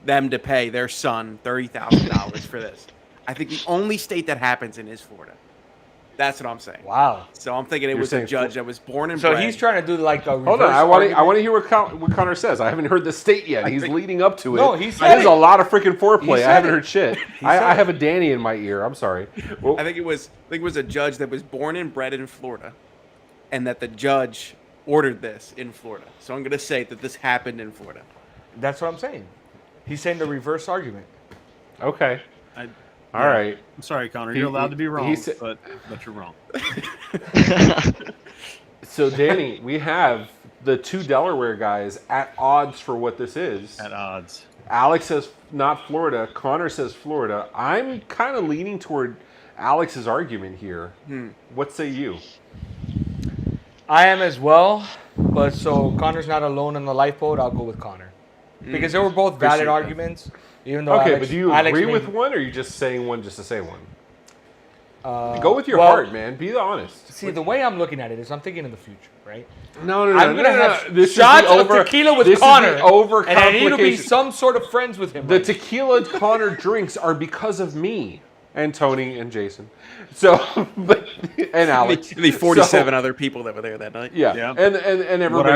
them to pay their son $30,000 for this, I think the only state that happens in is Florida. That's what I'm saying. Wow. So I'm thinking it You're was a saying judge that was born and So bred. he's trying to do like a Hold on, reverse I want argument. to hear what Connor says. I haven't heard the state yet. He's leading up to it. No, he said There's it. a lot of freaking He foreplay. I said haven't it. heard shit. said I it. have a Danny in my ear. I'm sorry. Well, I think it was a judge that was born and bred in Florida, and that the judge ordered this in Florida. So I'm going to say that this happened in Florida. That's what I'm saying. He's saying the reverse argument. okay. I- All right. I'm sorry, Connor. He- You're allowed to be he wrong, said- but you're wrong. So, Danny, we have the two Delaware guys at odds for what this is. At odds. Alex says not Florida. Connor says Florida. I'm kind of leaning toward Alex's argument here. What say you? I am as well, but so Connor's not alone in the lifeboat. I'll go with Connor because they were both valid Appreciate that. arguments. Even though Okay, Alex, but do you Alex agree made- with one, or are you just saying one just to say one? Go with your well, heart, man. Be honest. See, the way I'm looking at it is I'm thinking in the future, right? No, I'm gonna have This is shots the of tequila with this Connor, is the overcomplication. and I need to be some sort of friends with him. The right? tequila Connor drinks are because of me and Tony and Jason. So, and Alex. The 47 So, other people that were there that night. yeah. Yeah. And What I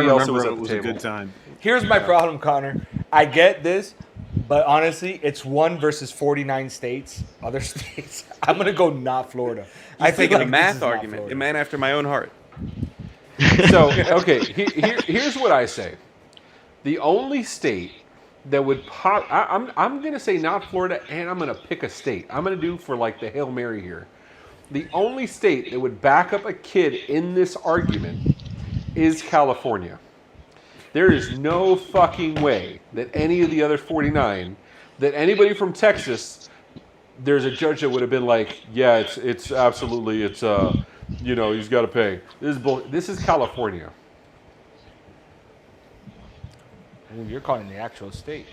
everybody else remember was it at the was table. a good time. Here's my problem, Connor. I get this, but honestly, it's 1 versus 49 states, other states. I'm going to go not Florida. I think feel a like this math is not argument. Florida. A man after my own heart. So, okay, here's what I say. The only state that would pop, I'm going to say not Florida, and I'm going to pick a state. I'm going to do for like the Hail Mary here. The only state that would back up a kid in this argument is California. There is no fucking way that any of the other 49, that anybody from Texas, there's a judge that would have been like, yeah, it's absolutely, it's you know, he's got to pay. This is California. I mean, you're calling the actual state.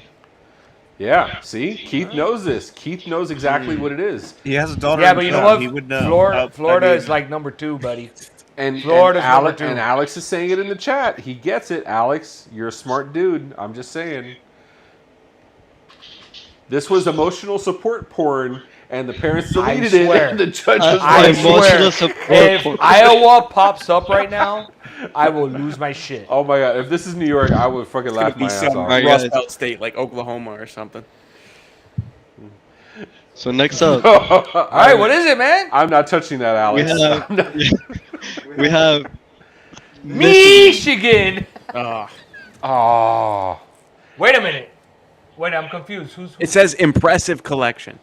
Yeah, see, Keith knows this. Keith knows exactly what it is. He has a daughter. Yeah, but you know what? He would know. Florida is like number 2, buddy. And Florida's Alex, number 2. and Alex is saying it in the chat. He gets it, Alex. You're a smart dude. I'm just saying. This was emotional support porn, and the parents deleted it, swear. and the judge was I like, Emotional swear, support if porn. Iowa pops up right now, I will lose my shit. oh my god, if this is New York, I would fucking It's gonna laugh be my ass some off. Right, Rust guys. Belt state like Oklahoma or something. So next up, All right, what is it, man? I'm not touching that, Alex. I'm not- we have Michigan. Oh. Wait a minute. Wait, I'm confused. Who's It says impressive collection.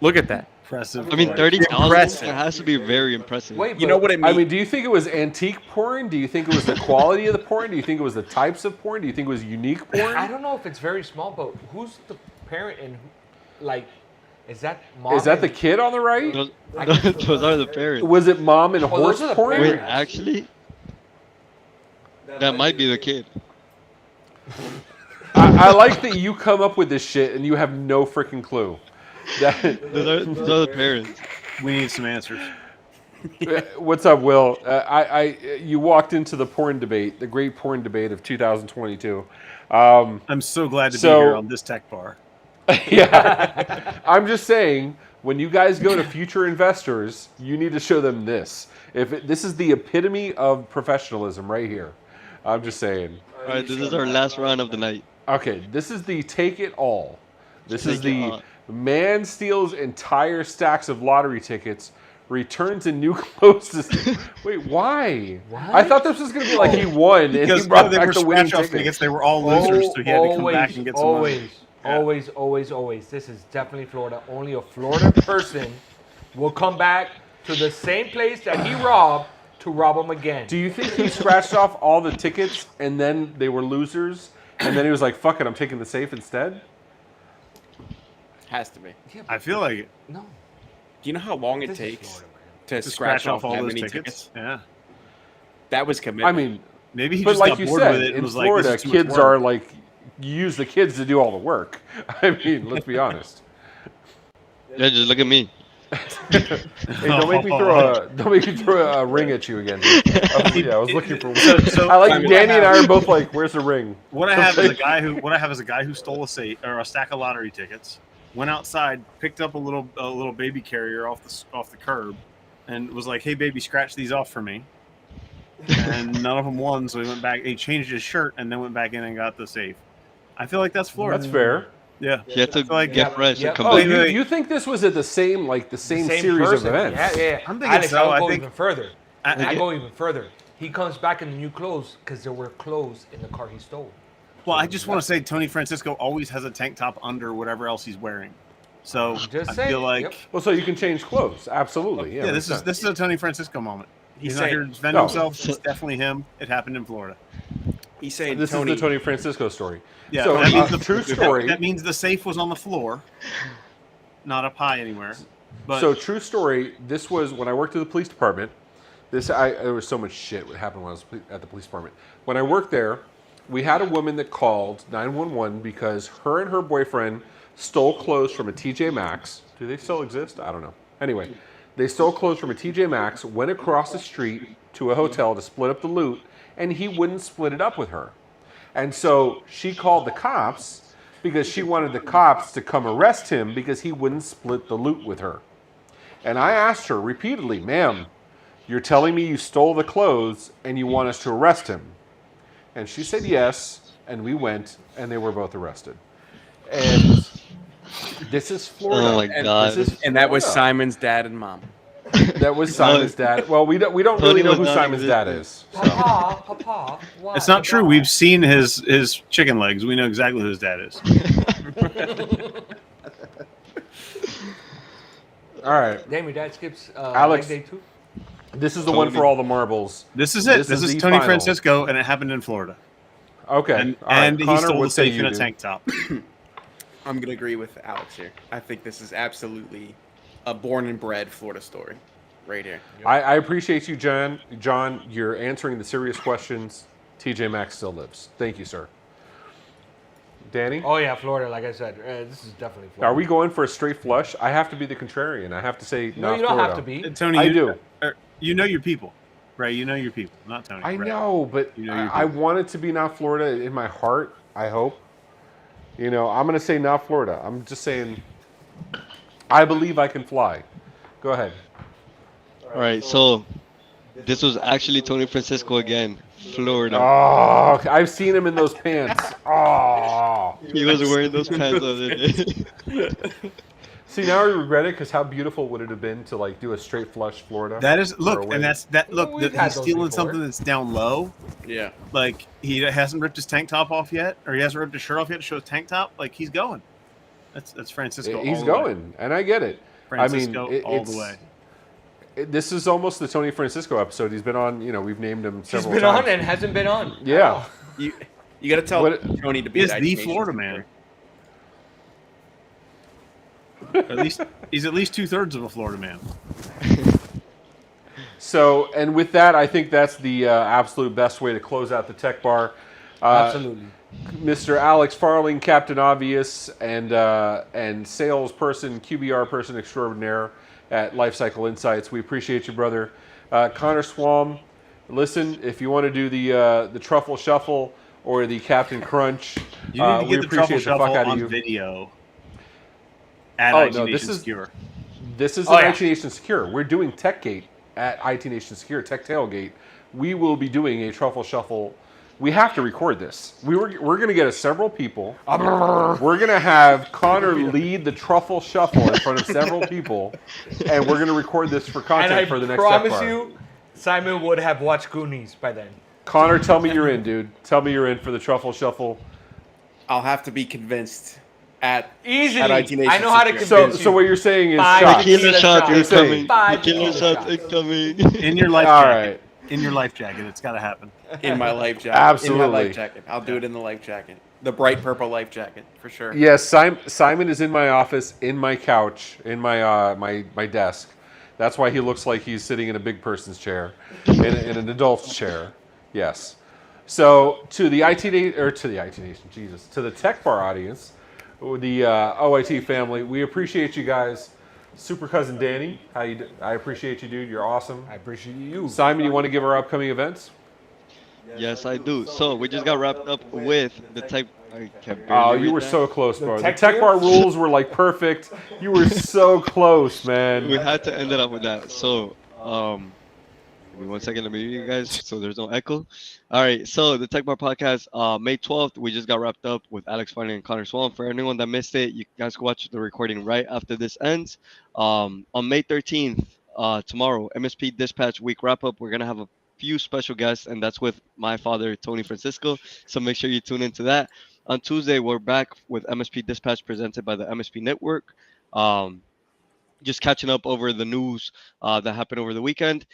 Look at that. Impressive. I mean, 30,000. Impressive. That has to be very impressive. Wait, You know what it I means? mean, do you think it was antique porn? Do you think it was the quality of the porn? Do you think it was the types of porn? Do you think it was unique porn? I don't know if it's very small, but who's the parent and like, is that mom? Is that the and- kid on the right? Those, those are the parents. Was it mom and Oh, horse those are the porn? Wait, parents. actually, that might be the kid. I like that you come up with this shit and you have no freaking clue. That, Those are the parents. We need some answers. what's up, Will? You walked into the porn debate, the great porn debate of 2022. I'm so glad to be So- here on this tech bar. Yeah, I'm just saying, when you guys go to future investors, you need to show them this. This is the epitome of professionalism right here. I'm just saying. All right, this is our last round of the night. Okay, this is the take it all. This is Take it the all. man steals entire stacks of lottery tickets, returns in new clothes. Wait, why? I thought this was going to be like he won and Because he brought they back were the winning scratch-off ticket. tickets. They were all losers, so he had to come back and get some money. Always. This is definitely Florida. Only a Florida person will come back to the same place that he robbed to rob him again. Do you think he scratched off all the tickets and then they were losers, and then he was like, "Fuck it, I'm taking the safe instead"? Has to be. I feel like it. No. Do you know how long it This is takes Florida, man. to To scratch off all that those many tickets. tickets? Yeah. That was commitment. I mean, Maybe he but just like got you bored said, with it and in was like, Florida, this is too much kids work. are like, you use the kids to do all the work. I mean, let's be honest. Yeah, just look at me. Hey, don't make me throw a ring at you again. I was looking for. So I like what Danny I and I have- are both like, "Where's the ring?" What I have is a guy who stole a stack of lottery tickets, went outside, picked up a little baby carrier off the curb, and was like, "Hey, baby, scratch these off for me." And none of them won, so he went back. He changed his shirt and then went back in and got the safe. I feel like that's Florida. That's fair. Yeah. You have to I feel like- get fresh yeah. and come Oh, back. wait. you think this was at the same Same series person. of events? Yeah. I'm thinking Alex, so. I'll I go think- even further. I- I go even further. He comes back in the new clothes because there were clothes in the car he stole. Well, I just want to say Tony Francisco always has a tank top under whatever else he's wearing. So Just I saying, feel like yep. Well, so you can change clothes. Absolutely. Yeah. this is a Tony Francisco moment. He's not saying- here to defend No. himself. It's definitely him. It happened in Florida. He's saying This Tony. is the Tony Francisco story. Yeah, So that means the true story. That means the safe was on the floor, not up high anywhere. But So true story. This was when I worked at the police department. There was so much shit that happened when I was at the police department. When I worked there, we had a woman that called 911 because her and her boyfriend stole clothes from a TJ Maxx. Do they still exist? I don't know. Anyway, they stole clothes from a TJ Maxx, went across the street to a hotel to split up the loot, and he wouldn't split it up with her. And so she called the cops because she wanted the cops to come arrest him because he wouldn't split the loot with her. And I asked her repeatedly, "Ma'am, you're telling me you stole the clothes and you want us to arrest him?" And she said yes, and we went, and they were both arrested. And this is Florida. Oh my And God. this is And that was Florida. Simon's dad and mom. That was Simon's dad. Well, we don't really Tony know was who not Simon's dad is. existing. So. Papa, why? it's not true. We've seen his chicken legs. We know exactly who his dad is. All right. Damn, your dad skips Alex. leg day too? This is the one for all the marbles. This is it. This This is is the Tony final. Francisco, and it happened in Florida. Okay. And, All right. and he Connor, stole the what say safe in you, a dude? tank top. I'm gonna agree with Alex here. I think this is absolutely a born and bred Florida story, right here. I appreciate you, John. John, you're answering the serious questions. TJ Maxx still lives. Thank you, sir. Danny? Oh yeah, Florida. Like I said, this is definitely Florida. Are we going for a straight flush? I have to be the contrarian. I have to say No, not you don't Florida. have to be. Tony, I do. You know your people, right? You know your people, not Tony. I right? know, but You know your I people. want it to be not Florida in my heart, I hope. You know, I'm going to say not Florida. I'm just saying I believe I can fly. Go ahead. All right, so this was actually Tony Francisco again, Florida. Oh, I've seen him in those pants. Oh. He was wearing those pants the other day. See, now I regret it because how beautiful would it have been to like do a straight flush Florida? That is for a look, win? and that's that. Look, We've that had he's those stealing before. something that's down low. Yeah. Like he hasn't ripped his tank top off yet, or he hasn't ripped his shirt off yet to show his tank top. Like he's going. That's Francisco. He's all the way. going, and I get it. Francisco I mean, all the way. This is almost the Tony Francisco episode. He's been on. You know, we've named him He's several been times. on and hasn't been on. Yeah. You got to tell What- Tony to be He is that the nation Florida secure. man. At least he's at least 2/3 of a Florida man. So, and with that, I think that's the absolute best way to close out the Tech Bar. Absolutely. Mr. Alex Farling, Captain Obvious, and salesperson, QBR person extraordinaire at Lifecycle Insights. We appreciate you, brother. Connor Swalm, listen, if you want to do the Truffle Shuffle or the Captain Crunch, You need to we get the truffle appreciate the fuck shuffle out of on you. video. At Oh, IT no, Nation this is- Secure. This is Oh, an yeah. IT Nation Secure. We're doing TechGate at IT Nation Secure, Tech Tailgate. We will be doing a Truffle Shuffle. We have to record this. We're going to get several people. We're going to have Connor lead the Truffle Shuffle in front of several people, and we're going to record this for And content I for the next promise Tech Bar. you, Simon would have watched Goonies by then. Connor, tell me you're in, dude. Tell me you're in for the Truffle Shuffle. I'll have to be convinced at Easily. At IT Nation I know how to Secure. convince So you. what you're saying is Five shots. tequila Tequila shots shots. incoming. Five Tequila tequila shots shots. incoming. In your life All jacket. right. In your life jacket. It's got to happen. in my life jacket. Absolutely. In my life jacket. I'll do it in the life jacket. The bright purple life jacket, for sure. Yes, Simon is in my office, in my couch, in my my desk. That's why he looks like he's sitting in a big person's chair, in an adult's chair. Yes. So to the IT Nation, Jesus, to the Tech Bar audience, the OIT family, we appreciate you guys. Super cousin Danny, I appreciate you, dude. You're awesome. I appreciate you. Simon, you want to give our upcoming events? Yes, I do. So we just got wrapped up with the Tech. I can Oh, barely you read were that. so close, bro. The Tech Tech Gear? Bar rules were like perfect. You were so close, man. We had to end it up with that. So, give me 1 second. Let me read you guys so there's no echo. All right. So the Tech Bar podcast, May 12th, we just got wrapped up with Alex Farling and Connor Swalm. For anyone that missed it, you guys can watch the recording right after this ends. On May 13th, tomorrow, MSP Dispatch Week wrap up. We're gonna have a few special guests, and that's with my father, Tony Francisco. So make sure you tune into that. On Tuesday, we're back with MSP Dispatch presented by the MSP Network. Just catching up over the news that happened over the weekend.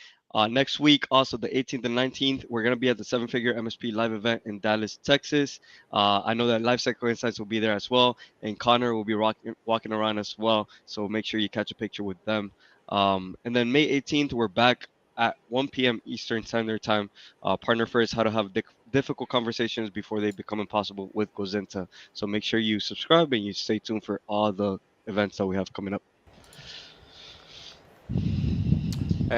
Next week, also the 18th and 19th, we're going to be at the 7-Figure MSP live event in Dallas, Texas. I know that Lifecycle Insights will be there as well, and Connor will be walking around as well. So make sure you catch a picture with them. And then May 18th, we're back at 1 p.m. Eastern Standard Time. Partner first, how to have difficult conversations before they become impossible with Gozinta. So make sure you subscribe and you stay tuned for all the events that we have coming up.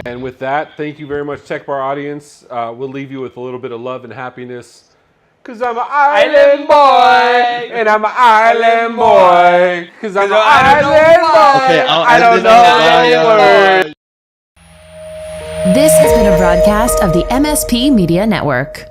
And with that, thank you very much, Tech Bar audience. We'll leave you with a little bit of love and happiness. Because I'm an island boy, and I'm an island boy. Because I'm an island boy. Okay, I don't know any words. This has been a broadcast of the MSP Media Network.